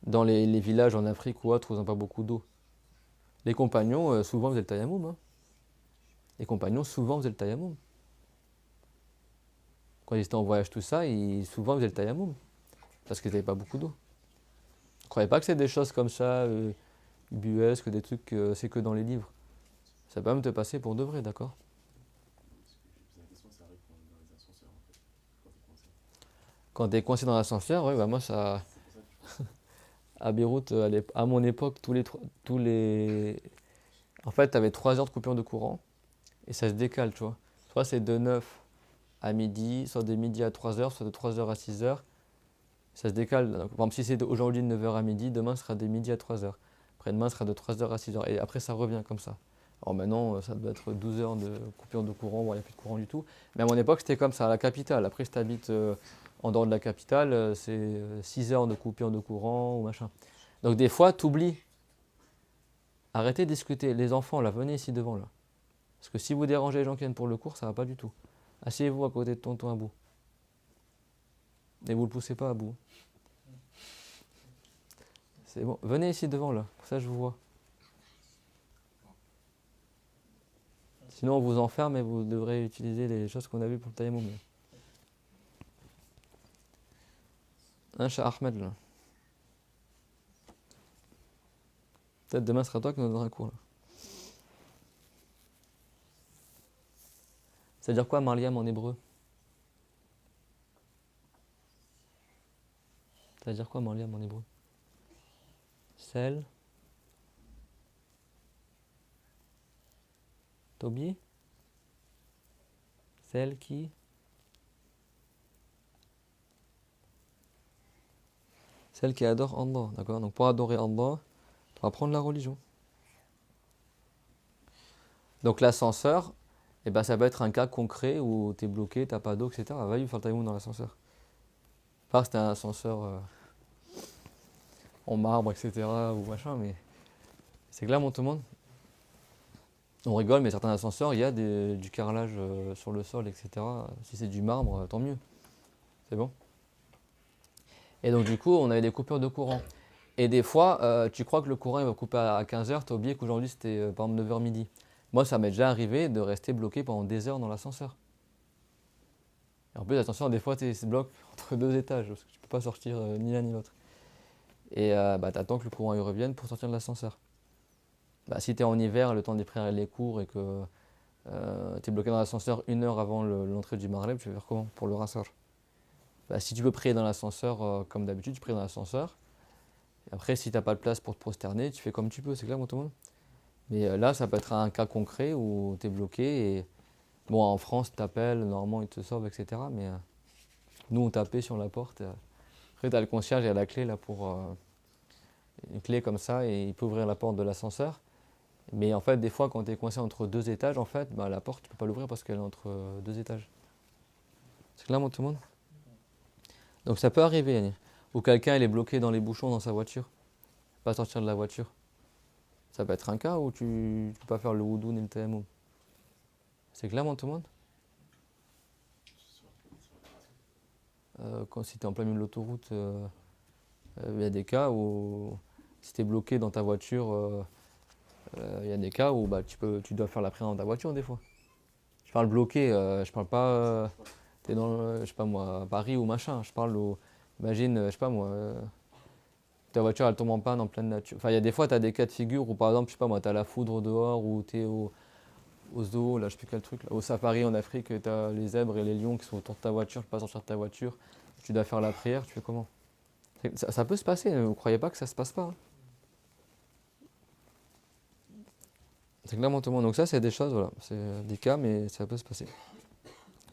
Dans les villages en Afrique ou autres où ils n'ont pas beaucoup d'eau. Les compagnons, souvent, faisaient le tayammum. Hein. Les compagnons, souvent, faisaient le tayammum. Quand ils étaient en voyage, tout ça, souvent, faisaient le tayammum. Parce qu'ils n'avaient pas beaucoup d'eau. Ne croyez pas que c'est des choses comme ça, buesques, des trucs, c'est que dans les livres. Ça peut même te passer pour de vrai, d'accord? Quand tu es coincé dans l'ascenseur, oui, moi ça... à Beyrouth, à mon époque, en fait, tu avais 3 heures de coupure de courant et ça se décale, tu vois. Soit c'est de 9 à midi, soit de midi à 3 heures, soit de 3 heures à 6 heures. Ça se décale. Donc, par exemple, si c'est aujourd'hui de 9 h à midi, demain sera de midi à 3 heures. Après-demain sera de 3 heures à 6 heures. Et après, ça revient comme ça. Alors maintenant, ça doit être 12 heures de coupure de courant, voire il n'y a plus de courant du tout. Mais à mon époque, c'était comme ça, à la capitale. Après, si tu habites en dehors de la capitale, c'est 6 heures de coupure de courant ou machin. Donc des fois, tu oublies. Arrêtez de discuter. Les enfants, là, venez ici devant, là. Parce que si vous dérangez les gens qui viennent pour le cours, ça ne va pas du tout. Asseyez-vous à côté de tonton à bout. Et vous ne le poussez pas à bout. C'est bon. Venez ici devant, là. Pour ça, je vous vois. Sinon, on vous enferme et vous devrez utiliser les choses qu'on a vues pour le tayammum. Hein, chez Ahmed, là. Peut-être demain, ce sera toi qui nous donnera un cours, là. Ça veut dire quoi, Mariam, en hébreu? Ça veut dire quoi, Mariam, en hébreu? Celle. Tobi? Celle qui? Celle qui adore Allah, d'accord? Donc pour adorer Allah, tu vas apprendre la religion. Donc l'ascenseur, eh ben, ça peut être un cas concret où tu es bloqué, tu n'as pas d'eau, etc. Va y faire le tayammum dans l'ascenseur. Pas que c'était un ascenseur en marbre, etc. ou machin, mais c'est clair, mon tout le monde. On rigole, mais certains ascenseurs, il y a du carrelage sur le sol, etc. Si c'est du marbre, tant mieux. C'est bon. Et donc du coup, on avait des coupures de courant. Et des fois, tu crois que le courant il va couper à 15h, tu as oublié qu'aujourd'hui c'était par exemple 9h midi. Moi, ça m'est déjà arrivé de rester bloqué pendant des heures dans l'ascenseur. Et en plus, l'ascenseur, des fois, tu se bloques entre deux étages, parce que tu ne peux pas sortir ni l'un ni l'autre. Et tu attends que le courant il revienne pour sortir de l'ascenseur. Si tu es en hiver, le temps des prières les cours et que tu es bloqué dans l'ascenseur 1 heure avant l'entrée du Maghreb, tu vas faire comment pour le rassar? Si tu veux prier dans l'ascenseur comme d'habitude, tu pries dans l'ascenseur. Et après, si tu n'as pas de place pour te prosterner, tu fais comme tu peux, c'est clair, mon tout le monde. Mais là, ça peut être un cas concret où tu es bloqué. Et bon, en France, tu appelles, normalement, ils te sauvent, etc. Mais nous, on tapait sur la porte. Après, tu as le concierge et la clé là pour une clé comme ça, et il peut ouvrir la porte de l'ascenseur. Mais en fait, des fois, quand tu es coincé entre deux étages, en fait, la porte, tu peux pas l'ouvrir parce qu'elle est entre deux étages. C'est clair, mon tout le monde? Donc ça peut arriver, Yannick. Ou quelqu'un il est bloqué dans les bouchons dans sa voiture, pas sortir de la voiture. Ça peut être un cas où tu ne peux pas faire le wudu ni le tayammum. C'est clair, tout le monde? Quand si tu es en plein milieu de l'autoroute, il y a des cas où si tu es bloqué dans ta voiture, il y a des cas où tu dois faire la prière dans ta voiture des fois. Je parle bloqué, je parle pas... T'es dans, je sais pas moi, à Paris ou machin, je parle imagine, je sais pas moi, ta voiture elle tombe en panne en pleine nature. Enfin, il y a des fois, tu as des cas de figure où par exemple, je sais pas moi, tu as la foudre dehors ou tu es au zoo, là, je sais plus quel truc, là, au safari en Afrique, tu as les zèbres et les lions qui sont autour de ta voiture, tu peux pas sortir de ta voiture, tu dois faire la prière, tu fais comment? Ça peut se passer, vous croyez pas que ça se passe pas, hein. C'est clairement tout le monde. Donc ça, c'est des choses, voilà, c'est des cas, mais ça peut se passer.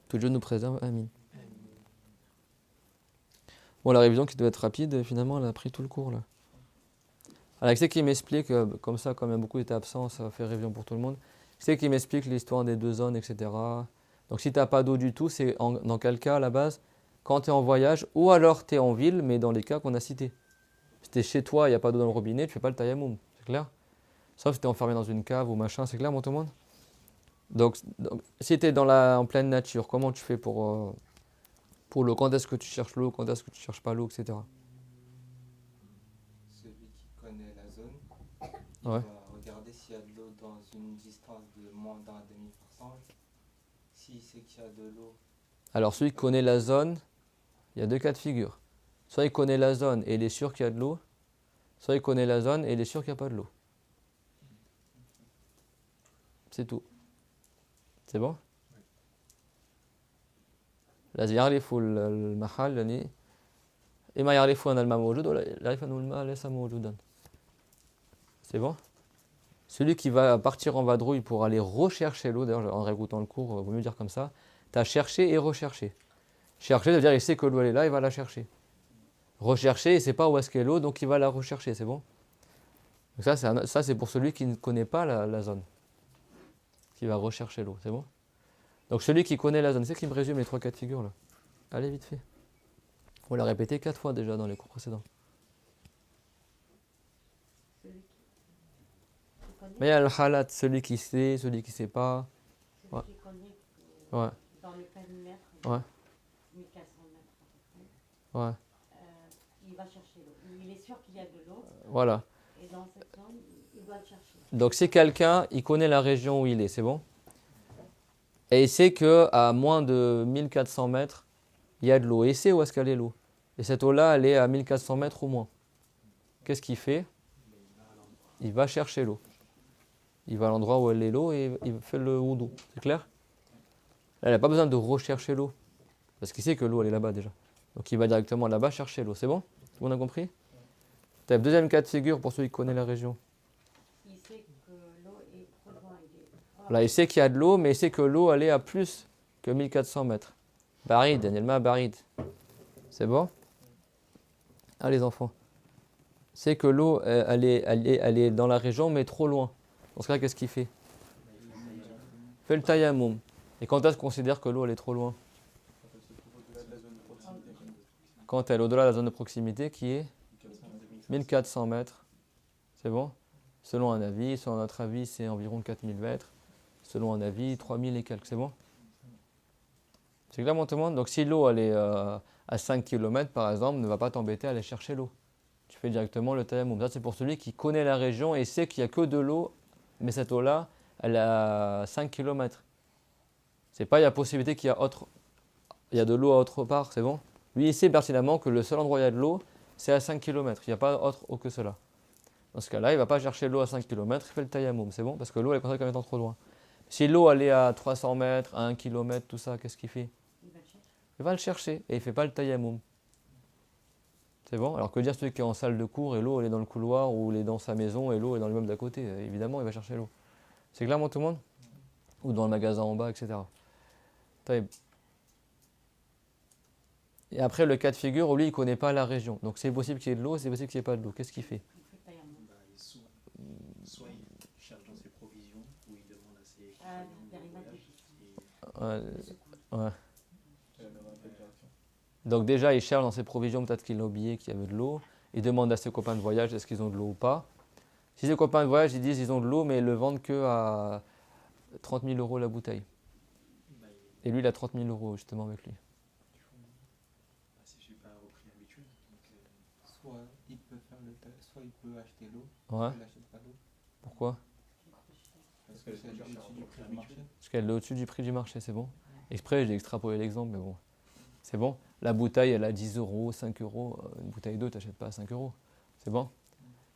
Que Dieu nous préserve, amin. Bon, la révision qui devait être rapide, finalement, elle a pris tout le cours, là. Alexis qui m'explique, comme ça, comme il y a beaucoup d'étaient absents, ça fait révision pour tout le monde. C'est qui m'explique l'histoire des 2 zones, etc. Donc si tu n'as pas d'eau du tout, c'est dans quel cas, à la base? Quand tu es en voyage, ou alors tu es en ville, mais dans les cas qu'on a cités. Si tu es chez toi, il n'y a pas d'eau dans le robinet, tu fais pas le tayammum, c'est clair? Sauf si tu es enfermé dans une cave ou machin, c'est clair, tout le monde? Donc si tu es en pleine nature, comment tu fais pour l'eau? Quand est-ce que tu cherches l'eau? Quand est-ce que tu cherches pas l'eau, etc. Celui qui connaît la zone, il Ouais. va regarder s'il y a de l'eau dans une distance de moins d'un demi-pourcent. S'il sait qu'il y a de l'eau. Alors celui qui connaît la zone, il y a 2 cas de figure. Soit il connaît la zone et il est sûr qu'il y a de l'eau, soit il connaît la zone et il est sûr qu'il n'y a pas de l'eau. C'est tout. C'est bon? لازم يعرفوا المحل يعني إما يعرفوا أن الماء موجود ولا يعرفوا أن الماء ليس موجودا. C'est bon? Celui qui va partir en vadrouille pour aller rechercher l'eau, d'ailleurs en réécoutant le cours, il vaut mieux dire comme ça, tu as cherché et recherché. Chercher, ça veut dire il sait que l'eau elle est là, il va la chercher. Rechercher, il ne sait pas où est-ce qu'est l'eau, donc il va la rechercher, c'est bon? Donc ça c'est pour celui qui ne connaît pas la zone. qui va rechercher l'eau, c'est bon? Donc celui qui connaît la zone, c'est qui me résume les 3 cas de figure là. Allez, vite fait. On l'a répété 4 fois déjà dans les cours précédents. Mais il y a le halat, celui qui sait, celui qui ne sait pas. Celui Ouais. qui connaît Ouais, dans le périmètre, ouais, 1400 mètres à peu près, ouais. il va chercher l'eau. Il est sûr qu'il y a de l'eau Voilà. et dans cette zone, il doit le chercher. Donc si quelqu'un, il connaît la région où il est, c'est bon? Et il sait qu'à moins de 1400 mètres, il y a de l'eau. Et il sait où est-ce qu'elle est l'eau. Et cette eau-là, elle est à 1400 mètres ou moins. Qu'est-ce qu'il fait? Il va chercher l'eau. Il va à l'endroit où elle est l'eau et il fait le wudu. C'est clair? Là, il n'a pas besoin de rechercher l'eau. Parce qu'il sait que l'eau, elle est là-bas déjà. Donc il va directement là-bas chercher l'eau. C'est bon? Tout le monde a compris? Tu as le deuxième cas de figure pour celui qui connaît la région. Il sait que l'eau est trop loin. Là, il sait qu'il y a de l'eau, mais il sait que l'eau, elle est à plus que 1400 mètres. Barid, Danielma, Barid. C'est bon? Ah, les enfants. C'est que l'eau, elle est dans la région, mais trop loin. Dans ce cas, qu'est-ce qu'il fait? Fait le tayammum. Et quand est-ce qu'on considère que l'eau, elle est trop loin? Quand elle est au-delà de la zone de proximité, qui est 1400 mètres. C'est bon? Selon un avis, selon notre avis, c'est environ 4000 mètres. Selon un avis, 3000 et quelques. C'est bon? C'est clair, mon tout le monde? Donc, si l'eau, elle est à 5 km, par exemple, ne va pas t'embêter à aller chercher l'eau. Tu fais directement le tayammum. Ça, c'est pour celui qui connaît la région et sait qu'il n'y a que de l'eau, mais cette eau-là, elle est à 5 km. C'est pas, il y a possibilité qu'il y a il y a de l'eau à autre part, c'est bon? Lui, il sait pertinemment que le seul endroit où il y a de l'eau, c'est à 5 km. Il n'y a pas autre eau que cela. Dans ce cas-là, il ne va pas chercher l'eau à 5 km, il fait le tayammum, c'est bon? Parce que l'eau, elle est considérée comme étant trop loin. Si l'eau, elle est à 300 mètres, à 1 km, tout ça, qu'est-ce qu'il fait? Il va le chercher. Il va le chercher et il ne fait pas le tayammum. C'est bon? Alors que dire celui qui est en salle de cours et l'eau, elle est dans le couloir ou elle est dans sa maison et l'eau est dans l'immeuble d'à côté? Évidemment, il va chercher l'eau. C'est clairement tout le monde? Ou dans le magasin en bas, etc. Taïb. Et après, le cas de figure où lui, il ne connaît pas la région. Donc c'est possible qu'il y ait de l'eau, c'est possible qu'il n'y ait pas de l'eau. Qu'est-ce qu'il fait? Il fait le tayammum. Soit il cherche dans ses provisions, ou il demande à ses périmètre compagnons de voyage, Ouais. Donc déjà, il cherche dans ses provisions, peut-être qu'il a oublié qu'il y avait de l'eau. Il demande à ses copains de voyage est-ce qu'ils ont de l'eau ou pas. Si ses copains de voyage, ils disent qu'ils ont de l'eau, mais ils ne le vendent que à 30 000 € la bouteille. Et lui, il a 30 000 € justement avec lui. c'est super au prix habituel. Soit il peut faire soit il peut acheter l'eau, Ouais. soit il n'achète pas l'eau. Pourquoi? Parce que c'est au-dessus du prix du marché. Parce qu'elle est au-dessus du prix du marché, c'est bon. Exprès, j'ai extrapolé l'exemple, mais bon. C'est bon. La bouteille, elle a 10 €, 5 €. Une bouteille d'eau, tu n'achètes pas à 5 €. C'est bon.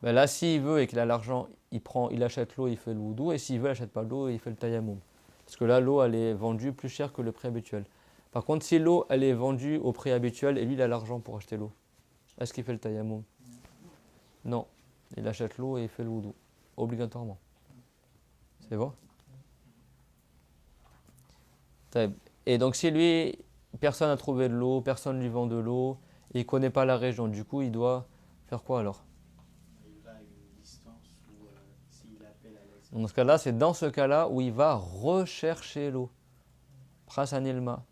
Ben là, s'il veut et qu'il a l'argent, il achète l'eau, il fait le wudu. Et s'il veut, il n'achète pas l'eau, il fait le tayammum. Parce que là, l'eau, elle est vendue plus cher que le prix habituel. Par contre, si l'eau, elle est vendue au prix habituel et lui, il a l'argent pour acheter l'eau, est-ce qu'il fait le tayammum? Non. Il achète l'eau et il fait le wudu. Obligatoirement. C'est bon? Et donc, si lui, personne n'a trouvé de l'eau, personne lui vend de l'eau, et il ne connaît pas la région, du coup, il doit faire quoi alors? Il va à une distance où s'il appelle à l'aide. Dans ce cas-là, c'est dans ce cas-là où il va rechercher l'eau. Pras anilma.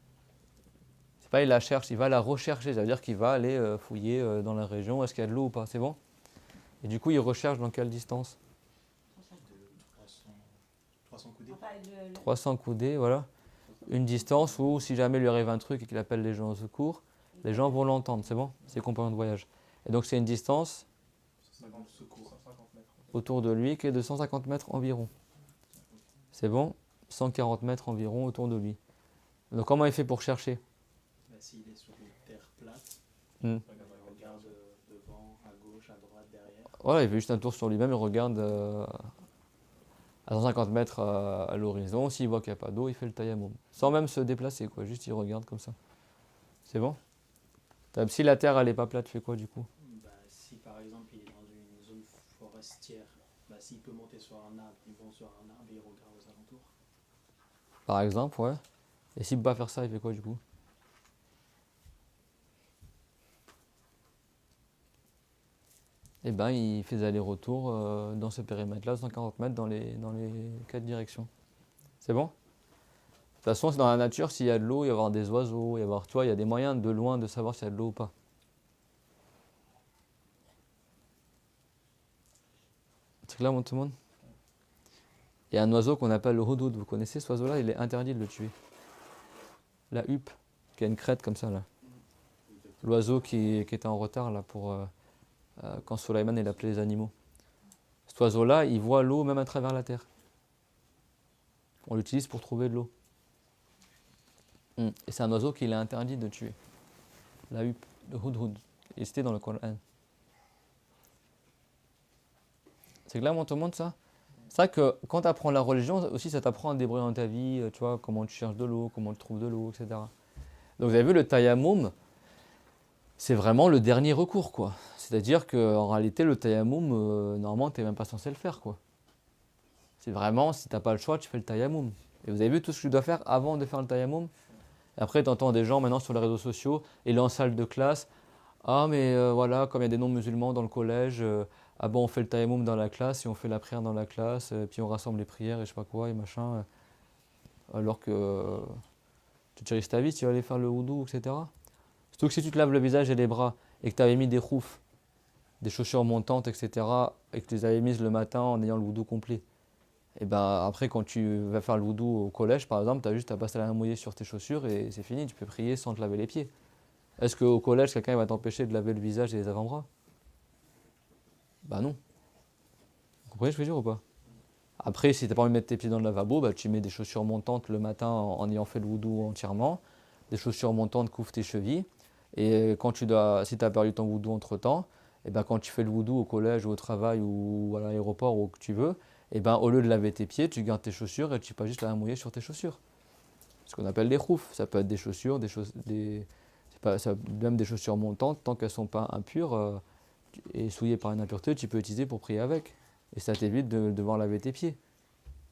C'est pas il la cherche, il va la rechercher. Ça veut dire qu'il va aller fouiller dans la région, est-ce qu'il y a de l'eau ou pas, c'est bon? Et du coup, il recherche dans quelle distance? De 300 coudées. Enfin, 300 coudées, voilà. Une distance où, si jamais il lui arrive un truc et qu'il appelle les gens au secours, les gens vont l'entendre, c'est bon? Ses compagnons de voyage. Et donc, c'est une distance autour de lui qui est de 150 mètres environ. C'est bon? 140 mètres environ autour de lui. Donc, comment il fait pour chercher? S'il est sur une terre plate, Hmm. il regarde devant, à gauche, à droite, derrière. Voilà, il fait juste un tour sur lui-même, il regarde à 150 mètres à l'horizon. S'il voit qu'il n'y a pas d'eau, il fait le tayammum. Sans même se déplacer, quoi. Juste il regarde comme ça. C'est bon? Si la terre elle n'est pas plate, tu fais quoi du coup? Si par exemple il est dans une zone forestière, s'il peut monter sur un arbre, il monte sur un arbre et il regarde aux alentours. Par exemple, ouais. Et s'il ne peut pas faire ça, il fait quoi du coup? Eh bien, il fait des allers-retours dans ce périmètre-là, 140 mètres dans les 4 directions. C'est bon? De toute façon, c'est dans la nature, s'il y a de l'eau, il va y avoir des oiseaux, il va y avoir, tu vois, il y a des moyens de loin de savoir s'il y a de l'eau ou pas. C'est clair, tout le monde? Il y a un oiseau qu'on appelle le houdoud. Vous connaissez ce oiseau-là? Il est interdit de le tuer. La huppe, qui a une crête comme ça, là. L'oiseau qui était en retard, là, pour quand Soleiman il appelait les animaux. Cet oiseau-là, il voit l'eau même à travers la terre. On l'utilise pour trouver de l'eau. Et c'est un oiseau qu'il est interdit de tuer. La huppe, le hudhud. Et c'était dans le Coran. C'est clair, tout le monde, ça? C'est vrai que quand tu apprends la religion, aussi ça t'apprend à te débrouiller dans ta vie, tu vois, comment tu cherches de l'eau, comment tu trouves de l'eau, etc. Donc vous avez vu, le tayammum, c'est vraiment le dernier recours, quoi. C'est-à-dire qu'en réalité, le tayammum, normalement, tu n'es même pas censé le faire, quoi. C'est vraiment, si tu n'as pas le choix, tu fais le tayammum. Et vous avez vu tout ce que tu dois faire avant de faire le tayammum? Et après, tu entends des gens maintenant sur les réseaux sociaux, et là en salle de classe, ah mais voilà, comme il y a des non-musulmans dans le collège, ah bon, on fait le tayammum dans la classe, et on fait la prière dans la classe, puis on rassemble les prières, et je sais pas quoi, et machin. Alors que tu risques ta vie, tu vas aller faire le wudu, etc. Surtout que si tu te laves le visage et les bras, et que tu avais mis des khoufs, des chaussures montantes, etc., et que tu les avais mises le matin en ayant le wudu complet, et ben après, quand tu vas faire le wudu au collège, par exemple, tu as juste à passer la main mouillée sur tes chaussures et c'est fini, tu peux prier sans te laver les pieds. Est-ce qu'au collège, quelqu'un va t'empêcher de laver le visage et les avant-bras? Bah non. Vous comprenez ce que je veux dire ou pas? Après, si tu n'as pas envie de mettre tes pieds dans le lavabo, bah, tu mets des chaussures montantes le matin en ayant fait le wudu entièrement. Des chaussures montantes couvrent tes chevilles. Et quand si tu as perdu ton wudu entre-temps, et ben quand tu fais le wudu au collège ou au travail ou à l'aéroport ou où que tu veux, et ben au lieu de laver tes pieds, tu gardes tes chaussures et tu passes juste la main mouillée sur tes chaussures. Ce qu'on appelle des khoufs. Ça peut être des chaussures, même des chaussures montantes, tant qu'elles ne sont pas impures et souillées par une impureté, tu peux utiliser pour prier avec. Et ça t'évite de devoir laver tes pieds.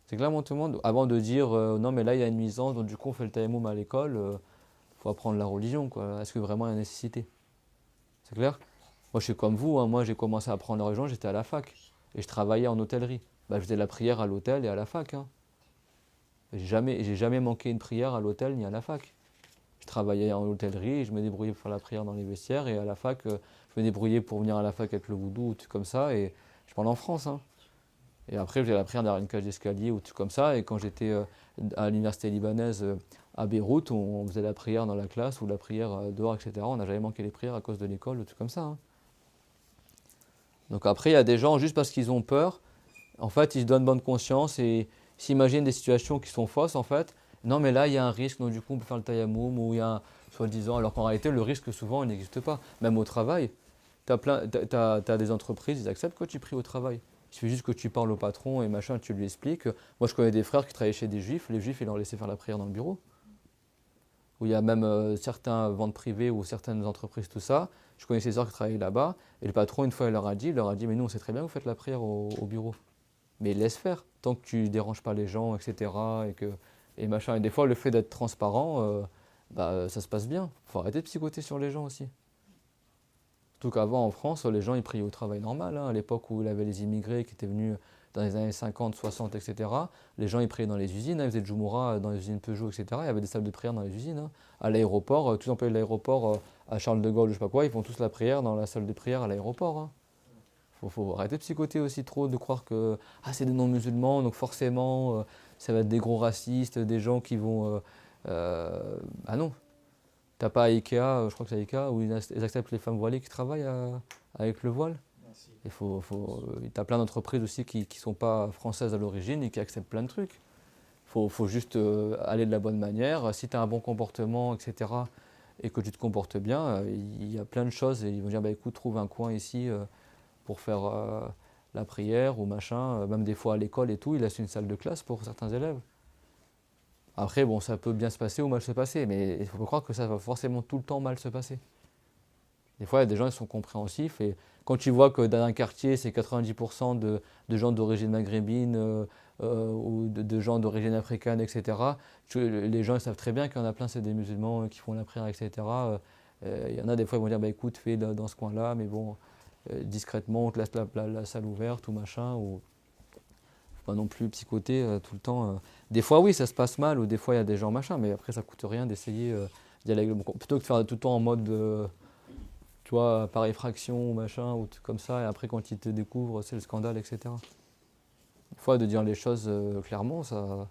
C'est clairement tout le monde. Avant de dire non mais là il y a une nuisance, donc du coup on fait le tayammum à l'école, faut apprendre la religion, quoi. Est-ce que vraiment il y a nécessité? C'est clair? Moi je suis comme vous, hein. Moi j'ai commencé à apprendre la religion, j'étais à la fac. Et je travaillais en hôtellerie. Bah, je faisais la prière à l'hôtel et à la fac. Hein. J'ai jamais manqué une prière à l'hôtel ni à la fac. Je travaillais en hôtellerie et je me débrouillais pour faire la prière dans les vestiaires. Et à la fac, je me débrouillais pour venir à la fac avec le wudu ou tout comme ça. Et je parle en France. Hein. Et après, je faisais la prière derrière une cage d'escalier ou tout comme ça. Et quand j'étais à l'université libanaise à Beyrouth, on faisait la prière dans la classe ou la prière dehors, etc. On n'a jamais manqué les prières à cause de l'école ou tout comme ça. Hein. Donc après, il y a des gens, juste parce qu'ils ont peur, en fait, ils se donnent bonne conscience et s'imaginent des situations qui sont fausses, en fait. Non, mais là, il y a un risque, donc du coup, on peut faire le tayammum, ou il y a un soi-disant, alors qu'en réalité, le risque, souvent, il n'existe pas. Même au travail, t'as des entreprises, ils acceptent que tu pries au travail. Il suffit juste que tu parles au patron et machin, tu lui expliques. Moi, je connais des frères qui travaillaient chez des juifs, les juifs, ils leur laissaient faire la prière dans le bureau. Où il y a même certains ventes privées ou certaines entreprises, tout ça. Je connais des sœurs qui travaillaient là-bas, et le patron, une fois, il leur a dit, mais nous, on sait très bien que vous faites la prière au bureau. Mais laisse faire, tant que tu ne déranges pas les gens, etc. Et machin. Et des fois, le fait d'être transparent, ça se passe bien. Il faut arrêter de psychoter sur les gens aussi. Surtout qu'avant, en France, les gens, ils priaient au travail normal. Hein. À l'époque où il y avait les immigrés qui étaient venus dans les années 50, 60, etc., les gens, ils priaient dans les usines. Hein. Ils faisaient Djoumoura dans les usines Peugeot, etc. Il y avait des salles de prière dans les usines. Hein. À l'aéroport, tous les employés de l'aéroport, à Charles de Gaulle, je ne sais pas quoi, ils font tous la prière dans la salle de prière à l'aéroport. Hein. Faut arrêter de psychoter aussi trop, de croire que c'est des non-musulmans, donc forcément ça va être des gros racistes, des gens qui vont... ah non, t'as pas à Ikea, je crois que c'est à Ikea, où ils acceptent les femmes voilées qui travaillent avec le voile. T'as plein d'entreprises aussi qui ne sont pas françaises à l'origine et qui acceptent plein de trucs. Faut juste aller de la bonne manière. Si tu as un bon comportement, etc., et que tu te comportes bien, il y a plein de choses et ils vont dire écoute, trouve un coin ici pour faire la prière ou machin, même des fois à l'école et tout, il laisse une salle de classe pour certains élèves. Après, bon, ça peut bien se passer ou mal se passer, mais il faut pas croire que ça va forcément tout le temps mal se passer. Des fois, il y a des gens qui sont compréhensifs et quand tu vois que dans un quartier, c'est 90% de gens d'origine maghrébine ou de gens d'origine africaine, etc., les gens ils savent très bien qu'il y en a plein, c'est des musulmans qui font la prière, etc. Il y en a des fois, ils vont dire écoute, fais dans ce coin-là, mais bon... discrètement, on te laisse la salle ouverte ou machin. faut pas non plus psychoter tout le temps. Des fois, oui, ça se passe mal, ou des fois, il y a des gens machin, mais après, ça coûte rien d'essayer d'y aller. Plutôt que de faire tout le temps en mode, tu vois, par effraction, machin, ou truc comme ça, et après, quand ils te découvrent, c'est le scandale, etc. Une fois, de dire les choses clairement, ça.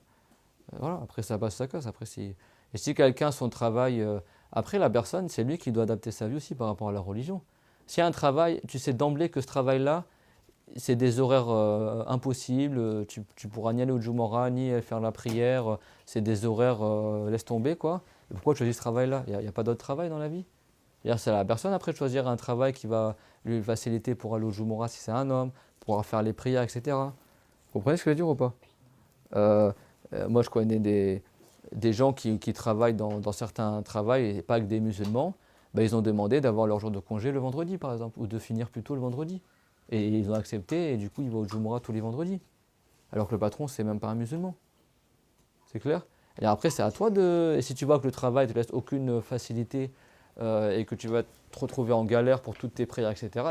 Voilà, après, ça passe, ça casse. Après, si... Et si quelqu'un, son travail. Après, la personne, c'est lui qui doit adapter sa vie aussi par rapport à la religion. S'il y a un travail, tu sais d'emblée que ce travail-là, c'est des horaires impossibles, tu pourras ni aller au Jumu'ah, ni faire la prière, c'est des horaires, laisse tomber quoi. Et pourquoi tu choisis ce travail-là? Il n'y a pas d'autre travail dans la vie. C'est à la personne après de choisir un travail qui va lui faciliter pour aller au Jumu'ah si c'est un homme, pour faire les prières, etc. Vous comprenez ce que je veux dire ou pas? Moi je connais des gens qui travaillent dans certains travails, et pas que des musulmans, ils ont demandé d'avoir leur jour de congé le vendredi par exemple, ou de finir plus tôt le vendredi. Et ils ont accepté, et du coup, il va au Jumu'ah tous les vendredis. Alors que le patron, c'est même pas un musulman. C'est clair? Et après, c'est à toi de... Et si tu vois que le travail ne te laisse aucune facilité et que tu vas te retrouver en galère pour toutes tes prières, etc.,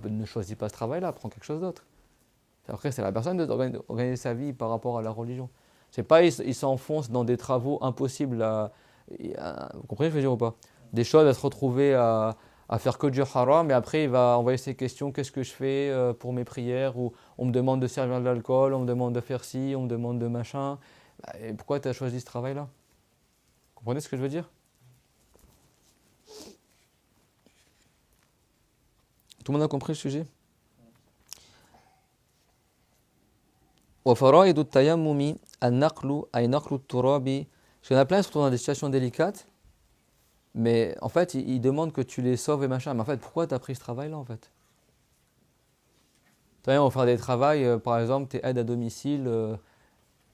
ne choisis pas ce travail-là, prends quelque chose d'autre. Après, c'est la personne d'organiser sa vie par rapport à la religion. C'est pas il s'enfonce dans des travaux impossibles vous comprenez ce que je veux dire ou pas? Des choses à se retrouver à faire que du haram, et après il va envoyer ses questions, qu'est-ce que je fais pour mes prières, ou on me demande de servir de l'alcool, on me demande de faire ci, on me demande de machin. Et pourquoi tu as choisi ce travail-là? Vous comprenez ce que je veux dire? Tout le monde a compris le sujet? وفرائض التيمم النقل أي نقل التراب. Parce qu'il y en a plein qui se retrouvent dans des situations délicates, mais en fait, ils demandent que tu les sauves et machin. Mais en fait, pourquoi tu as pris ce travail-là, en fait? Tu vois, on va faire des travails, par exemple, tu es aide à domicile,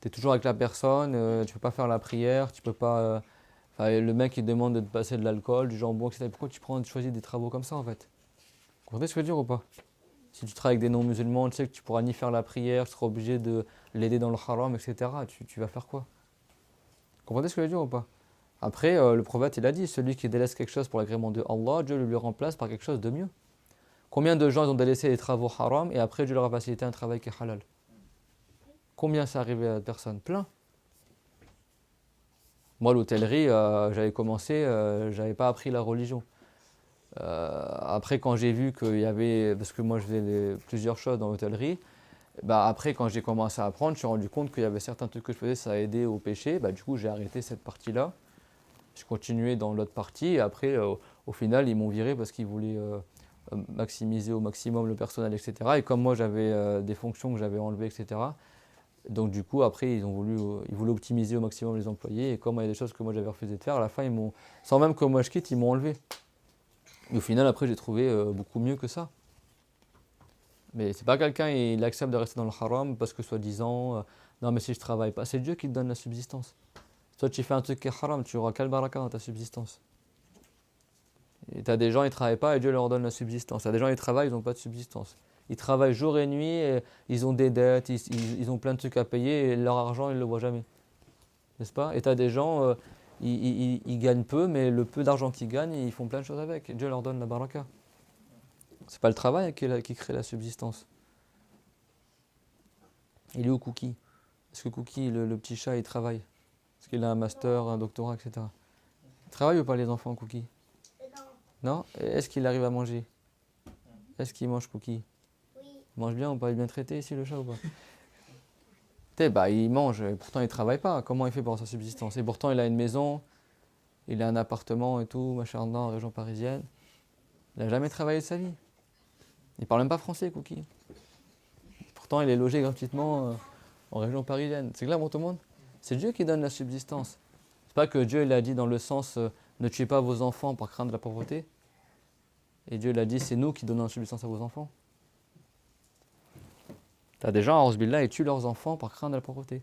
tu es toujours avec la personne, tu peux pas faire la prière, tu peux pas... le mec, il demande de te passer de l'alcool, du jambon, etc. Pourquoi tu choisis des travaux comme ça, en fait? Vous comprenez ce que je veux dire ou pas? Si tu travailles avec des non-musulmans, tu sais que tu pourras ni faire la prière, tu seras obligé de l'aider dans le haram, etc. Tu vas faire quoi? Vous comprenez ce que je veux dire ou pas? Après, le prophète, il a dit, celui qui délaisse quelque chose pour l'agrément de Allah, Dieu le remplace par quelque chose de mieux. Combien de gens ils ont délaissé les travaux haram et après Dieu leur a facilité un travail qui est halal? Combien ça arrivé à personne? Plein. Moi, l'hôtellerie, j'avais commencé, j'avais pas appris la religion. Après, quand j'ai vu qu'il y avait, parce que moi je faisais plusieurs choses dans l'hôtellerie, après quand j'ai commencé à apprendre, je me suis rendu compte qu'il y avait certains trucs que je faisais, ça aidait au péché. Du coup, j'ai arrêté cette partie-là. Je continuais dans l'autre partie, et après, au final, ils m'ont viré parce qu'ils voulaient maximiser au maximum le personnel, etc. Et comme moi, j'avais des fonctions que j'avais enlevées, etc. Donc du coup, après, ils voulaient optimiser au maximum les employés. Et comme il y a des choses que moi j'avais refusé de faire, à la fin, sans même que moi je quitte, ils m'ont enlevé. Et au final, après, j'ai trouvé beaucoup mieux que ça. Mais c'est pas quelqu'un, il accepte de rester dans le haram parce que soi-disant, non mais si je travaille pas, c'est Dieu qui te donne la subsistance. Toi, tu fais un truc qui est haram, tu auras quel baraka dans ta subsistance? Et tu as des gens, ils ne travaillent pas et Dieu leur donne la subsistance. Tu as des gens, ils travaillent, ils n'ont pas de subsistance. Ils travaillent jour et nuit, et ils ont des dettes, ils ont plein de trucs à payer, et leur argent, ils ne le voient jamais. N'est-ce pas? Et tu as des gens, ils gagnent peu, mais le peu d'argent qu'ils gagnent, ils font plein de choses avec. Et Dieu leur donne la baraka. C'est pas le travail qui crée la subsistance. Il est où Cookie? Est-ce que Cookie, le petit chat, il travaille? Est-ce qu'il a un master, un doctorat, etc. Il travaille ou pas les enfants, Cookie? Non. Est-ce qu'il arrive à manger? Est-ce qu'il mange Cookie? Oui. Il mange bien ou pas? Il est bien traité ici, le chat, ou pas? Il mange, et pourtant il ne travaille pas. Comment il fait pour avoir sa subsistance? Et pourtant il a une maison, il a un appartement et tout, machin, en région parisienne. Il n'a jamais travaillé de sa vie. Il ne parle même pas français, Cookie. Pourtant il est logé gratuitement en région parisienne. C'est clair pour tout le monde? C'est Dieu qui donne la subsistance. C'est pas que Dieu il a dit dans le sens ne tuez pas vos enfants par crainte de la pauvreté. Et Dieu l'a dit, c'est nous qui donnons la subsistance à vos enfants. Tu as des gens, à Billah, ils tuent leurs enfants par crainte de la pauvreté.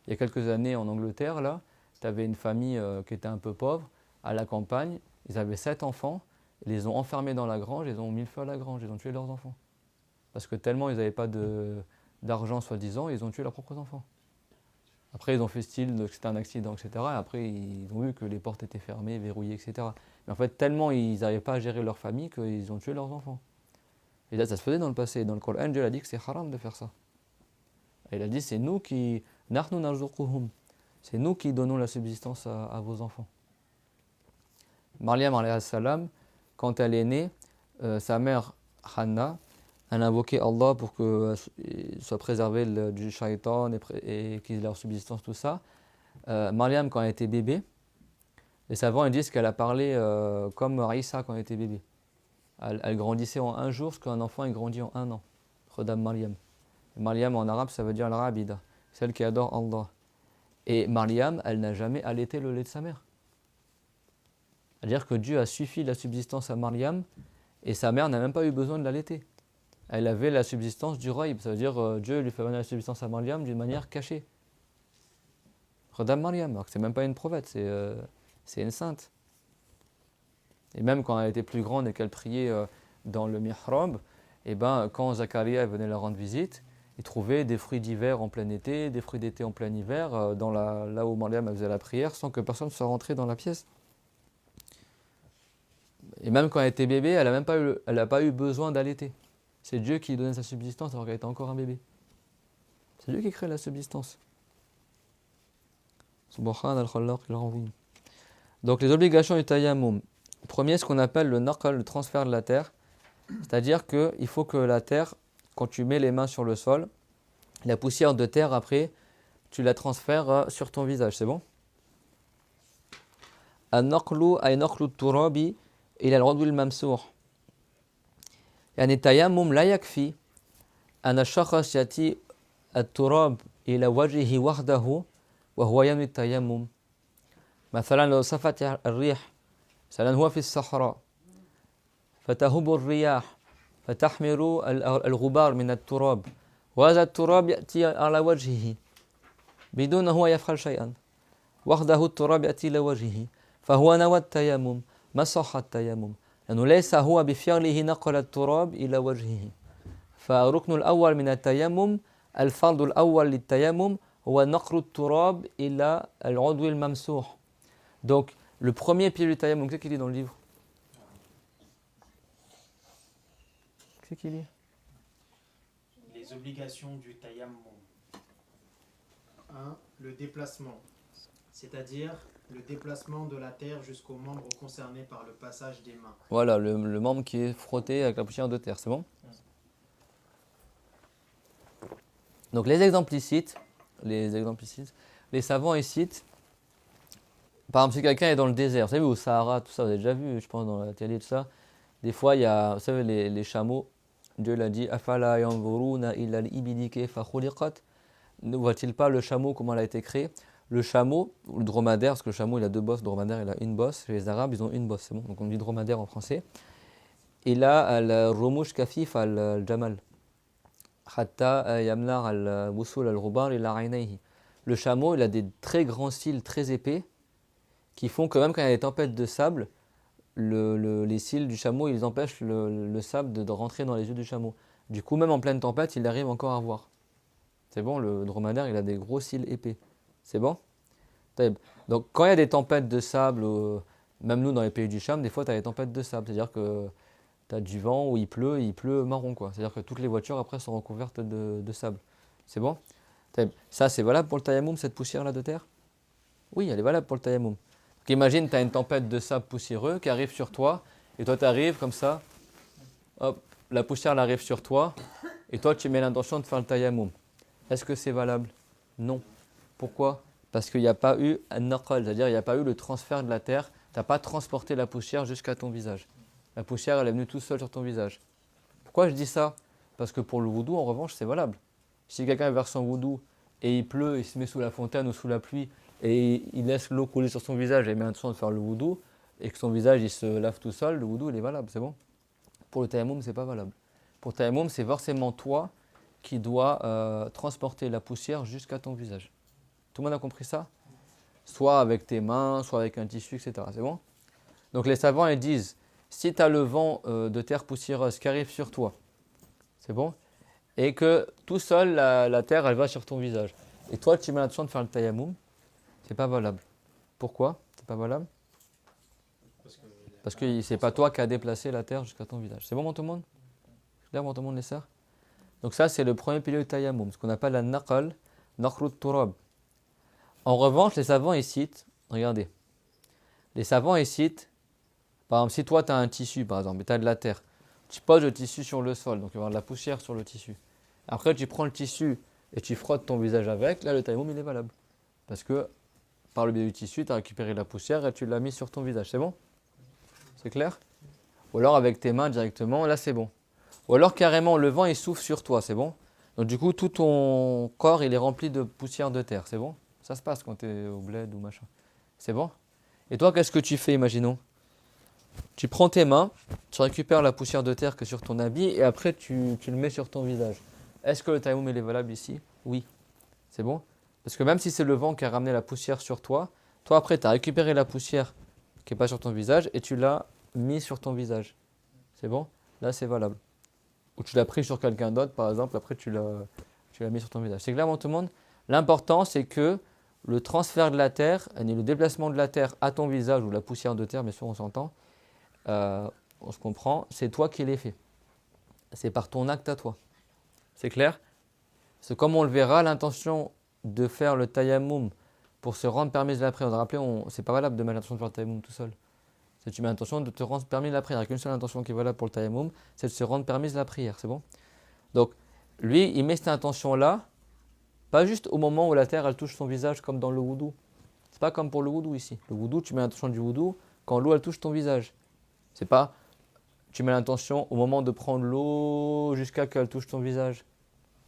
Il y a quelques années en Angleterre, là, tu avais une famille qui était un peu pauvre, à la campagne, ils avaient 7 enfants, ils les ont enfermés dans la grange, ils ont mis le feu à la grange, ils ont tué leurs enfants. Parce que tellement ils n'avaient pas d'argent, soi-disant, ils ont tué leurs propres enfants. Après, ils ont fait style que c'était un accident, etc. Et après, ils ont vu que les portes étaient fermées, verrouillées, etc. Mais en fait, tellement ils n'arrivaient pas à gérer leur famille qu'ils ont tué leurs enfants. Et là, ça se faisait dans le passé. Dans le Coran, Dieu a dit que c'est haram de faire ça. Et il a dit, c'est nous qui, nahnu narzuquhum, c'est nous qui donnons la subsistance à vos enfants. Maryam alayhi salam, quand elle est née, sa mère Hanna, elle a invoqué Allah pour qu'elle soit préservée du shaitan et qu'il ait leur subsistance, tout ça. Maryam, quand elle était bébé, les savants ils disent qu'elle a parlé comme Isa quand elle était bébé. Elle grandissait en un jour, ce qu'un enfant il grandit en un an. Redam Maryam. Maryam en arabe, ça veut dire al-Abida, celle qui adore Allah. Et Maryam, elle n'a jamais allaité le lait de sa mère. C'est-à-dire que Dieu a suffi la subsistance à Maryam et sa mère n'a même pas eu besoin de l'allaiter. Elle avait la subsistance du raïb, ça veut dire Dieu lui fait venir la subsistance à Maryam d'une manière cachée. Redam Maryam, alors que c'est même pas une prophète, c'est une sainte. Et même quand elle était plus grande et qu'elle priait dans le mihrab, et ben, quand Zacharia venait la rendre visite, il trouvait des fruits d'hiver en plein été, des fruits d'été en plein hiver, là où Maryam faisait la prière, sans que personne soit rentré dans la pièce. Et même quand elle était bébé, elle n'a pas eu besoin d'allaiter. C'est Dieu qui donnait sa subsistance alors qu'elle était encore un bébé. C'est Dieu qui crée la subsistance. Subhan al-Khallaq al-Azim. Donc les obligations du tayammum. Premier, ce qu'on appelle le naql, le transfert de la terre. C'est-à-dire qu'il faut que la terre, quand tu mets les mains sur le sol, la poussière de terre, après, tu la transfères sur ton visage. C'est bon? An-naqlu ay naqlu turabi ila al-udwi al-mamsuh. يعني التيمم لا يكفي أن الشخص يأتي التراب إلى وجهه وحده وهو ينوي التيمم. مثلا لو صفت الريح، مثلا هو في الصحراء فتهب الرياح فتحمل الغبار من التراب وهذا التراب يأتي على وجهه بدون هو يفعل شيئا، وحده التراب يأتي إلى وجهه فهو نوى التيمم، ما صح التيمم لأنه ليس هو بفعله نقل التراب إلى وجهه. فالركن الأول من التيمم، الفرض الأول للتيمم هو نقل التراب إلى العضو الممسوح. Donc, le premier pilier du tayammum, qu'est-ce qu'il dit dans le livre? Qu'est-ce qu'il dit? Les obligations du tayammum. 1. Le déplacement, c'est-à-dire le déplacement de la terre jusqu'aux membres concernés par le passage des mains. Voilà, le membre qui est frotté avec la poussière de terre, c'est bon? Donc les exemples ici, les savants ici, par exemple si quelqu'un est dans le désert, vous savez au Sahara, tout ça, vous avez déjà vu, je pense dans la télé, tout ça, des fois il y a, vous savez les chameaux, Dieu l'a dit, afala yanzuruna illa al-ibili kayfa khuliqat, ne voit-il pas le chameau comment il a été créé? Le chameau, ou le dromadaire, parce que le chameau il a deux bosses, le dromadaire il a une bosse, chez les Arabes ils ont une bosse, c'est bon, donc on dit dromadaire en français. Il a al-rumush kafif al-jamal, hatta yamnar al-wusul al-rubar ila aynayhi. Le chameau il a des très grands cils très épais qui font que même quand il y a des tempêtes de sable, les cils du chameau ils empêchent le sable de rentrer dans les yeux du chameau. Du coup même en pleine tempête il arrive encore à voir. C'est bon, le dromadaire il a des gros cils épais. C'est bon? Donc quand il y a des tempêtes de sable, même nous dans les pays du Cham, des fois tu as des tempêtes de sable, c'est-à-dire que tu as du vent où il pleut marron quoi. C'est-à-dire que toutes les voitures après sont recouvertes de sable. C'est bon? Ça c'est valable pour le tayammum, cette poussière là de terre? Oui, elle est valable pour le tayammum. Donc imagine tu as une tempête de sable poussiéreux qui arrive sur toi, et toi tu arrives comme ça, hop, la poussière elle arrive sur toi, et toi tu mets l'intention de faire le tayammum. Est-ce que c'est valable? Non. Pourquoi? Parce qu'il n'y a pas eu un naqal, c'est-à-dire il n'y a pas eu le transfert de la terre, tu n'as pas transporté la poussière jusqu'à ton visage. La poussière elle est venue tout seule sur ton visage. Pourquoi je dis ça? Parce que pour le wudu en revanche c'est valable. Si quelqu'un verse son wudu et il pleut, il se met sous la fontaine ou sous la pluie et il laisse l'eau couler sur son visage et il met l'intention de faire le wudu et que son visage il se lave tout seul, le wudu il est valable, c'est bon? Pour le tayammum c'est pas valable. Pour le tayammum c'est forcément toi qui dois transporter la poussière jusqu'à ton visage. Tout le monde a compris ça? Soit avec tes mains, soit avec un tissu, etc. C'est bon? Donc les savants ils disent, si tu as le vent de terre poussiéreuse qui arrive sur toi, c'est bon? Et que tout seul la terre elle va sur ton visage. Et toi tu mets l'intention de faire le tayammum, c'est pas valable. Pourquoi? C'est pas valable? Parce que c'est pas toi qui as déplacé la terre jusqu'à ton visage. C'est bon pour tout le monde? C'est clair pour tout le monde les sœurs? Donc ça, c'est le premier pilier du tayammum, ce qu'on appelle la naqal, naqrut turab. En revanche, les savants ils citent, regardez, les savants ils citent, par exemple, si toi tu as un tissu, par exemple, et tu as de la terre, tu poses le tissu sur le sol, donc il va y avoir de la poussière sur le tissu. Après, tu prends le tissu et tu frottes ton visage avec, là le tayammum il est valable. Parce que par le biais du tissu, tu as récupéré la poussière et tu l'as mis sur ton visage, c'est bon? C'est clair? Ou alors avec tes mains directement, là c'est bon. Ou alors carrément le vent il souffle sur toi, c'est bon? Donc du coup tout ton corps il est rempli de poussière de terre, c'est bon? Ça se passe quand tu es au bled ou machin. C'est bon? Et toi qu'est-ce que tu fais, imaginons? Tu prends tes mains, tu récupères la poussière de terre que sur ton habit et après tu le mets sur ton visage. Est-ce que le tayammum il est valable ici? Oui. C'est bon? Parce que même si c'est le vent qui a ramené la poussière sur toi, toi après tu as récupéré la poussière qui n'est pas sur ton visage et tu l'as mis sur ton visage. C'est bon? Là c'est valable. Ou tu l'as pris sur quelqu'un d'autre par exemple, après tu l'as mis sur ton visage. C'est clair tout le monde? L'important c'est que le transfert de la terre, le déplacement de la terre à ton visage ou la poussière de terre, bien sûr on s'entend, on se comprend, c'est toi qui l'as fait. C'est par ton acte à toi. C'est clair? C'est comme on le verra, l'intention de faire le tayammum pour se rendre permise de la prière. Vous vous rappelez, c'est pas valable de mettre l'intention de faire le tayammum tout seul. C'est tu mets l'intention de te rendre permis de la prière. Il n'y a qu'une seule intention qui est valable pour le tayammum, c'est de se rendre permise de la prière. C'est bon? Donc, lui, il met cette intention-là, pas juste au moment où la terre elle touche son visage comme dans le wudu. C'est pas comme pour le wudu ici. Le wudu, tu mets l'intention du wudu quand l'eau elle touche ton visage. C'est pas tu mets l'intention au moment de prendre l'eau jusqu'à qu'elle touche ton visage.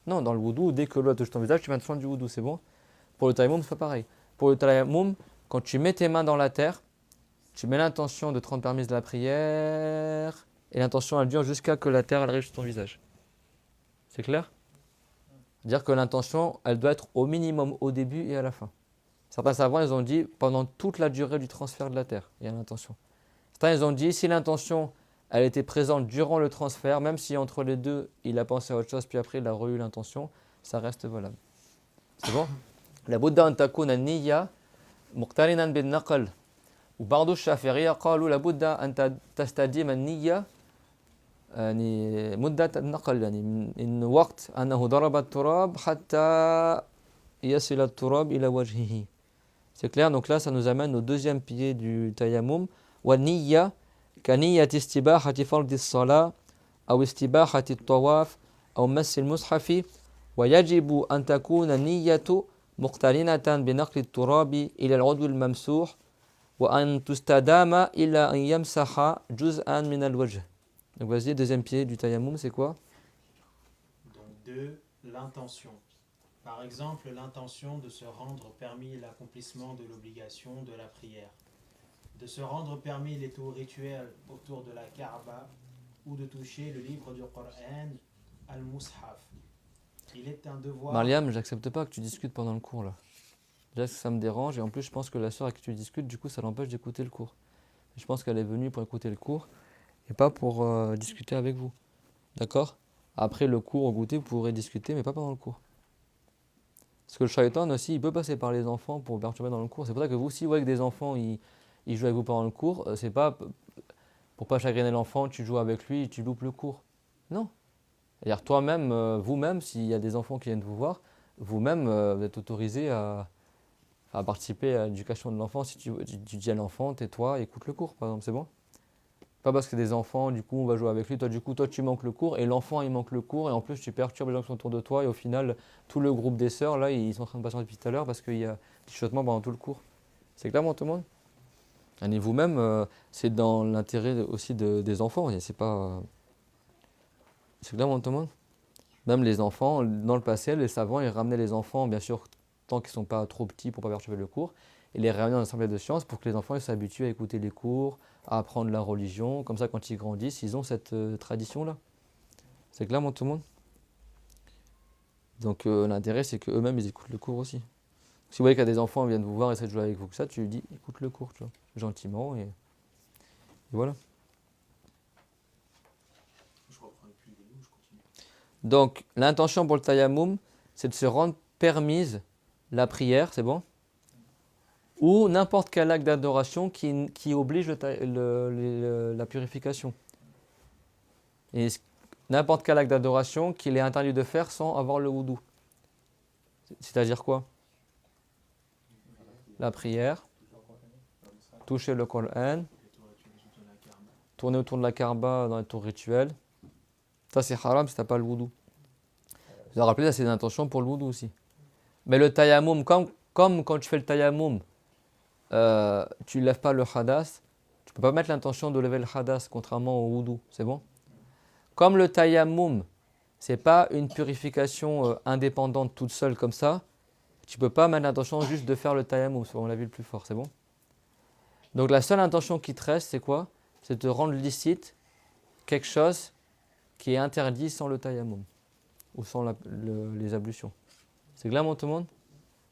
Non, dans le wudu, dès que l'eau touche ton visage, tu mets l'intention du wudu, c'est bon? Pour le tayammum, c'est pas pareil. Pour le tayammum, quand tu mets tes mains dans la terre, tu mets l'intention de te rendre permise de la prière et l'intention elle dure jusqu'à que la terre elle arrive sur ton visage. C'est clair? C'est-à-dire que l'intention, elle doit être au minimum au début et à la fin. Certains savants, ils ont dit pendant toute la durée du transfert de la terre, il y a l'intention. Certains, ils ont dit si l'intention, elle était présente durant le transfert, même si entre les deux, il a pensé à autre chose, puis après, il a eu l'intention, ça reste valable. C'est bon? La Bouddha an takuna niyya muqtarinan bin naql. وبعض الشافعية قالوا لابد أن تستديم النية يعني مدة النقل يعني من وقت أنه ضرب التراب حتى يصل التراب إلى وجهه. C'est clair, donc là ça nous amène au deuxième pilier du tayammum. والنية كنية استباحة فرض الصلاة أو استباحة الطواف أو مس المصحف ويجب أن تكون النية مقترنة بنقل التراب إلى العضو الممسوح وأن تستدام إلى أن يمسح جزءا من الوجه. Donc vas-y, deuxième pied du tayammum, c'est quoi? Donc 2, l'intention. Par exemple, l'intention de se rendre permis l'accomplissement de l'obligation de la prière. De se rendre permis les tours rituels autour de la Kaaba ou de toucher le livre du Coran, Al-Mushaf. Il est un devoir... Mariam, j'accepte pas que tu discutes pendant le cours là. Déjà ça me dérange et en plus je pense que la soeur avec qui tu discutes, du coup ça l'empêche d'écouter le cours. Je pense qu'elle est venue pour écouter le cours et pas pour discuter avec vous. D'accord? Après le cours au goûter, vous pourrez discuter mais pas pendant le cours. Parce que le shaitan aussi, il peut passer par les enfants pour perturber dans le cours. C'est pour ça que vous, si vous voyez que des enfants, ils jouent avec vous pendant le cours, c'est pas pour pas chagriner l'enfant, tu joues avec lui et tu loupes le cours. Non. C'est-à-dire toi-même, vous-même, s'il y a des enfants qui viennent vous voir, vous-même, vous êtes autorisé à participer à l'éducation de l'enfant. Si tu dis à l'enfant, tais-toi, écoute le cours, par exemple, c'est bon? Pas parce que des enfants, du coup, on va jouer avec lui, toi tu manques le cours, et l'enfant, il manque le cours, et en plus, tu perturbes les gens qui sont autour de toi, et au final, tout le groupe des sœurs, là, ils sont en train de patienter depuis tout à l'heure parce qu'il y a du chuchotement pendant tout le cours. C'est clair, tout le monde? Et vous-même, c'est dans l'intérêt aussi des enfants, et c'est pas... c'est clair, tout le monde? Même les enfants, dans le passé, les savants, ils ramenaient les enfants, bien sûr, tant qu'ils ne sont pas trop petits pour ne pas perturber le cours, et les ramenaient dans l'assemblée de sciences pour que les enfants s'habituent à écouter les cours, à apprendre la religion. Comme ça, quand ils grandissent, ils ont cette tradition-là. C'est clair, tout le monde? Donc l'intérêt, c'est qu'eux-mêmes, ils écoutent le cours aussi. Si vous voyez qu'il y a des enfants qui viennent vous voir et essaient de jouer avec vous, que ça, tu lui dis, écoute le cours, tu vois, gentiment, et voilà. Je reprends plus les mots, je continue. Donc, l'intention pour le tayammum, c'est de se rendre permise la prière, c'est bon? Ou n'importe quel acte d'adoration qui oblige la purification. Et n'importe quel acte d'adoration qu'il est interdit de faire sans avoir le wudu. C'est-à-dire quoi? La prière, toucher le Coran, tourner autour de la Kaaba dans les tours rituels. Ça c'est haram si tu n'as pas le wudu. Je vous rappelle, ça c'est une intention pour le wudu aussi. Mais le tayammum, comme quand tu fais le tayammum, tu ne lèves pas le hadas, tu ne peux pas mettre l'intention de lever le hadas contrairement au wudu, c'est bon? Comme le tayammum, ce n'est pas une purification indépendante toute seule comme ça, tu ne peux pas mettre l'intention juste de faire le tayammum, on l'a vu le plus fort, c'est bon? Donc la seule intention qui te reste, c'est quoi? C'est de rendre licite quelque chose qui est interdit sans le tayammum ou sans les ablutions. C'est clair, tout le monde?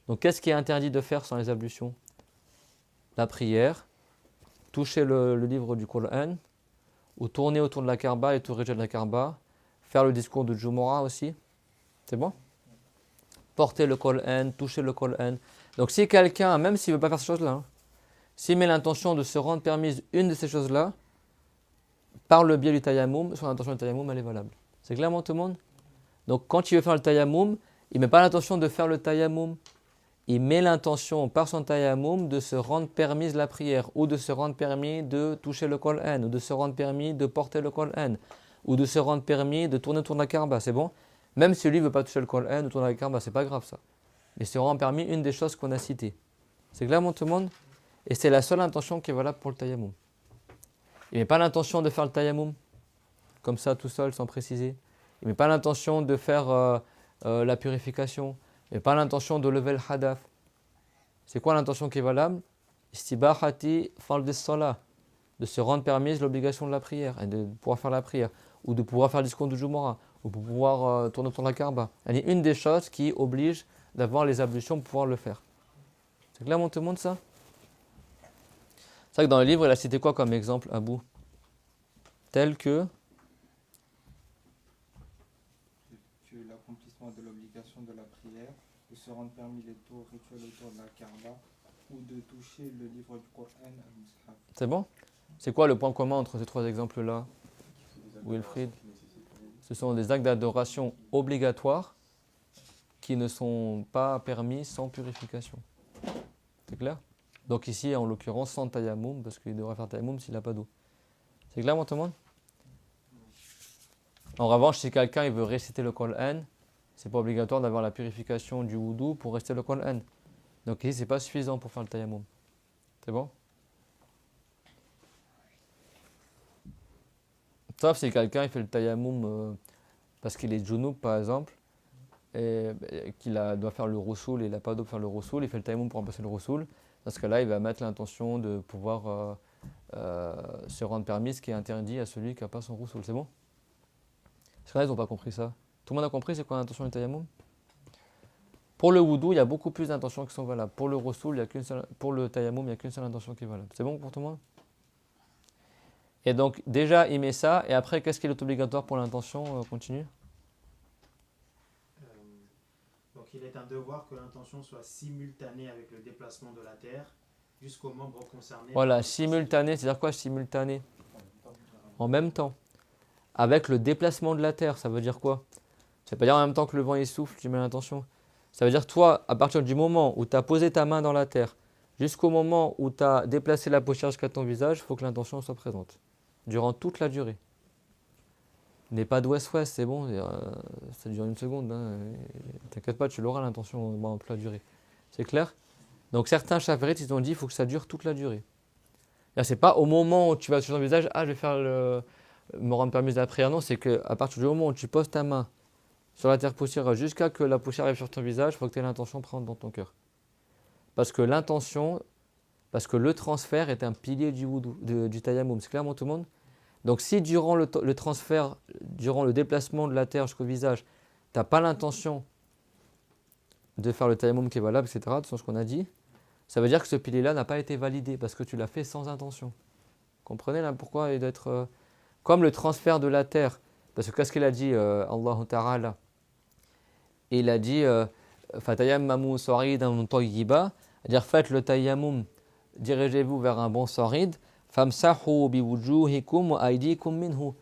Donc qu'est-ce qui est interdit de faire sans les ablutions? La prière, toucher le livre du Coran, ou tourner autour de la Kaaba et tout rituel de la Kaaba, faire le discours de Jumu'ah aussi. C'est bon? Porter le Coran, toucher le Coran. Donc si quelqu'un, même s'il ne veut pas faire ces choses-là, s'il met l'intention de se rendre permise une de ces choses-là, par le biais du tayammum, son intention du tayammum, elle est valable. C'est clairement tout le monde? Donc quand il veut faire le tayammum, il ne met pas l'intention de faire le tayammum. Il met l'intention par son tayammum de se rendre permise la prière, ou de se rendre permis de toucher le Coran, ou de se rendre permis de porter le Coran, ou de se rendre permis de tourner autour de la Kaaba, c'est bon? Même si lui ne veut pas toucher le Coran ou tourner la Kaaba, c'est pas grave ça. Mais se rend permis une des choses qu'on a citées. C'est clairement tout le monde? Et c'est la seule intention qui est valable pour le tayammum. Il ne met pas l'intention de faire le tayammum, comme ça tout seul, sans préciser. Il ne met pas l'intention de faire la purification. Il n'y a pas l'intention de lever le hadath. C'est quoi l'intention qui est valable? Istibahati fardis salah, de se rendre permise l'obligation de la prière et de pouvoir faire la prière, ou de pouvoir faire le discours du Jumu'ah, ou de pouvoir tourner autour de la Kaaba. Il y a une des choses qui oblige d'avoir les ablutions pour pouvoir le faire. C'est clairement tout le monde ça? C'est vrai que dans le livre, il a cité quoi comme exemple, Abou? Tel que l'accomplissement de l'obligation de la prière, de se rendre permis les tours rituels autour de la Kaaba, ou de toucher le livre du Coran al-Mushaf. C'est bon? C'est quoi le point commun entre ces trois exemples-là, Wilfried? Ce sont des actes d'adoration obligatoires qui ne sont pas permis sans purification. C'est clair? Donc ici, en l'occurrence, sans tayammum, parce qu'il devrait faire tayammum s'il n'a pas d'eau. C'est clair, tout le monde? En revanche, si quelqu'un il veut réciter le Coran, c'est pas obligatoire d'avoir la purification du wudu pour réciter le Coran. Donc ici, c'est pas suffisant pour faire le tayammum. C'est bon? Sauf si quelqu'un il fait le tayammum parce qu'il est junub par exemple, et qu'il doit faire le roussoul et il n'a pas d'eau pour faire le roussoul, il fait le tayammum pour remplacer le roussoul. Dans ce cas-là, il va mettre l'intention de pouvoir se rendre permis, ce qui est interdit à celui qui n'a pas son roussoul. C'est bon? Est-ce qu'ils n'ont pas compris ça? Tout le monde a compris c'est quoi l'intention du tayammum? Pour le wudu, il y a beaucoup plus d'intentions qui sont valables. Pour le roussoul, pour le tayammum, il n'y a qu'une seule intention qui est valable. C'est bon pour tout le monde? Et donc, déjà, il met ça. Et après, qu'est-ce qui est obligatoire pour l'intention? Continue. Donc, il est un devoir que l'intention soit simultanée avec le déplacement de la terre jusqu'aux membres concernés. Voilà, simultané, c'est-à-dire quoi simultané? En même temps. Avec le déplacement de la terre, ça veut dire quoi? Ça veut pas dire en même temps que le vent il souffle, tu mets l'intention. Ça veut dire toi, à partir du moment où tu as posé ta main dans la terre, jusqu'au moment où tu as déplacé la paupière jusqu'à ton visage, il faut que l'intention soit présente. Durant toute la durée. N'est pas d'ouest-ouest, c'est bon, ça dure une seconde. Hein. T'inquiète pas, tu l'auras l'intention pendant toute la durée. C'est clair? Donc certains chafi'ites, ils ont dit qu'il faut que ça dure toute la durée. C'est pas au moment où tu vas sur ton visage, je vais faire me rendre permise de la prière. Non, c'est qu'à partir du moment où tu poses ta main sur la terre poussière jusqu'à que la poussière arrive sur ton visage, il faut que tu aies l'intention présente dans ton cœur. Parce que le transfert est un pilier du tayammum. C'est clairement tout le monde? Donc si durant le transfert, durant le déplacement de la terre jusqu'au visage, tu n'as pas l'intention de faire le tayammum qui est valable, etc., de ce qu'on a dit, ça veut dire que ce pilier-là n'a pas été validé parce que tu l'as fait sans intention. Comprenez là pourquoi il doit être comme le transfert de la terre. Parce que qu'est-ce qu'il a dit Allah Ta'ala? Il a dit Fatayammamu saridan tayyiba, c'est-à-dire faites le tayammum, dirigez-vous vers un bon sarid, famsahu biwujuhikum wa aydikum minhu,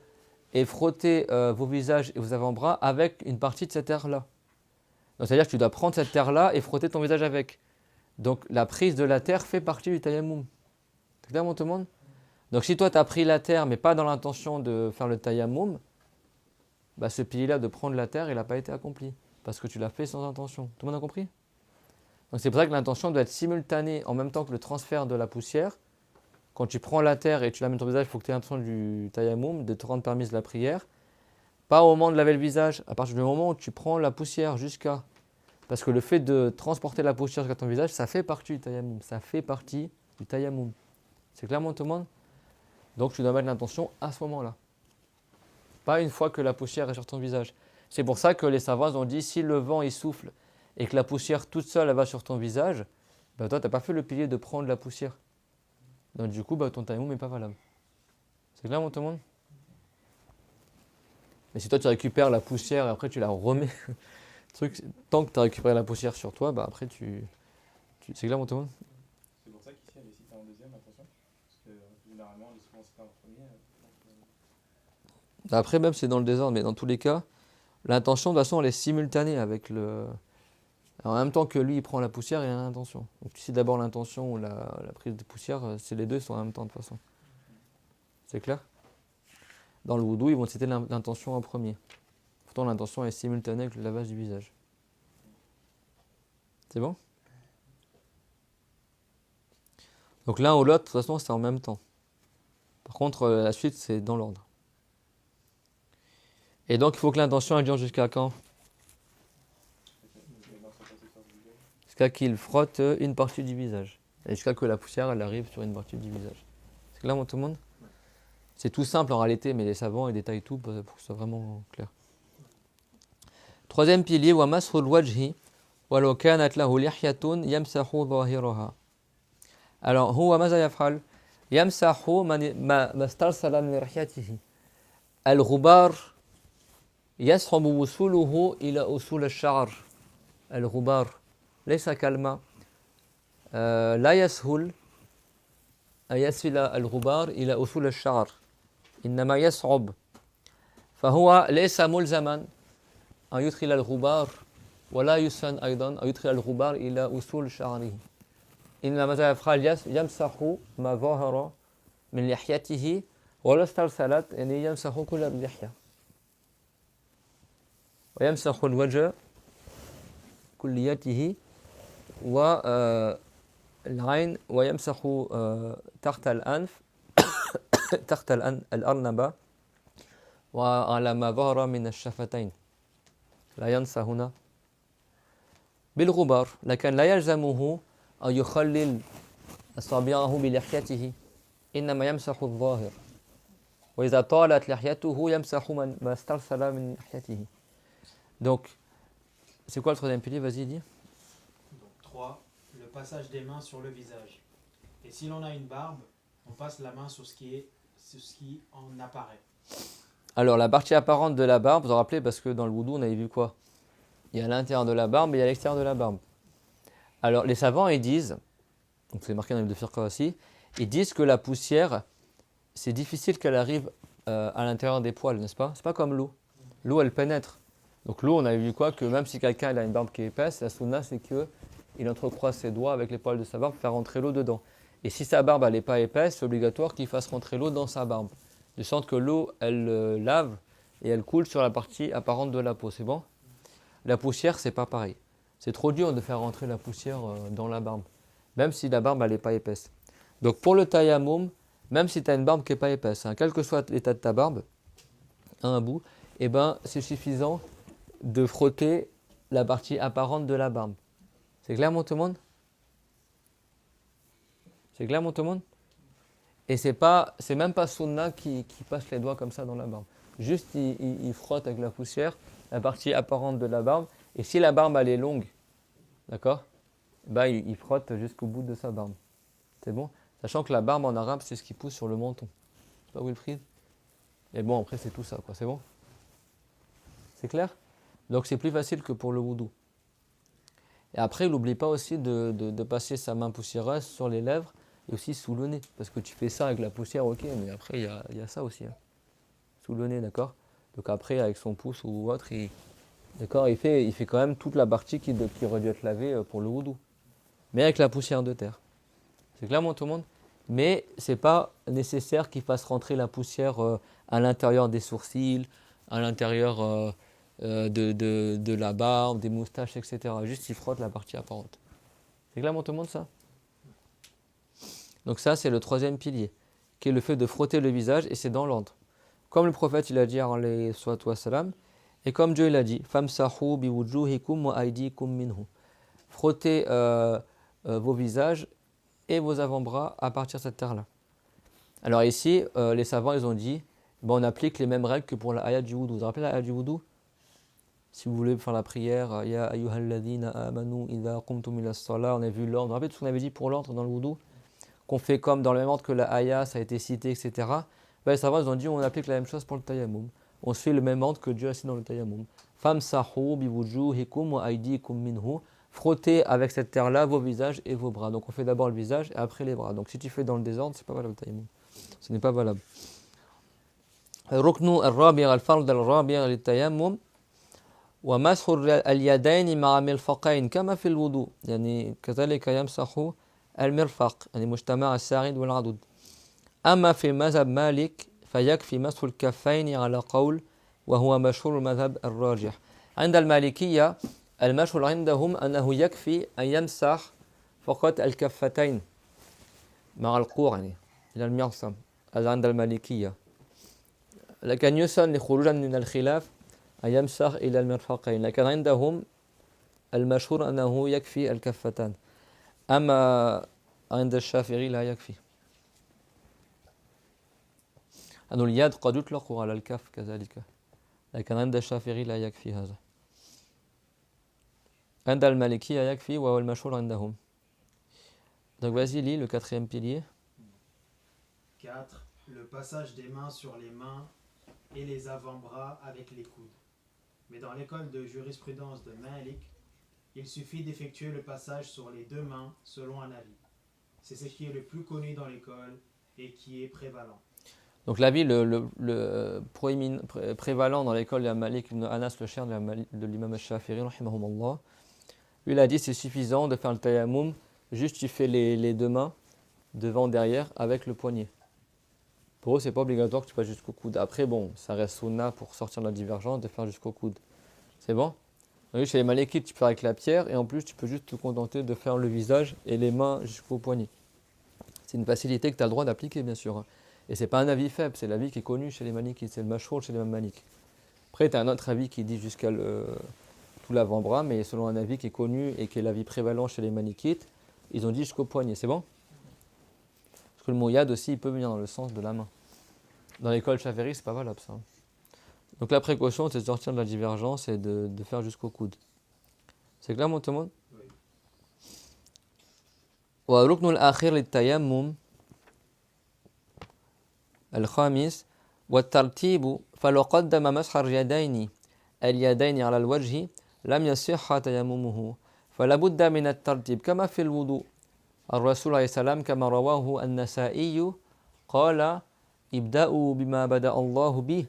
et frotter vos visages et vos avant-bras avec une partie de cette terre-là. Donc c'est-à-dire que tu dois prendre cette terre-là et frotter ton visage avec. Donc la prise de la terre fait partie du tayammum. C'est clair, tout le monde? Donc si toi tu as pris la terre mais pas dans l'intention de faire le tayammum, bah, ce pilier-là de prendre la terre, il n'a pas été accompli. Parce que tu l'as fait sans intention. Tout le monde a compris? Donc c'est pour ça que l'intention doit être simultanée en même temps que le transfert de la poussière. Quand tu prends la terre et tu la mets dans ton visage, il faut que tu aies l'intention du tayammum, de te rendre permise de la prière. Pas au moment de laver le visage, à partir du moment où tu prends la poussière jusqu'à... Parce que le fait de transporter la poussière jusqu'à ton visage, ça fait partie du tayammum. Ça fait partie du tayammum. C'est clairement tout le monde? Donc tu dois mettre l'intention à ce moment-là. Pas une fois que la poussière est sur ton visage. C'est pour ça que les savants ont dit, si le vent il souffle et que la poussière toute seule elle va sur ton visage, ben toi tu n'as pas fait le pilier de prendre la poussière. Donc du coup, ton tayammum n'est pas valable. C'est clair, tout le monde? Mais si toi tu récupères la poussière et après tu la remets, tant que tu as récupéré la poussière sur toi, après c'est clair, tout le monde? C'est pour ça qu'ici elle est citée en deuxième, attention. Parce que généralement elle est souvent citée en premier. Après, même c'est dans le désordre, mais dans tous les cas, l'intention de toute façon elle est simultanée avec le. Alors, en même temps que lui il prend la poussière, il a l'intention. Donc tu sais d'abord l'intention ou la prise de poussière, c'est les deux sont en même temps de toute façon. C'est clair? Dans le wudu, ils vont citer l'intention en premier. Pourtant l'intention est simultanée avec le lavage du visage. C'est bon? Donc l'un ou l'autre, de toute façon, c'est en même temps. Par contre, la suite, c'est dans l'ordre. Et donc, il faut que l'intention elle dure jusqu'à quand? Jusqu'à qu'il frotte une partie du visage. Et jusqu'à que la poussière elle arrive sur une partie du visage. C'est clair, tout le monde? C'est tout simple en réalité, mais les savants ils détaillent tout pour que ce soit vraiment clair. Troisième pilier, wa mashul wajhi walau kanat lahu lihyatun yamsahu zahiraha. Alors, huwa maza yaf'al? Yamsahu ma starsala min lihyatihi. Al-ghubar يصعب وصوله إلى أصول الشعر. الغبار ليس كالماء لا يسهل أن يصل الغبار إلى أصول الشعر إنما يصعب فهو ليس ملزما أن يدخل الغبار ولا يسن أيضا أن يدخل الغبار إلى أصول شعره إنما ماذا يفعل يمسح ما ظهر من لحيته ولا استرسلت يعني يمسح كل اللحية ويمسح الوجه كليته والعين ويمسح تحت الأنف تحت الأرنبة وعلى ما ظهر من الشفتين لا ينسى هنا بالغبار لكن لا يلزمه أن يخلل أصابعه بلحيته إنما يمسح الظاهر وإذا طالت لحيته يمسح ما استرسل من لحيته. Donc, c'est quoi le troisième pilier? Vas-y, dis. Donc 3, le passage des mains sur le visage. Et si l'on a une barbe, on passe la main sur ce qui en apparaît. Alors, la partie apparente de la barbe, vous vous rappelez, parce que dans le wudu, on avait vu quoi? Il y a l'intérieur de la barbe et il y a l'extérieur de la barbe. Alors, les savants, ils disent, donc c'est marqué dans le livre de Firqa aussi, ils disent que la poussière, c'est difficile qu'elle arrive à l'intérieur des poils, n'est-ce pas? C'est pas comme l'eau. L'eau, elle pénètre. Donc l'eau, on avait vu quoi? Que même si quelqu'un a une barbe qui est épaisse, la sunna, c'est qu'il entrecroise ses doigts avec les poils de sa barbe pour faire rentrer l'eau dedans. Et si sa barbe n'est pas épaisse, c'est obligatoire qu'il fasse rentrer l'eau dans sa barbe. De sorte que l'eau, elle lave et elle coule sur la partie apparente de la peau. C'est bon? La poussière, c'est pas pareil. C'est trop dur de faire rentrer la poussière dans la barbe, même si la barbe, elle n'est pas épaisse. Donc pour le tayammum, même si tu as une barbe qui n'est pas épaisse, quel que soit l'état de ta barbe, à un bout, c'est suffisant de frotter la partie apparente de la barbe. C'est clair, tout le monde? C'est clair, tout le monde? Et c'est même pas sunna qui passe les doigts comme ça dans la barbe. Juste, il frotte avec la poussière la partie apparente de la barbe. Et si la barbe, elle est longue, d'accord? Il frotte jusqu'au bout de sa barbe. C'est bon? Sachant que la barbe en arabe, c'est ce qui pousse sur le menton. C'est pas Wilfried? Et bon, après, c'est tout ça, quoi. C'est bon? C'est clair? Donc c'est plus facile que pour le wudu. Et après, n'oublie pas aussi de passer sa main poussiéreuse sur les lèvres et aussi sous le nez. Parce que tu fais ça avec la poussière, ok, mais après il y a ça aussi. sous le nez, d'accord? Donc après, avec son pouce ou autre, d'accord, il fait quand même toute la partie qui aurait dû être lavée pour le wudu. Mais avec la poussière de terre. C'est clair, tout le monde? Mais ce n'est pas nécessaire qu'il fasse rentrer la poussière à l'intérieur des sourcils, à l'intérieur de la barbe, des moustaches, etc. Juste, il frotte la partie apparente. C'est clair, tout le monde, ça? Donc ça, c'est le troisième pilier, qui est le fait de frotter le visage, et c'est dans l'ordre. Comme le prophète, il a dit, alayhi salatu wassalam, et comme Dieu, il a dit, famsahu biwujuhikum wa aydikum minhu. Frottez vos visages et vos avant-bras à partir de cette terre-là. Alors ici, les savants, ils ont dit, on applique les mêmes règles que pour la ayat du wudu. Vous vous rappelez la ayat du wudu? Si vous voulez faire la prière, ya ayyuhalladhina amanu idha qumtum ila as-salah, on a vu l'ordre. Vous vous rappelez tout ce qu'on avait dit pour l'ordre dans le wudu? Qu'on fait comme dans le même ordre que la ayat, ça a été cité, etc. Les savants, ils ont dit, on applique la même chose pour le tayammum. On suit le même ordre que Dieu a cité dans le tayammum. Famsahu biwujuhikum wa aydikum minhu. Frottez avec cette terre-là vos visages et vos bras. Donc on fait d'abord le visage et après les bras. Donc si tu fais dans le désordre, c'est pas valable le tayammum. Ce n'est pas valable. Ruknu al-rabi' al-fard al-rabi' al-tayammum wa mashu al-yadayn ma'a mirfaqayn kama fi al-wudu. Yani كذلك يمسح المرفق يعني مجتمع الساعد والعضد. أما في مذهب مالك فيكفي مسح الكفين على قول وهو مشهور المذهب الراجح. عند المالكية المشهور عندهم أنه يكفي أن يمسح فقط الكفتين مع القوع يعني إلى المعصم. هذا عند المالكية. لكن يسن لخروجا من الخلاف أن يمسح إلى المرفقين. لكن عندهم المشهور أنه يكفي الكفتان. أما عند الشافعي لا يكفي. أن اليد قد يطلق على الكف كذلك. لكن عند الشافعي لا يكفي هذا. عند المالكية يكفي وهو المشهور عندهم. Donc vas-y, lis le quatrième pilier. 4. Le passage des mains sur les mains et les avant-bras avec les coudes. Mais dans l'école de jurisprudence de Malik, il suffit d'effectuer le passage sur les deux mains selon un avis. C'est ce qui est le plus connu dans l'école et qui est prévalent. Donc l'avis le prévalent dans l'école de Malik ibn Anas, le cher de l'imam al-Shafi'i, rahimahumullah, lui il a dit c'est suffisant de faire le tayammum, juste tu fais les deux mains, devant, derrière, avec le poignet. Pour eux, c'est pas obligatoire que tu fasses jusqu'au coude. Après, bon, ça reste sunna pour sortir de la divergence de faire jusqu'au coude. C'est bon? Donc, chez les Malikites, tu peux faire avec la pierre et en plus, tu peux juste te contenter de faire le visage et les mains jusqu'au poignet. C'est une facilité que tu as le droit d'appliquer, bien sûr. Et c'est pas un avis faible, c'est l'avis qui est connu chez les Malikites, c'est le mashhour chez les Malikites. Après, tu as un autre avis qui dit jusqu'à tout l'avant-bras, mais selon un avis qui est connu et qui est l'avis prévalent chez les Malikites, ils ont dit jusqu'au poignet. C'est bon? Parce que le mot yad aussi, il peut venir dans le sens de la main. Dans l'école Shafi'i, c'est pas valable ça. Donc la précaution, c'est de sortir de la divergence et de faire jusqu'au coude. C'est clair, tout le monde? Oui. وركن الآخر للتيمم الخامس والترتيب فلو قدم مسح اليدين على الوجه لم يصح تيممه فلا بد من الترتيب كما في الوضوء. الرسول عليه السلام كما رواه النسائي قال ابدأوا بما بدأ الله به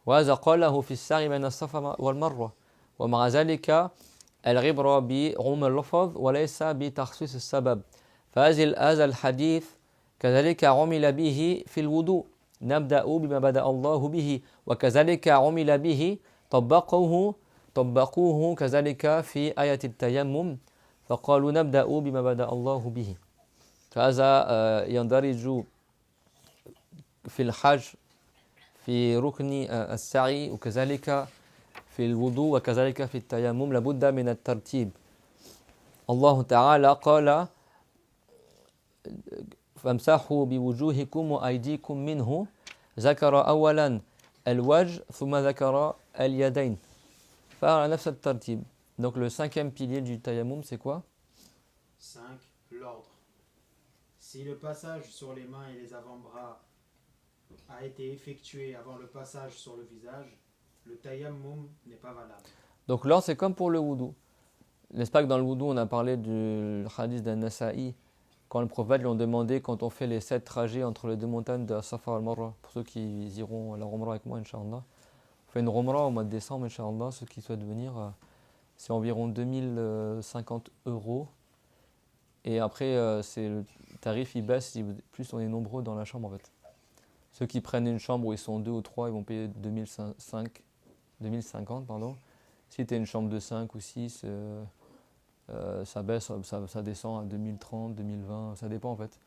وهذا قاله في السعي بين الصفا والمروة ومع ذلك العبرة بعموم اللفظ وليس بتخصيص السبب فهذا الحديث كذلك عمل به في الوضوء نبدأ بما بدأ الله به وكذلك عمل به طبقوه كذلك في آية التيمم فقالوا نبدأ بما بدأ الله به. فهذا يندرج في الحج في ركن السعي وكذلك في الوضوء وكذلك في التيمم لابد من الترتيب. الله تعالى قال فامسحوا بوجوهكم وأيديكم منه ذكر أولا الوجه ثم ذكر اليدين فعلى نفس الترتيب. Donc le cinquième pilier du tayammum, c'est quoi? 5. L'ordre. Si le passage sur les mains et les avant-bras a été effectué avant le passage sur le visage, le tayammum n'est pas valable. Donc l'ordre, c'est comme pour le wudu. N'est-ce pas que dans le wudu, on a parlé du hadith d'un Nasa'i quand le prophète lui ont demandé, quand on fait les 7 trajets entre les deux montagnes de Safa et Al-Marwa, pour ceux qui iront à la Umrah avec moi, Inch'Allah, on fait une Umrah au mois de décembre, Inch'Allah, ceux qui souhaitent venir, c'est environ 2050 €. Et après, le tarif il baisse, plus on est nombreux dans la chambre en fait. Ceux qui prennent une chambre où ils sont 2 ou 3, ils vont payer 2050, pardon. Si tu as une chambre de 5 ou 6, ça baisse, ça descend à 2030, 2020, ça dépend en fait.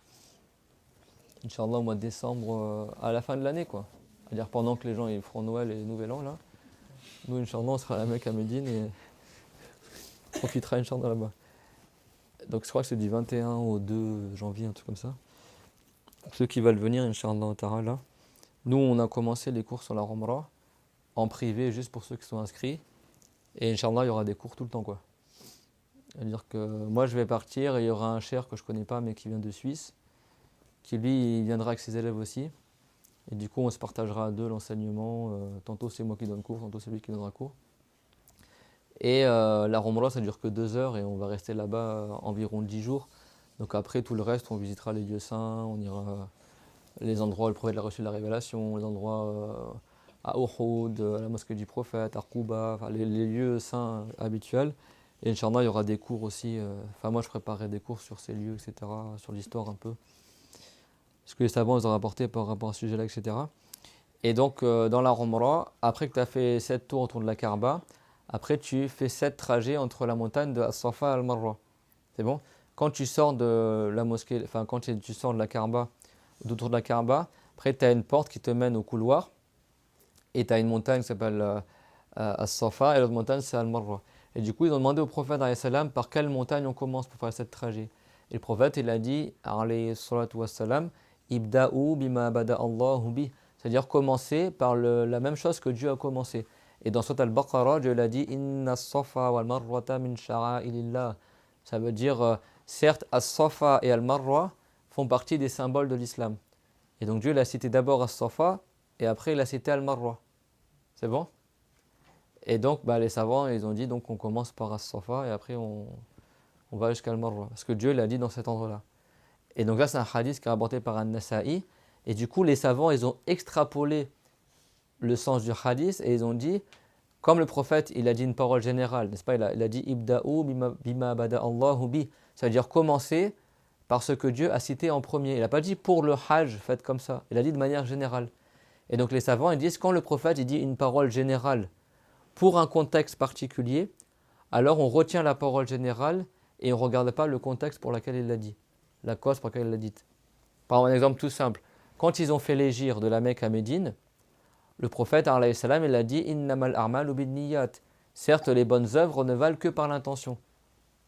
Inch'Allah au mois de décembre, à la fin de l'année quoi. C'est-à-dire pendant que les gens ils feront Noël et Nouvel An là. Nous Inch'Allah on sera à la Mecque à Médine et on profitera Inch'Allah là-bas. Donc je crois que c'est du 21 au 2 janvier, un truc comme ça. Ceux qui veulent venir Inch'Allah ta'ala. Nous on a commencé les cours sur la Umrah en privé juste pour ceux qui sont inscrits. Et Inch'Allah il y aura des cours tout le temps quoi. C'est-à-dire que moi je vais partir et il y aura un cher que je connais pas mais qui vient de Suisse, qui lui il viendra avec ses élèves aussi. Et du coup on se partagera à deux l'enseignement, tantôt c'est moi qui donne cours, tantôt c'est lui qui donnera cours. Et la Umrah ça dure que 2 heures et on va rester là-bas environ 10 jours. Donc après tout le reste on visitera les lieux saints, on ira les endroits où le prophète a reçu la révélation, les endroits à Uhud, à la mosquée du prophète, à Quba, enfin, les lieux saints habituels. Et Inch'Allah, il y aura des cours aussi. Moi, je préparerai des cours sur ces lieux, etc., sur l'histoire un peu. Ce que les savants ils ont rapporté par rapport à ce sujet-là, etc. Et donc, dans la Umrah, après que tu as fait 7 tours autour de la Kaaba, après tu fais 7 trajets entre la montagne de As-Safa et Al-Marwa. C'est bon? Quand tu sors de la mosquée, enfin, quand tu sors de la Kaaba, autour de la Kaaba, après tu as une porte qui te mène au couloir. Et tu as une montagne qui s'appelle As-Safa et l'autre montagne c'est Al-Marwa. Et du coup, ils ont demandé au prophète par quelle montagne on commence pour faire cette trajet. Et le prophète, il a dit, alayhi salatu wassalam, ibda'u bima bada Allahu bi. C'est-à-dire commencer par la même chose que Dieu a commencé. Et dans Surat Al-Baqarah, Dieu l'a dit, inna as-safa wal marwata min sha'a'ilillah. Ça veut dire, certes, As-Safa et Al-Marwa font partie des symboles de l'islam. Et donc Dieu l'a cité d'abord As-Safa et après il a cité Al-Marwa. C'est bon? Et donc les savants ils ont dit donc on commence par As-Safa et après on va jusqu'à Al-Marwa. Parce que Dieu l'a dit dans cet endroit-là. Et donc là c'est un hadith qui est rapporté par An-Nasa'i. Et du coup les savants ils ont extrapolé le sens du hadith et ils ont dit, comme le prophète il a dit une parole générale, n'est-ce pas, il a dit ibda'u bima bada Allahu bi. Ça veut dire commencer par ce que Dieu a cité en premier. Il n'a pas dit pour le hajj, faites comme ça. Il a dit de manière générale. Et donc les savants ils disent quand le prophète il dit une parole générale pour un contexte particulier, alors on retient la parole générale et on ne regarde pas le contexte pour lequel il l'a dit, la cause pour laquelle il l'a dit. Par un exemple tout simple, quand ils ont fait l'hégire de la Mecque à Médine, le prophète alayhi salam il a dit innamal a'malu binniyat. Certes les bonnes œuvres ne valent que par l'intention.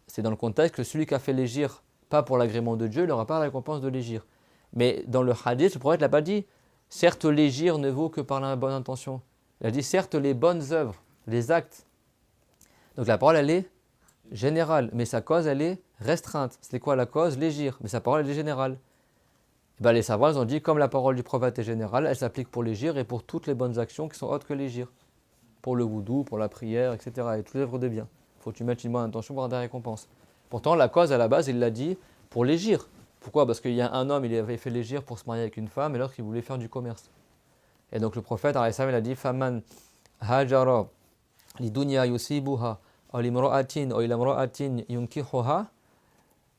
C'est dans le contexte que celui qui a fait l'hégire pas pour l'agrément de Dieu, il n'aura pas la récompense de l'hégire. Mais dans le hadith, le prophète l'a pas dit certes l'hégire ne vaut que par la bonne intention. Il a dit certes les bonnes œuvres, les actes. Donc la parole elle est générale, mais sa cause elle est restreinte. C'est quoi la cause? L'hégire, mais sa parole elle est générale. Les savants ils ont dit comme la parole du prophète est générale, elle s'applique pour l'hégire et pour toutes les bonnes actions qui sont autres que l'hégire. Pour le wudu, pour la prière, etc. et toutes les œuvres de bien. Il faut que tu mettes une bonne intention pour avoir des récompenses. Pourtant la cause à la base il l'a dit pour l'hégire. Pourquoi? Parce qu'il y a un homme il avait fait l'hégire pour se marier avec une femme et l'autre il voulait faire du commerce. Et donc le prophète alayhi salam il a dit faman hajara lidunya yusibuha aw limra'atin aw ila imra'atin yunkihuha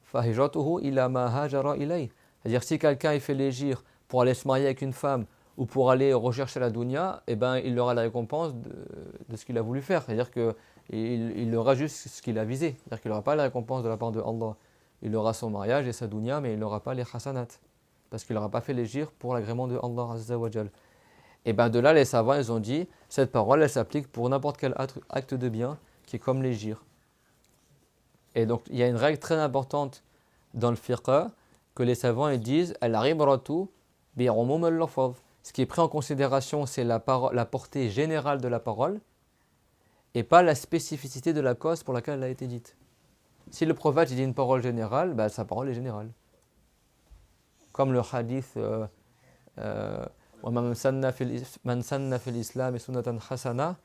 fa hijratuhu ila ma hajara ilay. C'est-à-dire si quelqu'un il fait l'hégire pour aller se marier avec une femme ou pour aller rechercher la dunya, il aura la récompense de ce qu'il a voulu faire. C'est-à-dire qu'il aura juste ce qu'il a visé. C'est-à-dire qu'il n'aura pas la récompense de la part de Allah. Il aura son mariage et sa dunya, mais il n'aura pas les hasanat. Parce qu'il n'aura pas fait l'hégire pour l'agrément de Allah Azza wa Jal. Et de là, les savants, ils ont dit, cette parole, elle s'applique pour n'importe quel acte de bien qui est comme l'hégire. Et donc, il y a une règle très importante dans le fiqh que les savants ils disent, al-ibratu bi'umum al-lafaz. Ce qui est pris en considération, c'est la portée générale de la parole et pas la spécificité de la cause pour laquelle elle a été dite. Si le prophète dit une parole générale, sa parole est générale. Comme le hadith Man sanna fil islam sunnatan hasana,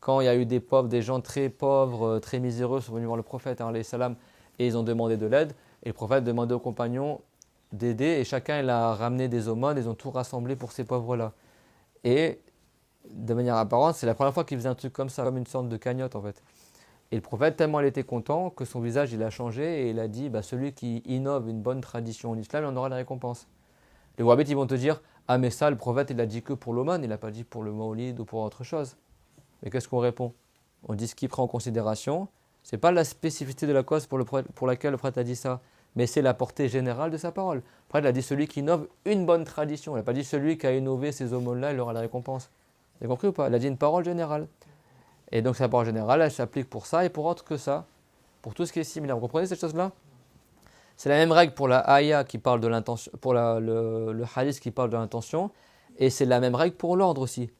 quand il y a eu des pauvres, des gens très pauvres, très miséreux sont venus voir le prophète alayhi salam et ils ont demandé de l'aide Et le prophète demandait aux compagnons d'aider et chacun il a ramené des aumônes, ils ont tout rassemblé pour ces pauvres-là. Et de manière apparente, c'est la première fois qu'il faisait un truc comme ça, comme une sorte de cagnotte en fait. Et le prophète, tellement il était content que son visage il a changé et il a dit celui qui innove une bonne tradition en islam, il en aura la récompense. Les wahhabites ils vont te dire ah mais ça le prophète il a dit que pour l'aumône, il n'a pas dit pour le maulid ou pour autre chose. Mais qu'est-ce qu'on répond? On dit ce qu'il prend en considération, c'est pas la spécificité de la cause pour laquelle le prophète a dit ça, mais c'est la portée générale de sa parole. Le prophète a dit celui qui innove une bonne tradition, il n'a pas dit celui qui a innové ces aumônes-là, il aura la récompense. Vous avez compris ou pas? Il a dit une parole générale. Et donc sa parole générale, elle s'applique pour ça et pour autre que ça, pour tout ce qui est similaire. Vous comprenez cette chose-là? C'est la même règle pour la ayah qui parle de l'intention, pour le hadith qui parle de l'intention, et c'est la même règle pour l'ordre aussi.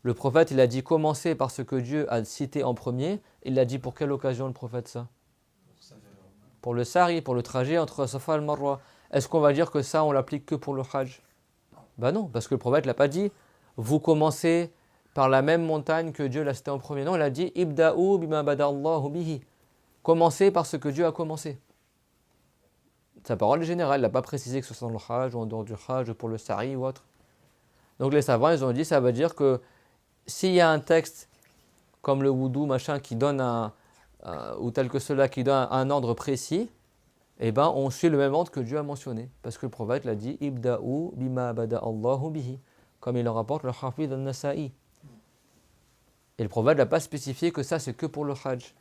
Le prophète, il a dit commencer par ce que Dieu a cité en premier. Il a dit pour quelle occasion le prophète ça? Pour le sari, pour le trajet entre Safa et le Marwa. Est-ce qu'on va dire que ça, on l'applique que pour le Hajj? Ben non, parce que le prophète ne l'a pas dit. Vous commencez par la même montagne que Dieu l'a cité en premier. Non, il a dit Ibda'u bima badallahu bihi. Commencez par ce que Dieu a commencé. Sa parole est générale, il n'a pas précisé que ce soit dans le Hajj ou en dehors du Hajj, pour le sari ou autre. Donc les savants, ils ont dit, ça veut dire que s'il y a un texte comme le wudu, machin, qui donne ou tel que cela, qui donne un ordre précis, eh ben, on suit le même ordre que Dieu a mentionné. Parce que le prophète l'a dit, Ibda'u bima bada'allahu bihi, comme il en rapporte le Hafid al-Nasa'i. Et le prophète n'a pas spécifié que ça, c'est que pour le Hajj.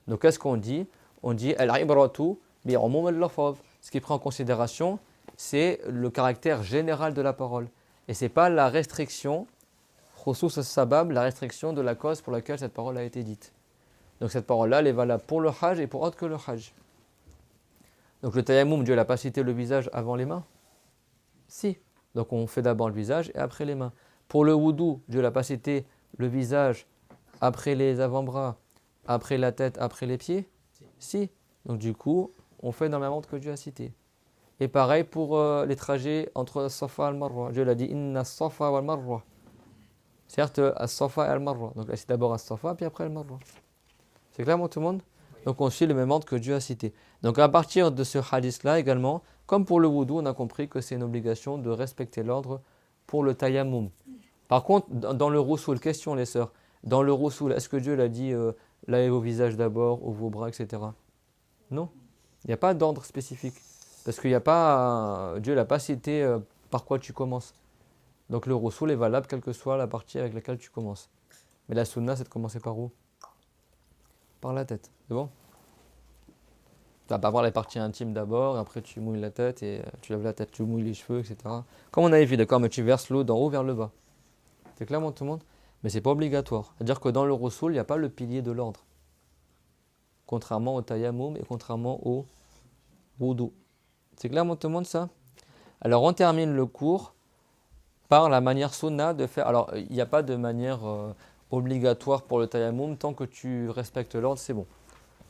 Donc qu'est-ce qu'on dit? On dit, al-ibratu bi'umum al-lafaz. Ce qui prend en considération, c'est le caractère général de la parole. Et ce n'est pas la restriction, khusus as-sabab, la restriction de la cause pour laquelle cette parole a été dite. Donc cette parole-là, elle est valable pour le Hajj et pour autre que le Hajj. Donc le tayammum, Dieu n'a pas cité le visage avant les mains? Si. Donc on fait d'abord le visage et après les mains. Pour le wudu, Dieu n'a pas cité le visage après les avant-bras, après la tête, après les pieds? Si. Donc du coup, on fait dans le même ordre que Dieu a cité. Et pareil pour les trajets entre Safa et Al-Marwa. Dieu l'a dit Inna Safa wal Marwa. Certes, As-Safa et Al-Marwa. Donc c'est d'abord As-Safa puis après Al-Marwa. C'est clair, tout le monde? Donc on suit le même ordre que Dieu a cité. Donc à partir de ce hadith-là également, comme pour le wudu, on a compris que c'est une obligation de respecter l'ordre pour le tayammum. Par contre, dans le roussoul, question les sœurs, dans le roussoul, est-ce que Dieu l'a dit lavez vos visages d'abord ou vos bras, etc. Non. Il n'y a pas d'ordre spécifique. Parce qu'il n'y a pas, Dieu ne l'a pas cité par quoi tu commences. Donc le roussoul est valable quelle que soit la partie avec laquelle tu commences. Mais la sunna, c'est de commencer par où? Par la tête. C'est bon? Tu vas pas voir les parties intimes d'abord, après tu mouilles la tête et tu laves la tête, tu mouilles les cheveux, etc. Comme on avait vu, d'accord, mais tu verses l'eau d'en haut vers le bas. C'est clair, tout le monde? Mais c'est pas obligatoire. C'est-à-dire que dans le roussoul, il n'y a pas le pilier de l'ordre. Contrairement au tayammum et contrairement au wudu. C'est clair, tout le monde, ça? Alors, on termine le cours par la manière sunna de faire. Alors, il n'y a pas de manière obligatoire pour le tayammum. Tant que tu respectes l'ordre, c'est bon.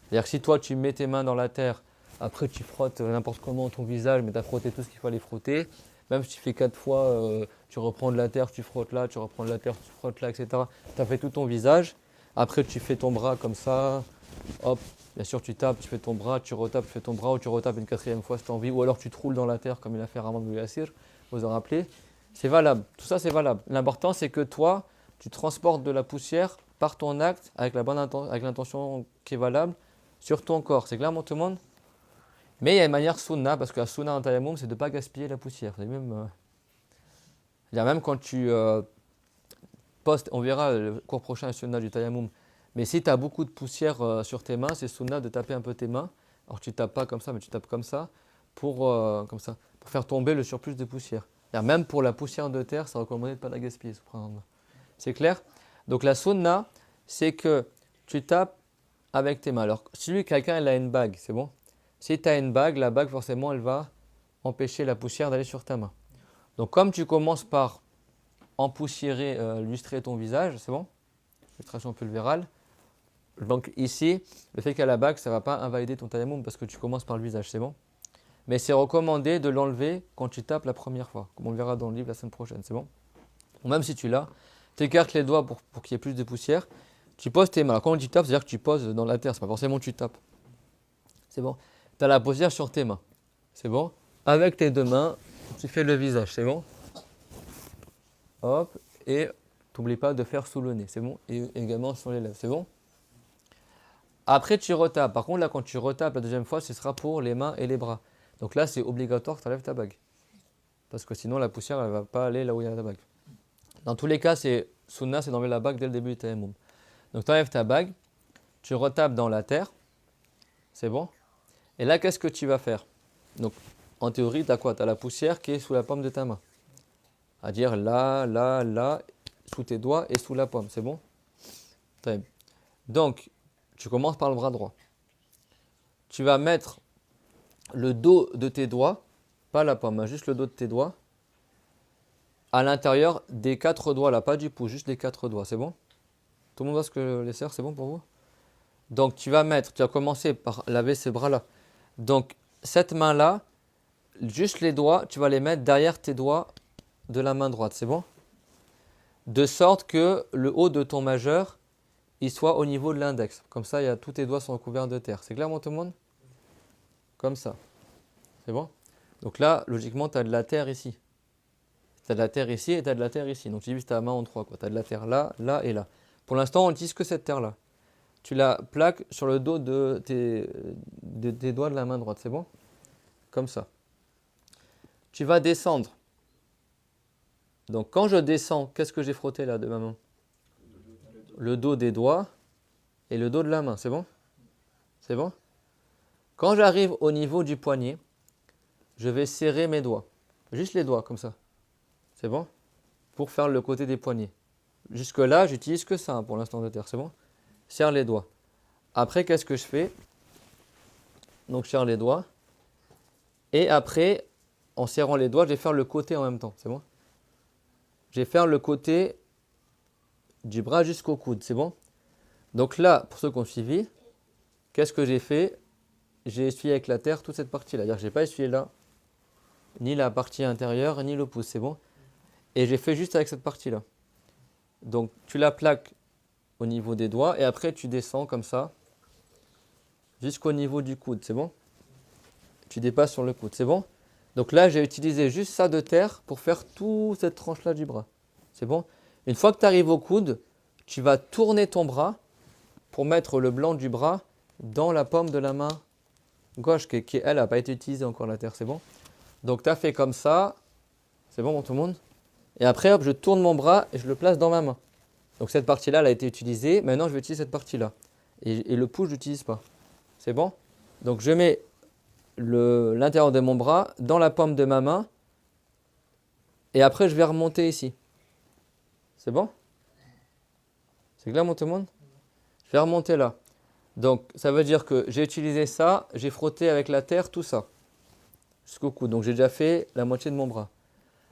C'est-à-dire que si toi, tu mets tes mains dans la terre, après tu frottes n'importe comment ton visage, mais tu as frotté tout ce qu'il fallait frotter. Même si tu fais 4 fois, tu reprends de la terre, tu frottes là, tu reprends de la terre, tu frottes là, etc. Tu as fait tout ton visage. Après, tu fais ton bras comme ça. Hop, bien sûr, tu tapes, tu fais ton bras, tu retapes, tu fais ton bras, ou tu retapes une 4e fois si tu as envie. Ou alors tu te roules dans la terre comme il a fait Ramad bin Yassir. Vous vous en rappelez? C'est valable. Tout ça, c'est valable. L'important, c'est que toi, tu transportes de la poussière par ton acte avec l'intention qui est valable sur ton corps. C'est clair, tout le monde? Mais il y a une manière sunna, parce que la sunna en tayammum, c'est de ne pas gaspiller la poussière. C'est même quand tu postes, on verra le cours prochain, la sunna du tayammum. Mais si tu as beaucoup de poussière sur tes mains, c'est sunna de taper un peu tes mains. Alors tu ne tapes pas comme ça, mais tu tapes comme ça pour faire tomber le surplus de poussière. Même pour la poussière de terre, c'est recommandé de ne pas la gaspiller. C'est clair? Donc la sunna, c'est que tu tapes avec tes mains. Alors si quelqu'un il a une bague, c'est bon? Si tu as une bague, la bague forcément elle va empêcher la poussière d'aller sur ta main. Donc comme tu commences par empoussiérer, lustrer ton visage, c'est bon? Lustration pulvérale. Donc ici, le fait qu'il y a la bague, ça ne va pas invalider ton tayammum parce que tu commences par le visage, c'est bon? Mais c'est recommandé de l'enlever quand tu tapes la première fois, comme on le verra dans le livre la semaine prochaine, c'est bon? Ou même si tu l'as, tu écartes les doigts pour qu'il y ait plus de poussière, tu poses tes mains. Alors quand tu tapes, c'est-à-dire que tu poses dans la terre, c'est pas forcément que tu tapes. C'est bon? tu as la poussière sur tes mains. C'est bon? Avec tes deux mains, tu fais le visage, c'est bon? Hop, et n'oublie pas de faire sous le nez, c'est bon? Et également sur les lèvres, c'est bon? Après, tu retapes. Par contre, là, quand tu retapes la deuxième fois, ce sera pour les mains et les bras. Donc là, c'est obligatoire que tu enlèves ta bague. Parce que sinon, la poussière, elle ne va pas aller là où il y a ta bague. Dans tous les cas, c'est sunna, c'est d'enlever la bague dès le début du tayammum. Donc, tu enlèves ta bague, tu retapes dans la terre, c'est bon? Et là, qu'est-ce que tu vas faire? Donc, en théorie, tu as quoi? Tu as la poussière qui est sous la paume de ta main. C'est-à-dire là, sous tes doigts et sous la paume, c'est bon? Très bien. Donc, tu commences par le bras droit. Tu vas mettre le dos de tes doigts, pas la paume, hein, juste le dos de tes doigts, à l'intérieur des 4 doigts, là, pas du pouce, juste les 4 doigts, c'est bon? Tout le monde voit ce que les sœurs, c'est bon pour vous? Donc, tu vas commencer par laver ces bras-là. Donc, cette main-là, juste les doigts, tu vas les mettre derrière tes doigts de la main droite, c'est bon? De sorte que le haut de ton majeur, il soit au niveau de l'index. Comme ça, tous tes doigts sont recouverts de terre. C'est clair, tout le monde? Comme ça. C'est bon? Donc là, logiquement, tu as de la terre ici. Tu as de la terre ici et tu as de la terre ici. Donc tu divises ta main en 3. Tu as de la terre là, là et là. Pour l'instant, on n'utilise que cette terre-là. Tu la plaques sur le dos de tes doigts de la main droite. C'est bon? Comme ça. Tu vas descendre. Donc quand je descends, qu'est-ce que j'ai frotté là de ma main? Le dos des doigts et le dos de la main. C'est bon? C'est bon? Quand j'arrive au niveau du poignet, je vais serrer mes doigts. Juste les doigts, comme ça. C'est bon? Pour faire le côté des poignets. Jusque-là, j'utilise que ça pour l'instant de terre. C'est bon? Serre les doigts. Après, qu'est-ce que je fais? Donc, je serre les doigts. Et après, en serrant les doigts, je vais faire le côté en même temps. C'est bon? Je vais faire le côté du bras jusqu'au coude. C'est bon? Donc là, pour ceux qui ont suivi, qu'est-ce que j'ai fait? J'ai essuyé avec la terre toute cette partie-là. C'est-à-dire que je n'ai pas essuyé là, ni la partie intérieure, ni le pouce. C'est bon? Et j'ai fait juste avec cette partie-là. Donc, tu la plaques au niveau des doigts et après, tu descends comme ça jusqu'au niveau du coude. C'est bon? Tu dépasses sur le coude. C'est bon? Donc là, j'ai utilisé juste ça de terre pour faire toute cette tranche-là du bras. C'est bon? Une fois que tu arrives au coude, tu vas tourner ton bras pour mettre le blanc du bras dans la paume de la main gauche qui elle, n'a pas été utilisée encore la terre. C'est bon? Donc, tu as fait comme ça. C'est bon pour tout le monde? Et après, hop, je tourne mon bras et je le place dans ma main. Donc, cette partie-là, elle a été utilisée. Maintenant, je vais utiliser cette partie-là. Et le pouce, je n'utilise pas. C'est bon? Donc, je mets l'intérieur de mon bras dans la paume de ma main. Et après, je vais remonter ici. C'est bon? C'est clair, tout le monde? Je vais remonter là. Donc, ça veut dire que j'ai utilisé ça, j'ai frotté avec la terre, tout ça, jusqu'au coude. Donc, j'ai déjà fait la moitié de mon bras.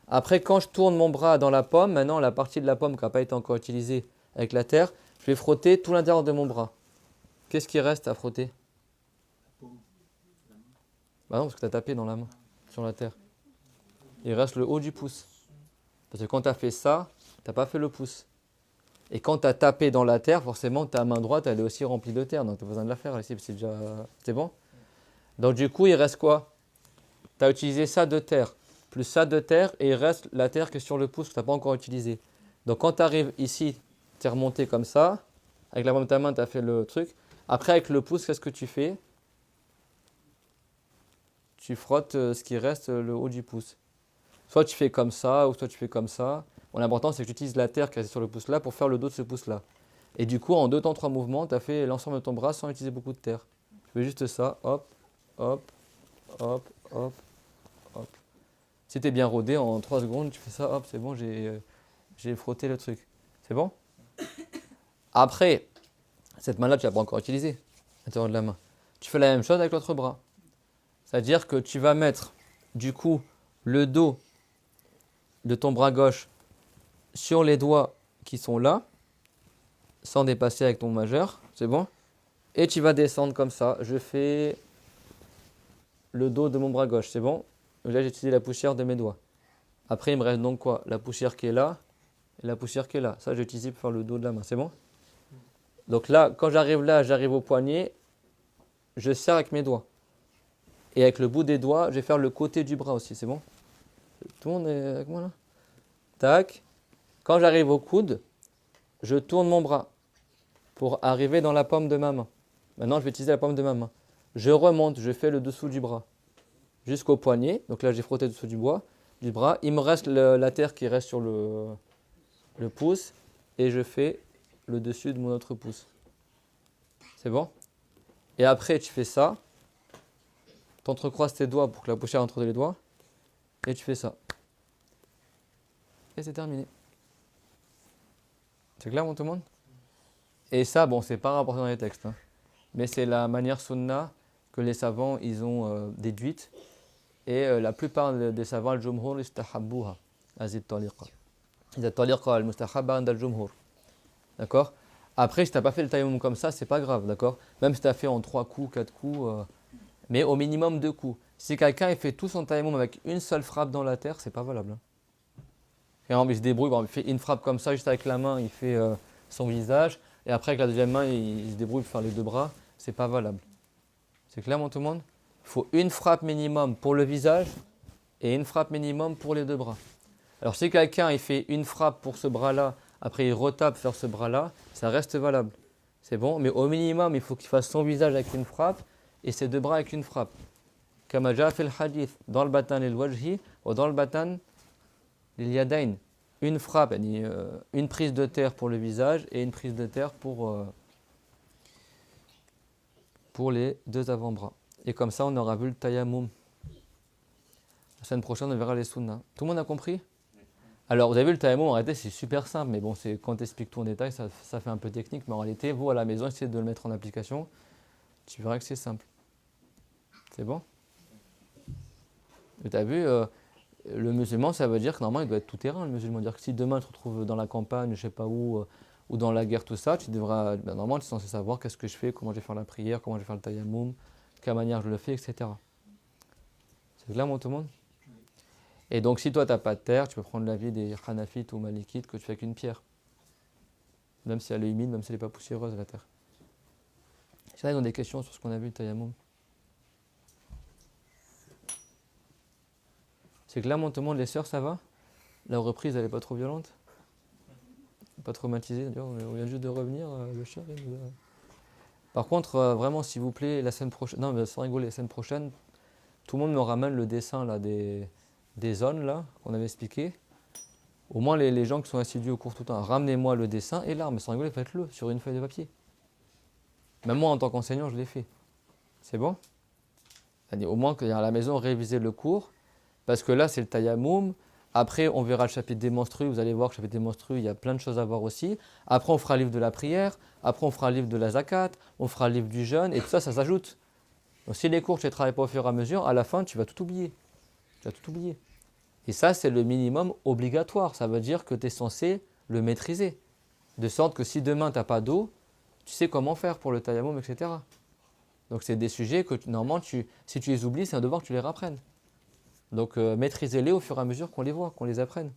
Après, quand je tourne mon bras dans la paume, maintenant, la partie de la paume qui n'a pas été encore utilisée avec la terre, je vais frotter tout l'intérieur de mon bras. Qu'est-ce qui reste à frotter? Bah non, parce que tu as tapé dans la main, sur la terre. Il reste le haut du pouce. Parce que quand tu as fait ça, tu n'as pas fait le pouce. Et quand tu as tapé dans la terre, forcément, ta main droite, elle est aussi remplie de terre. Donc, tu n'as pas besoin de la faire ici, c'est bon? Donc, du coup, il reste quoi? Tu as utilisé ça de terre, plus ça de terre, et il reste la terre qui est sur le pouce que tu n'as pas encore utilisé. Donc, quand tu arrives ici, tu es remonté comme ça. Avec la paume de ta main, tu as fait le truc. Après, avec le pouce, qu'est-ce que tu fais? Tu frottes ce qui reste, le haut du pouce. Soit tu fais comme ça, ou soit tu fais comme ça. Bon, l'important, c'est que tu utilises la terre qui est sur le pouce là pour faire le dos de ce pouce là. Et du coup, en 2 temps 3 mouvements, tu as fait l'ensemble de ton bras sans utiliser beaucoup de terre. Tu fais juste ça, hop, hop, hop, hop, hop. Si tu es bien rodé, en 3 secondes, tu fais ça, hop, c'est bon, j'ai frotté le truc. C'est bon? Après, cette main-là, tu ne l'as pas encore utilisée, à l'intérieur de la main. Tu fais la même chose avec l'autre bras. C'est-à-dire que tu vas mettre, du coup, le dos de ton bras gauche sur les doigts qui sont là, sans dépasser avec ton majeur, c'est bon? Et tu vas descendre comme ça. Je fais le dos de mon bras gauche, c'est bon? Là, j'ai utilisé la poussière de mes doigts. Après, il me reste donc quoi? La poussière qui est là et la poussière qui est là. Ça, j'ai utilisé pour faire le dos de la main, c'est bon? Donc là, quand j'arrive là, j'arrive au poignet, je serre avec mes doigts. Et avec le bout des doigts, je vais faire le côté du bras aussi, c'est bon? Tout le monde est avec moi là? Tac. Quand j'arrive au coude, je tourne mon bras pour arriver dans la paume de ma main. Maintenant, je vais utiliser la paume de ma main. Je remonte, je fais le dessous du bras jusqu'au poignet. Donc là, j'ai frotté le dessous du bras. Il me reste la terre qui reste sur le pouce et je fais le dessus de mon autre pouce. C'est bon? Et après, tu fais ça. Tu entrecroises tes doigts pour que la poussière entre les doigts. Et tu fais ça. Et c'est terminé. C'est clair, tout le monde? Et ça, bon, c'est pas rapporté dans les textes. Hein. Mais c'est la manière sunna que les savants, ils ont déduite. Et la plupart des savants, al-jumhur, istahabbuha, azid taliqa. Ils ont taliqa al-mustahabba and al-jumhur. D'accord? Après, si tu n'as pas fait le tayammum comme ça, c'est pas grave, d'accord? Même si tu as fait en 3 coups, 4 coups, mais au minimum 2 coups. Si quelqu'un il fait tout son tayammum avec une seule frappe dans la terre, c'est pas valable. Hein. Par exemple, il se débrouille, il fait une frappe comme ça, juste avec la main, il fait son visage, et après avec la deuxième main, il se débrouille pour faire les 2 bras, c'est pas valable. C'est clair, tout le monde? Il faut une frappe minimum pour le visage et une frappe minimum pour les 2 bras. Alors si quelqu'un il fait une frappe pour ce bras-là, après il retape faire ce bras-là, ça reste valable. C'est bon, mais au minimum, il faut qu'il fasse son visage avec une frappe et ses 2 bras avec une frappe. Kama jaa fil hadith, dans le batan lil wajhi ou dans le batan lil yadayn. Une frappe, une prise de terre pour le visage et une prise de terre pour les 2 avant-bras. Et comme ça, on aura vu le tayammum. La semaine prochaine, on verra les sunnas. Tout le monde a compris? Alors, vous avez vu le tayammum, en réalité, c'est super simple. Mais bon, quand tu expliques tout en détail, ça fait un peu technique. Mais en réalité, vous, à la maison, essayez de le mettre en application. Tu verras que c'est simple. C'est bon? Tu as vu, le musulman, ça veut dire que normalement, il doit être tout terrain, le musulman. C'est-à-dire que si demain, tu te retrouves dans la campagne, je sais pas où, ou dans la guerre, tout ça, tu devras, normalement, tu es censé savoir qu'est-ce que je fais, comment je vais faire la prière, comment je vais faire le tayammum, de quelle manière je le fais, etc. C'est clair, tout le monde? Et donc, si toi, tu n'as pas de terre, tu peux prendre l'avis des Hanafites ou Malikites que tu fais avec une pierre. Même si elle est humide, même si elle n'est pas poussiéreuse, la terre. Si ils ont des questions sur ce qu'on a vu, le tayammum. C'est clair, tout le monde, les sœurs, ça va? La reprise, elle n'est pas trop violente? Pas traumatisée? On vient juste de revenir, le cher. Par contre, vraiment, s'il vous plaît, la semaine prochaine, non, mais sans rigoler, la semaine prochaine, tout le monde me ramène le dessin là, des zones là qu'on avait expliqué. Au moins, les gens qui sont assidus au cours tout le temps, ramenez-moi le dessin et l'arme, sans rigoler, faites-le sur une feuille de papier. Même moi, en tant qu'enseignant, je l'ai fait. C'est bon? Au moins, à la maison, réviser le cours, parce que là, c'est le tayammum. Après, on verra le chapitre des menstrues. Vous allez voir que le chapitre des menstrues, il y a plein de choses à voir aussi. Après, on fera le livre de la prière. Après, on fera le livre de la zakat. On fera le livre du jeûne. Et tout ça, ça s'ajoute. Donc, si les cours, tu ne les travailles pas au fur et à mesure, à la fin, tu vas tout oublier. Tu vas tout oublier. Et ça, c'est le minimum obligatoire. Ça veut dire que tu es censé le maîtriser. De sorte que si demain, tu n'as pas d'eau, tu sais comment faire pour le tayammum, etc. Donc, c'est des sujets que, normalement, si tu les oublies, c'est un devoir que tu les rapprennes. Donc, maîtrisez-les au fur et à mesure qu'on les voit, qu'on les apprenne.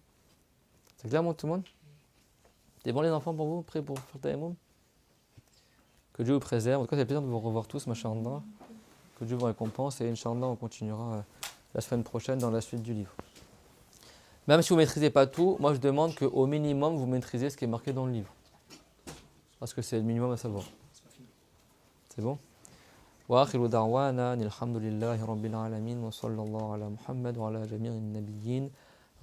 C'est clair, tout le monde? C'est bon, les enfants, pour vous, prêts pour faire le tayammum? Que Dieu vous préserve. En tout cas, c'est un plaisir de vous revoir tous, machallah. Que Dieu vous récompense. Et Inch'Allah, on continuera la semaine prochaine dans la suite du livre. Même si vous ne maîtrisez pas tout, moi, je demande qu'au minimum, vous maîtrisez ce qui est marqué dans le livre. Parce que c'est le minimum à savoir. C'est bon? وآخر دعوانا أن الحمد لله رب العالمين وصلى الله على محمد وعلى جميع النبيين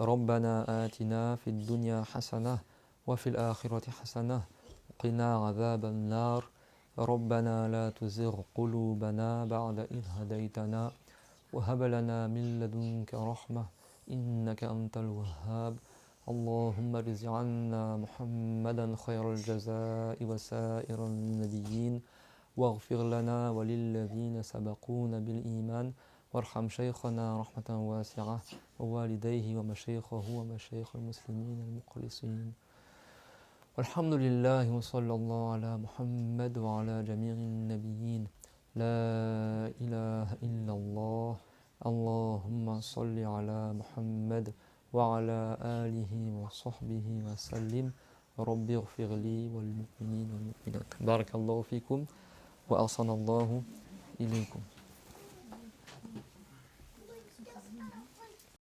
ربنا آتنا في الدنيا حسنة وفي الآخرة حسنة وقنا عذاب النار ربنا لا تزغ قلوبنا بعد إذ هديتنا وهب لنا من لدنك رحمة إنك أنت الوهاب اللهم ارض عنا محمدا خير الجزاء وسائر النبيين واغفر لنا وللذين سبقونا بالإيمان وارحم شيخنا رحمة واسعة ووالديه ومشايخه ومشايخ المسلمين المخلصين والحمد لله وصلى الله على محمد وعلى جميع النبيين لا إله إلا الله اللهم صل على محمد وعلى آله وصحبه وسلم رب اغفر لي والمؤمنين والمؤمنات بارك الله فيكم وأحسن الله إليكم